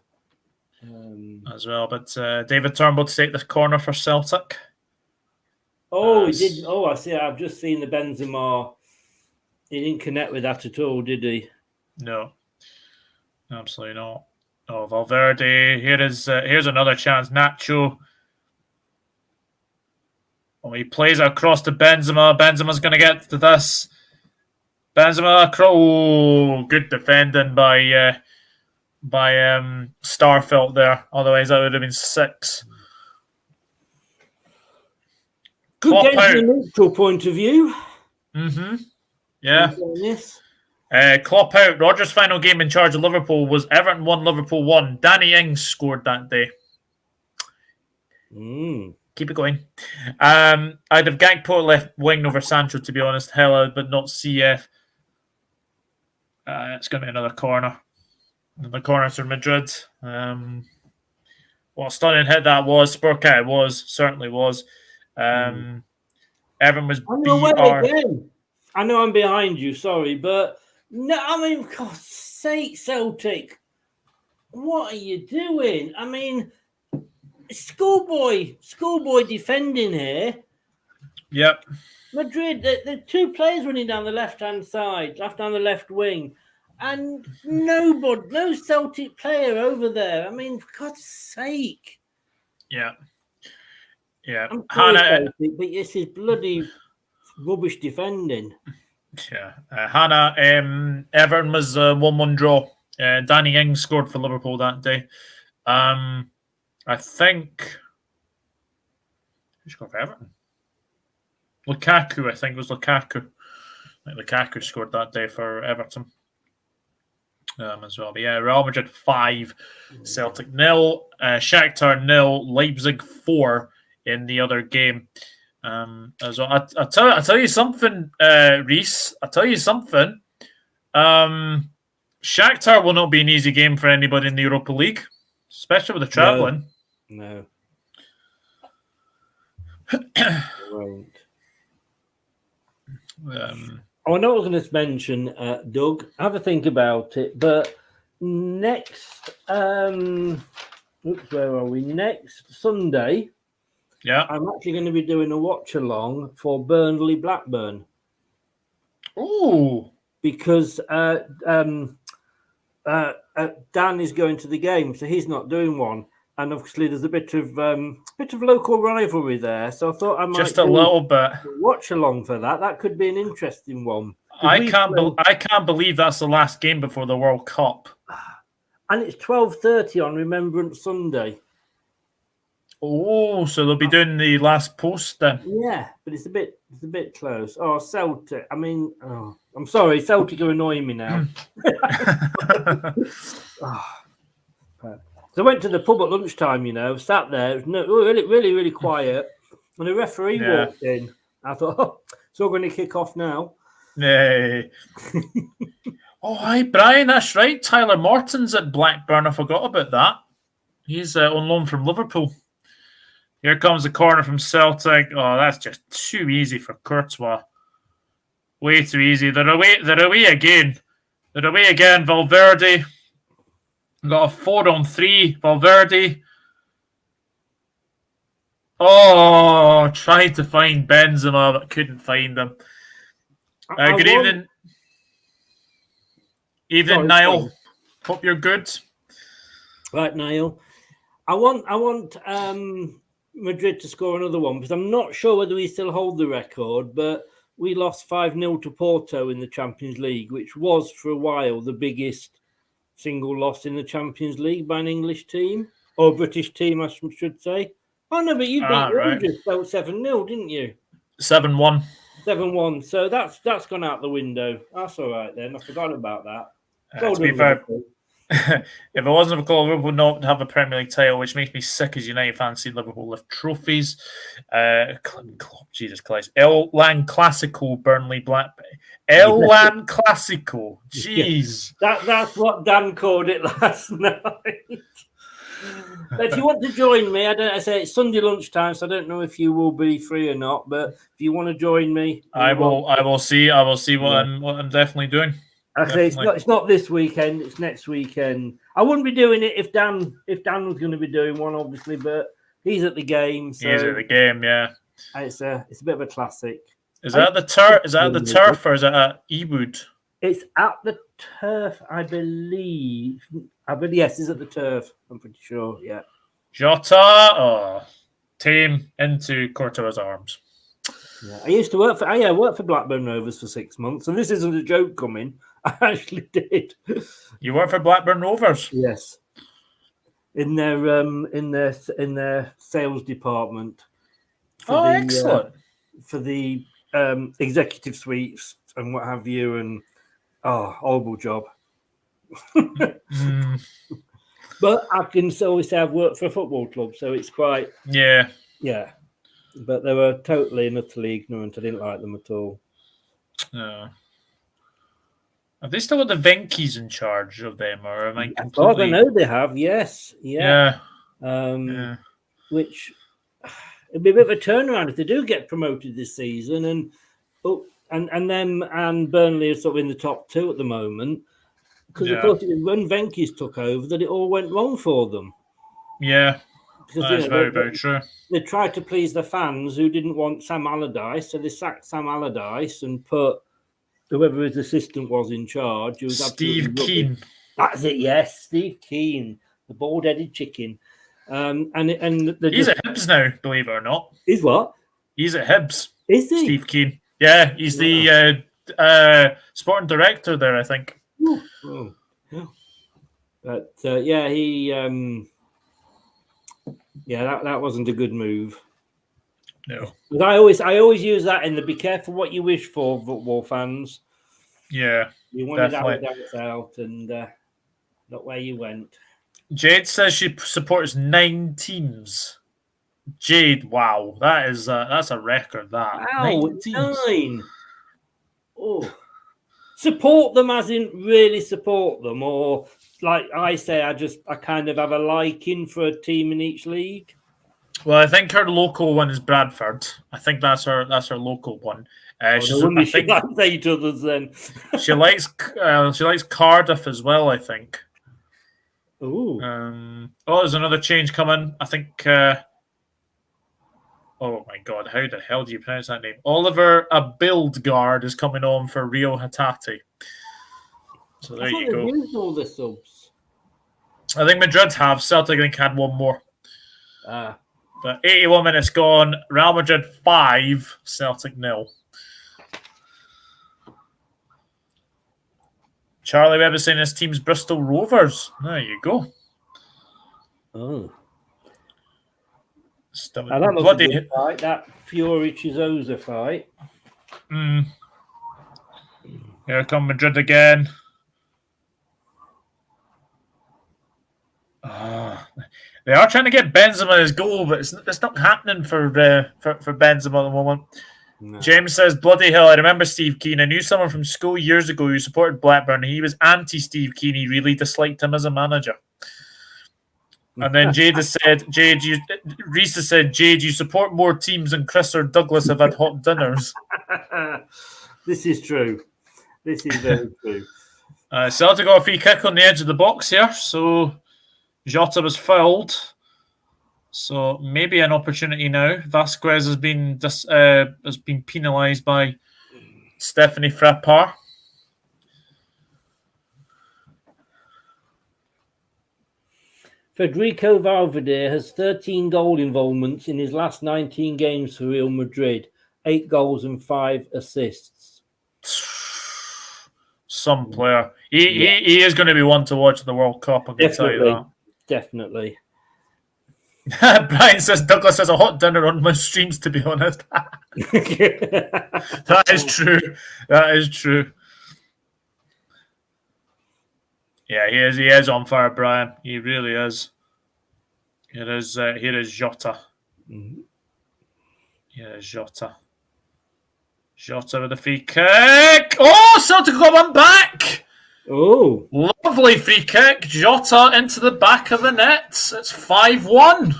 As well. But David Turnbull to take the corner for Celtic. Oh, he did. Oh, I see. I've just seen the Benzema. He didn't connect with that at all, did he? No. Absolutely not. Oh, Valverde. Here's another chance. Nacho. Oh, he plays across to Benzema. Benzema's going to get to this. Benzema. Oh, good defending by Starfelt there. Otherwise, that would have been 6. Good game from a neutral point of view. Yeah. Klopp out. Rodgers' final game in charge of Liverpool was Everton 1, Liverpool 1. Danny Ings scored that day. Keep it going. I'd have Gakpo left wing over Sancho, to be honest. Hella, but not CF. It's going to be another corner. Another corner for Madrid. What a stunning hit that was. Spurcat it was. Certainly was. Everton was BR. Again. I know I'm behind you, sorry, but no, I mean, for God's sake, Celtic, what are you doing? I mean, schoolboy defending here. Yep. Madrid, the 2 players running down the left-hand side, down the left wing, and no Celtic player over there. I mean, for God's sake. Yeah. I'm sorry, Celtic, but this is bloody rubbish defending. Yeah. Hannah, Everton was a 1-1 draw. Danny Ings scored for Liverpool that day. I think... Who scored for Everton? Lukaku, I think it was Lukaku. I think Lukaku scored that day for Everton as well. But yeah, Real Madrid 5, Celtic 0, Shakhtar 0, Leipzig 4 in the other game. As well. I tell you something, Reese. I tell you something. Shakhtar will not be an easy game for anybody in the Europa League, especially with the travelling. No. Won't. I know I was going to mention, Doug, have a think about it, but next, where are we? Next Sunday, I'm actually going to be doing a watch-along for Burnley-Blackburn. Ooh. Because Dan is going to the game, so he's not doing one. And obviously, there's a bit of local rivalry there. So I thought I might just a little bit watch along for that. That could be an interesting one. I can't believe that's the last game before the World Cup. And it's 12:30 on Remembrance Sunday. Oh, so they'll be doing the last post then. Yeah, but it's a bit close. Oh, Celtic. I mean, I'm sorry, Celtic are annoying me now. So I went to the pub at lunchtime, sat there. It was really quiet. And the referee walked in. I thought, it's all going to kick off now. Yay. Oh, hi, Brian. That's right. Tyler Morton's at Blackburn. I forgot about that. He's on loan from Liverpool. Here comes the corner from Celtic. Oh, that's just too easy for Courtois. Way too easy. They're away again. Valverde. Got a 4-on-3. Valverde. Oh, tried to find Benzema, but couldn't find him. Good evening. Evening, Niall. Hope you're good. Right, Niall. I want Madrid to score another one because I'm not sure whether we still hold the record, but we lost 5-0 to Porto in the Champions League, which was for a while the biggest single loss in the Champions League by an English team or British team, I should say. Oh no, but you beat Rangers 7-0, didn't you? 7-1. 7-1. So that's gone out the window. That's all right then. I forgot about that. To be fair, if it wasn't for Liverpool, would not have a Premier League title, which makes me sick as United fans see Liverpool lift trophies. Jesus Christ. El Lan Clasico, Burnley Blackburn. El Lan Clasico. Jeez. That's what Dan called it last night. But if you want to join me, I say it's Sunday lunchtime, so I don't know if you will be free or not. But if you want to join me, I will see what I'm definitely doing. Actually, it's not this weekend. It's next weekend. I wouldn't be doing it if Dan was going to be doing one, obviously. But he's at the game. So he's at the game, yeah. It's a bit of a classic. Is that the turf? Is that at the turf or is it at Ewood? It's at the turf, I believe. Yes, it's at the turf. I'm pretty sure. Yeah. Jota, team into Courtois' arms. Yeah. I used to work for Blackburn Rovers for 6 months, and this isn't a joke coming. I actually did. You work for Blackburn Rovers? Yes. In their sales department. Excellent. For the executive suites and what have you, and horrible job. But I can always say I've worked for a football club, so it's quite yeah. But they were totally and utterly ignorant. I didn't like them at all. No. Have they still got the Venkies in charge of them, or am I completely... As far as I know, they have. Yes, yeah. Which it'd be a bit of a turnaround if they do get promoted this season, and them and Burnley are sort of in the top two at the moment. Because of course, when Venkies took over, that it all went wrong for them. Yeah, that's very, very true. They tried to please the fans who didn't want Sam Allardyce, so they sacked Sam Allardyce and put whoever his assistant was in charge. Who was Steve Keane. That's it, yes, Steve Keane, the bald-headed chicken. He's at Hibs now, believe it or not. He's what? He's at Hibs. Is he? Steve Keane. Yeah, he's the sporting director there, I think. Oh, yeah. But he that wasn't a good move. No. But I always use that in the be careful what you wish for, football fans. Yeah, You wanted definitely. out and not where you went. Jade says she supports 9 teams. Jade, wow, that's a record. That Wow, 9 teams. 9. Oh, support them as in really support them, or like I say, I kind of have a liking for a team in each league. Well, I think her local one is Bradford. I think that's her local one. I think she likes each others then. she likes Cardiff as well, I think. Ooh. There's another change coming. I think. Oh my God! How the hell do you pronounce that name? Oliver Abildgaard is coming on for Rio Hatate. So there you go. Used all the subs. I think Madrid have. Celtic, I think, had one more. But 81 minutes gone. Real Madrid 5, Celtic 0. Charlie Webb is saying his team's Bristol Rovers. There you go. Oh. Still That was a good fight. That Fury Chizoza fight. Here come Madrid again. They are trying to get Benzema his goal, but it's not happening for Benzema at the moment. No. James says, bloody hell, I remember Steve Keane. I knew someone from school years ago who supported Blackburn. He was anti-Steve Keane. He really disliked him as a manager. And then Reese has said, Jade, you support more teams than Chris or Douglas have had hot dinners. This is true. This is very true. Celtic got a free kick on the edge of the box here, so Jota was fouled. So maybe an opportunity now. Vasquez has been penalised by Stephanie Frappart. Federico Valverde has 13 goal involvements in his last 19 games for Real Madrid, 8 goals and 5 assists. Some player. He is going to be one to watch the World Cup, I can tell you that. Definitely. Brian says Douglas has a hot dinner on my streams, to be honest. That is true. That is true. Yeah, he is on fire, Brian. He really is. Here is Jota. Mm-hmm. Here is Jota. Jota with a free kick. Oh, Celtic got one back. Oh, lovely free kick. Jota into the back of the net. It's 5-1.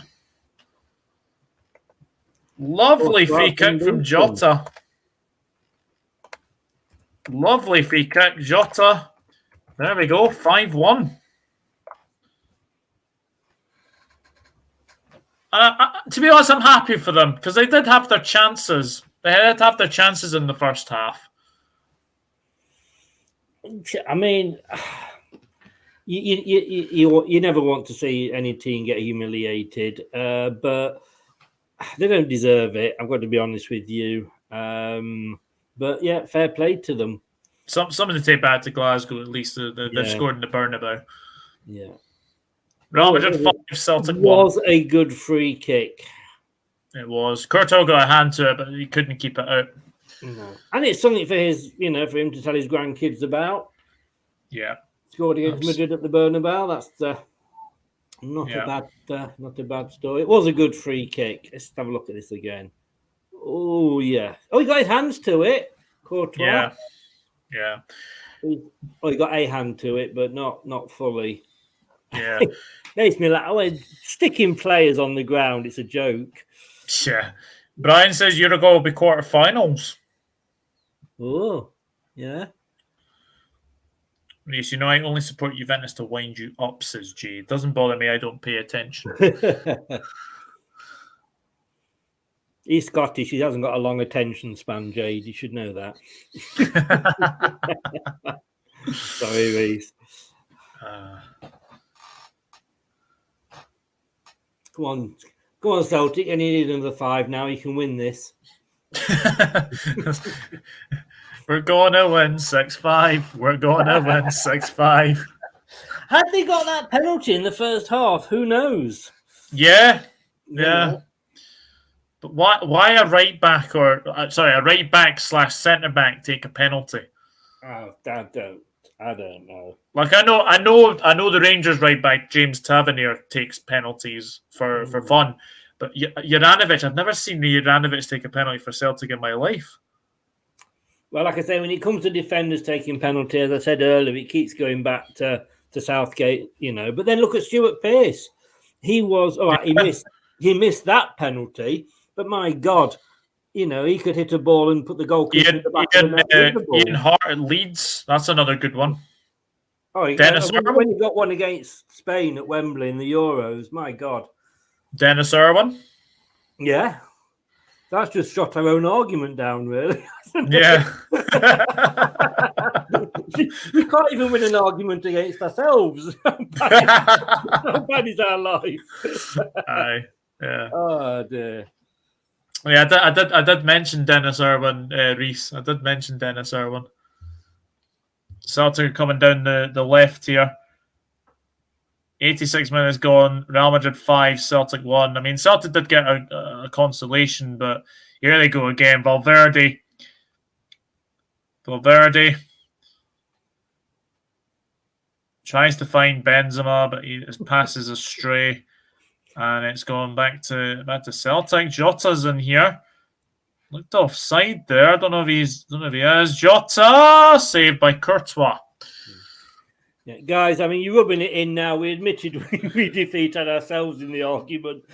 Lovely free kick from Jota. Lovely free kick, Jota. There we go, 5-1. To be honest, I'm happy for them because they did have their chances. They did have their chances in the first half. I mean, you never want to see any team get humiliated, but they don't deserve it. I've got to be honest with you. But yeah, fair play to them. Something to take back to Glasgow, at least. They've scored in the Bernabeu. Yeah. Real Madrid 5, Celtic 1. Was a good free kick. It was. Courtois got a hand to it, but he couldn't keep it out. No. And it's something for his, for him to tell his grandkids about. Yeah. Scored against Madrid at the Bernabeu. That's not a bad story. It was a good free kick. Let's have a look at this again. Oh yeah. Oh, he got his hands to it. Courtois. Yeah. Oh, he got a hand to it, but not fully. Yeah. Makes me like, sticking players on the ground. It's a joke. Yeah. Brian says Uruguay will be quarterfinals. Oh, yeah. Reese, I only support Juventus to wind you up, says G. It doesn't bother me. I don't pay attention. He's Scottish. He hasn't got a long attention span, Jade. You should know that. Sorry, Reese. Go on, Celtic. And you need another 5 now. You can win this. We're going to win 6-5. We're going to win 6-5. Had they got that penalty in the first half, who knows? Yeah. You know? But why a right back a right back / centre back take a penalty? Oh, I don't know. Like I know the Rangers right back James Tavernier takes penalties for fun, but Juranovic, I've never seen Juranovic take a penalty for Celtic in my life. Well, like I say, when it comes to defenders taking penalties, as I said earlier, it keeps going back to Southgate, you know. But then look at Stuart Pearce. He was all right. He missed that penalty, but my God, you know, he could hit a ball and put the goalkeeper in the back of the net. Ian Hart at Leeds, that's another good one. Oh, Dennis when he got one against Spain at Wembley in the Euros, my God. Dennis Irwin. Yeah. That's just shot our own argument down, really. Yeah. We can't even win an argument against ourselves. How bad is our life? Aye. Yeah. Oh, dear. Yeah, I did mention Dennis Irwin, Reese. I did mention Dennis Irwin. Celtic are coming down the left here. 86 minutes gone. Real Madrid 5, Celtic 1. I mean, Celtic did get a consolation, but here they go again. Valverde tries to find Benzema, but his pass is astray, and it's going back to Celtic. Jota's in here. Looked offside there. I don't know if he is. Jota saved by Courtois. Yeah, guys, I mean, you're rubbing it in now. We admitted we defeated ourselves in the argument.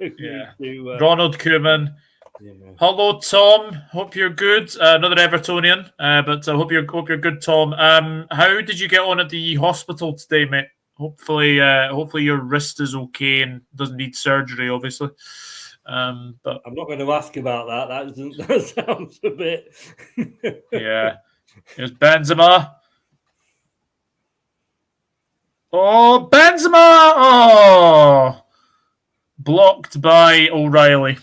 Ronald Koeman. Yeah. Hello, Tom. Hope you're good. Another Evertonian, but I hope you're good, Tom. How did you get on at the hospital today, mate? Hopefully your wrist is okay and doesn't need surgery, obviously. But I'm not going to ask about that. That sounds a bit. Yeah. Here's Benzema. Oh, Benzema! Oh, blocked by O'Reilly.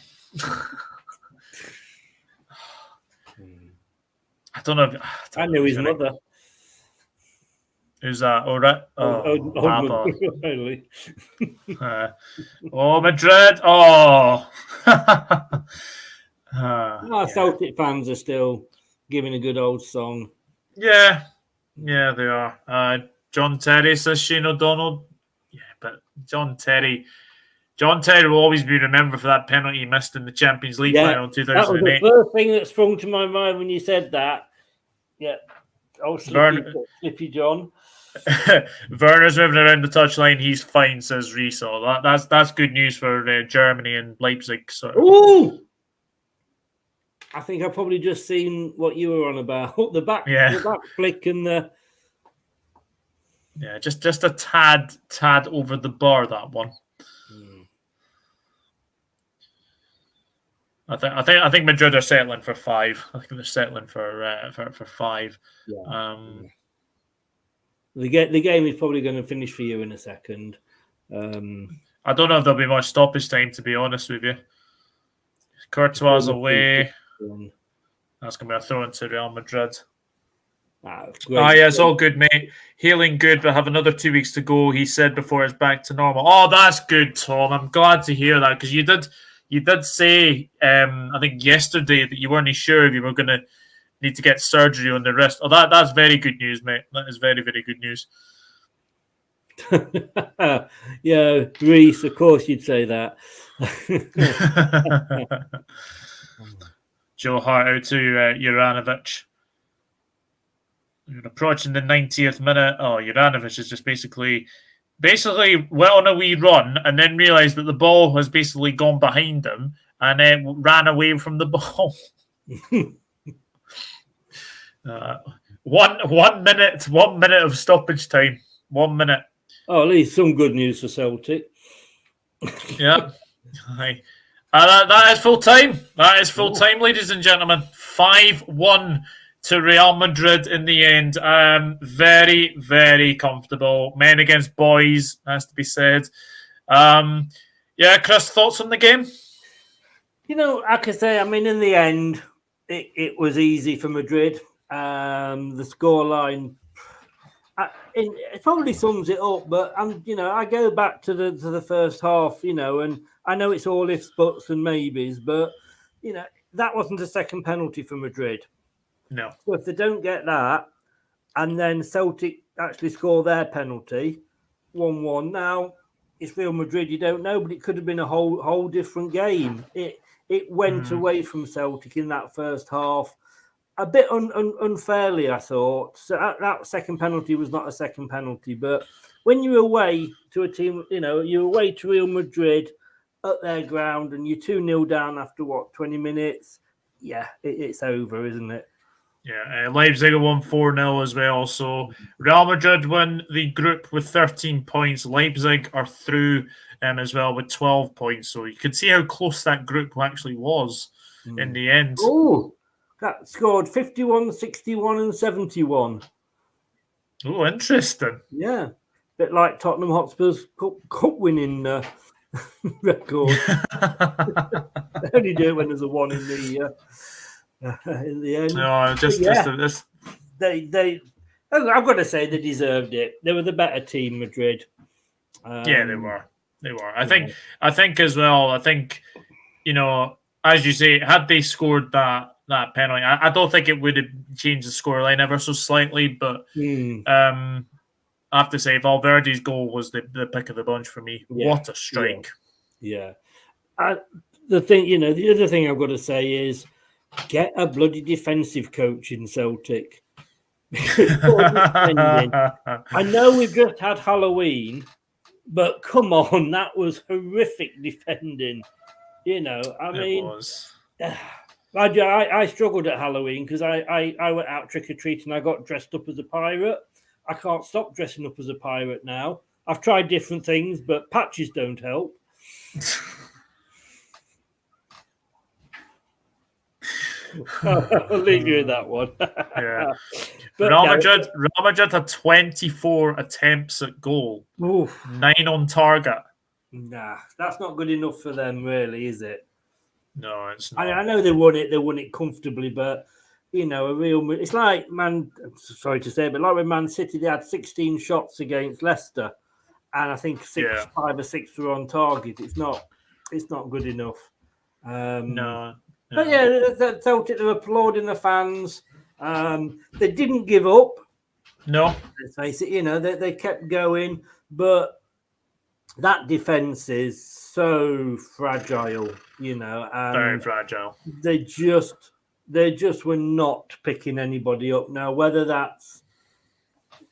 I don't know. I knew his mother. Who's that? O'Reilly. Madrid. Oh. Celtic fans are still giving a good old song. Yeah, they are. John Terry says Shane O'Donnell. Yeah, but John Terry will always be remembered for that penalty he missed in the Champions League final in 2008. That was the first thing that sprung to my mind when you said that. Yeah. Oh, Slippy John. Werner's moving around the touchline. He's fine, says Reese. So that's good news for Germany and Leipzig. Ooh! I think I've probably just seen what you were on about. The back flick and the... Yeah, just a tad over the bar, that one. I think Madrid are settling for 5. I think they're settling for 5. Yeah. The game is probably going to finish for you in a second. I don't know if there'll be much stoppage time, to be honest with you. Courtois away. That's going to be a throw into Real Madrid. Yeah, it's all good, mate. Healing good, but have another 2 weeks to go, he said, before it's back to normal. Oh, that's good, Tom. I'm glad to hear that, because you did say, I think yesterday, that you weren't sure if you were going to need to get surgery on the wrist. Oh, that's very good news, mate. That is very, very good news. Yeah, Reese, of course you'd say that. Joe Hart out to Juranovic. We're approaching the 90th minute. Oh, Juranovic is just basically went on a wee run and then realised that the ball has basically gone behind him and then ran away from the ball. 1 minute of stoppage time. 1 minute. Oh, at least some good news for Celtic. Yeah. That is full time. That is full time, ladies and gentlemen. 5-1 to Real Madrid in the end. Very, very comfortable. Men against boys, has to be said. Chris, thoughts on the game? You know, I could say, I mean, in the end, it was easy for Madrid. The scoreline, it probably sums it up. But I go back to the first half, and I know it's all ifs, buts, and maybes, but that wasn't a second penalty for Madrid. No. So if they don't get that, and then Celtic actually score their penalty, 1-1. Now it's Real Madrid, you don't know, but it could have been a whole different game. It went away from Celtic in that first half a bit unfairly, I thought. So that second penalty was not a second penalty, but when you're away to a team, you're away to Real Madrid at their ground, and you're 2-0 down after 20 minutes. Yeah, it's over, isn't it? Yeah, Leipzig won 4-0 as well. So Real Madrid win the group with 13 points. Leipzig are through as well with 12 points. So you can see how close that group actually was in the end. Oh, that scored 51, 61 and 71. Oh, interesting. Yeah, bit like Tottenham Hotspur's cup winning record. They only do it when there's a 1 in the end. No, I've got to say they deserved it. They were the better team, Madrid. Yeah, they were. I think as well. I think as you say, had they scored that penalty, I don't think it would have changed the scoreline ever so slightly. But I have to say, Valverde's goal was the pick of the bunch for me. Yeah. What a strike! Yeah. The other thing I've got to say is, get a bloody defensive coach in Celtic. I know we've just had Halloween, but come on, that was horrific defending. I struggled at Halloween because I went out trick-or-treating. I got dressed up as a pirate. I can't stop dressing up as a pirate now. I've tried different things, but patches don't help. I'll leave you with that one. Yeah. Real Madrid had 24 attempts at goal. Oof. 9 on target. Nah, that's not good enough for them, really, is it? No, it's not. I know they won it comfortably, but it's like sorry to say, but like with Man City, they had 16 shots against Leicester, and I think 5 or 6 were on target. It's not good enough. No. But yeah, Celtic, they were applauding the fans. They didn't give up. No. Let's face it, they kept going, but that defense is so fragile, very fragile. They just were not picking anybody up. Now, whether that's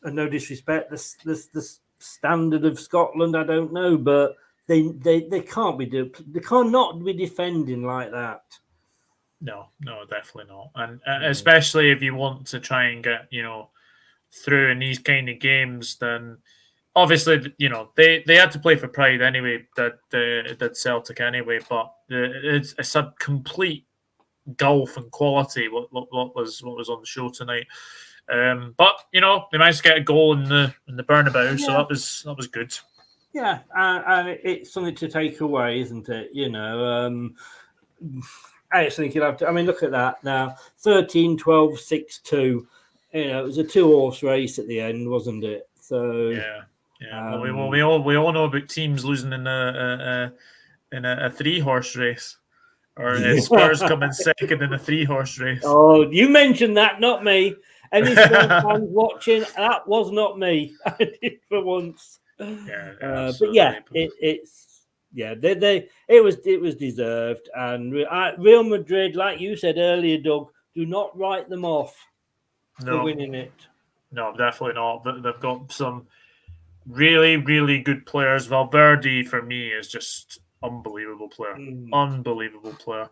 no disrespect, the standard of Scotland, I don't know, but they can't they cannot be defending like that. No, definitely not. And especially if you want to try and get, through in these kind of games, then obviously, they had to play for pride anyway, that Celtic anyway, but it's a complete gulf in quality what was on the show tonight. But they managed to get a goal in the Bernabeu, so that was good. Yeah, and it's something to take away, isn't it? I just think you'll have to. I mean, look at that now. 13, 12, 6-2. It was a 2-horse race at the end, wasn't it? So yeah. We all know about teams losing in a 3-horse race, or Spurs coming second in a 3-horse race. Oh, you mentioned that, not me. Any Spurs fans watching? That was not me. I did for once. Yeah, but yeah, it was deserved, and Real Madrid, like you said earlier, Doug, do not write them off for winning it. No, definitely not. They've got some really, really good players. Valverde, for me, is just unbelievable player. Unbelievable player.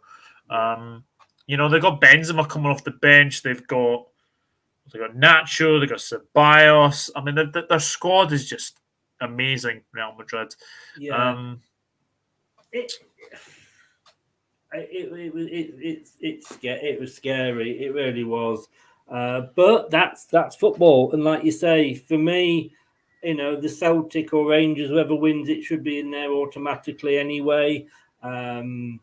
They've got Benzema coming off the bench. They've got Nacho. They've got Ceballos. I mean, their squad is just amazing. Real Madrid. Yeah. It was scary. It really was. But that's football, and like you say, for me, the Celtic or Rangers, whoever wins it, should be in there automatically anyway. And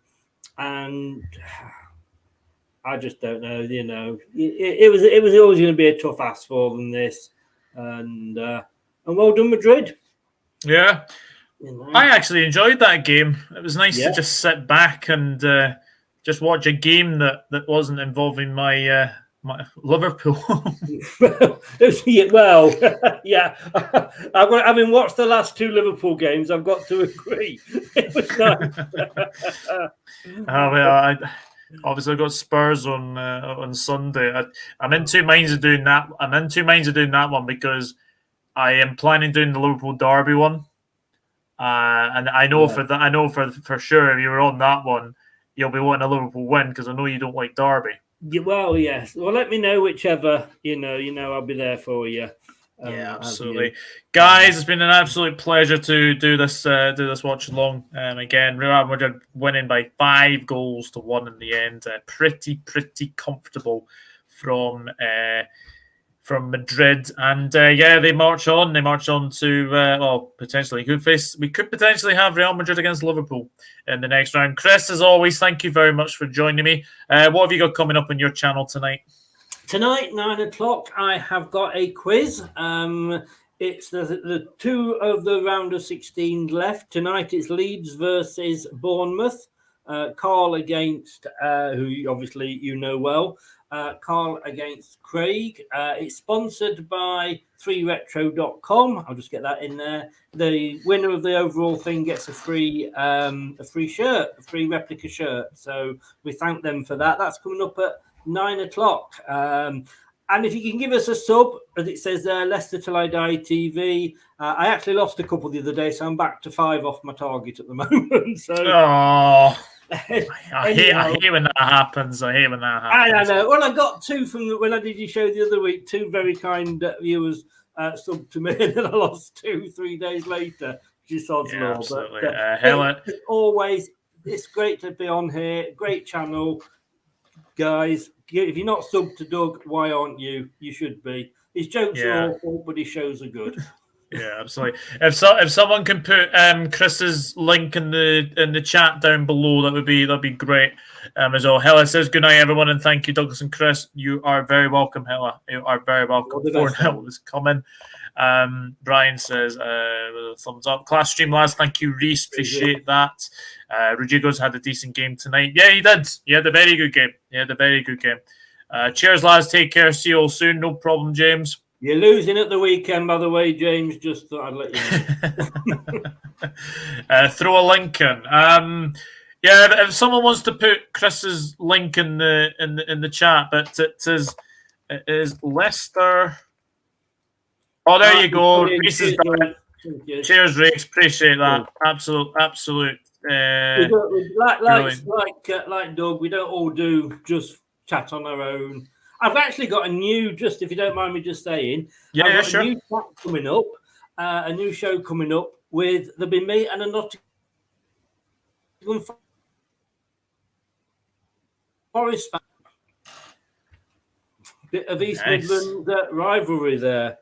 I just don't know. You know, it was always going to be a tough ask for them this, and well done, Madrid. Yeah, You know. I actually enjoyed that game. It was nice to just sit back and just watch a game that wasn't involving my Liverpool. Well, yeah. Having watched the last 2 Liverpool games, I've got to agree. It was nice. Obviously, I got Spurs on Sunday. I'm in 2 minds of doing that. I'm in 2 minds of doing that one because I am planning doing the Liverpool Derby one, and I know for sure if you were on that one, you'll be wanting a Liverpool win because I know you don't like Derby. Well, yes. Well, let me know whichever. You know, I'll be there for you. Yeah, absolutely, guys. It's been an absolute pleasure to do this watch along. Again, Real Madrid winning by 5 goals to 1 in the end. Pretty comfortable from Madrid, and they march on. They march on to potentially we could potentially have Real Madrid against Liverpool in the next round. Chris, as always, thank you very much for joining me. What have you got coming up on your channel tonight? Tonight, 9 o'clock, I have got a quiz. It's the 2 of the round of 16 left. Tonight it's Leeds versus Bournemouth. Carl against, who obviously you know well, Carl against Craig. It's sponsored by 3retro.com. I'll just get that in there. The winner of the overall thing gets a free shirt, a free replica shirt. So we thank them for that. That's coming up at 9 o'clock. And if you can give us a sub, as it says there, Leicester Till I Die TV. I actually lost a couple the other day, so I'm back to 5 off my target at the moment. So, I hate when that happens. I know. Well, I got 2 from when I did your show the other week. 2 very kind viewers subbed to me, and then I lost 2-3 days later. Just odds law. Absolutely. But always, it's great to be on here. Great channel, guys. If you're not subbed to Doug, why aren't you? You should be. His jokes are awful, but his shows are good. Yeah, absolutely. If someone can put Chris's link in the chat down below, that'd be great. As well. Hella says good night, everyone, and thank you, Douglas and Chris. You are very welcome, Hella. You are very welcome. 4-0 is coming. Brian says thumbs up. Class stream, lads. Thank you, Reese. Appreciate that. Rodrigo's had a decent game tonight. Yeah, he did. He had a very good game. Cheers, lads. Take care. See you all soon. No problem, James. You're losing at the weekend, by the way, James. Just thought I'd let you know. Throw a link in. If someone wants to put Chris's link in the chat, but it is Leicester. Oh, there you go. Reese has done it. Cheers, Reese. Appreciate that. Absolute. Like Doug, we don't all do just chat on our own. I've actually got a new, just if you don't mind me just saying, sure. A new chat coming up, a new show coming up with there'll be me and a Nottingham Forest fan. Bit of East Midland rivalry there.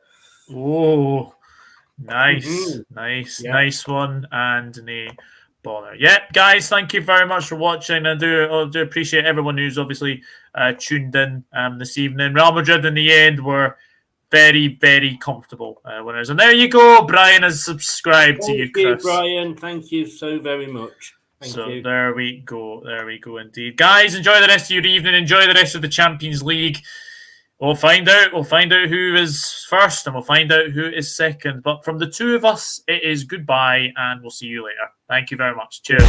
Oh, nice, nice one, Anthony Bonner. Yeah, guys, thank you very much for watching. I do appreciate everyone who's obviously tuned in this evening. Real Madrid in the end were very comfortable winners. And there you go. Brian has subscribed to you, Chris. Thank you, Brian. Thank you so very much. Thank you. There we go indeed. Guys, enjoy the rest of your evening. Enjoy the rest of the Champions League. We'll find out who is first and we'll find out who is second. But from the 2 of us, it is goodbye and we'll see you later. Thank you very much. Cheers.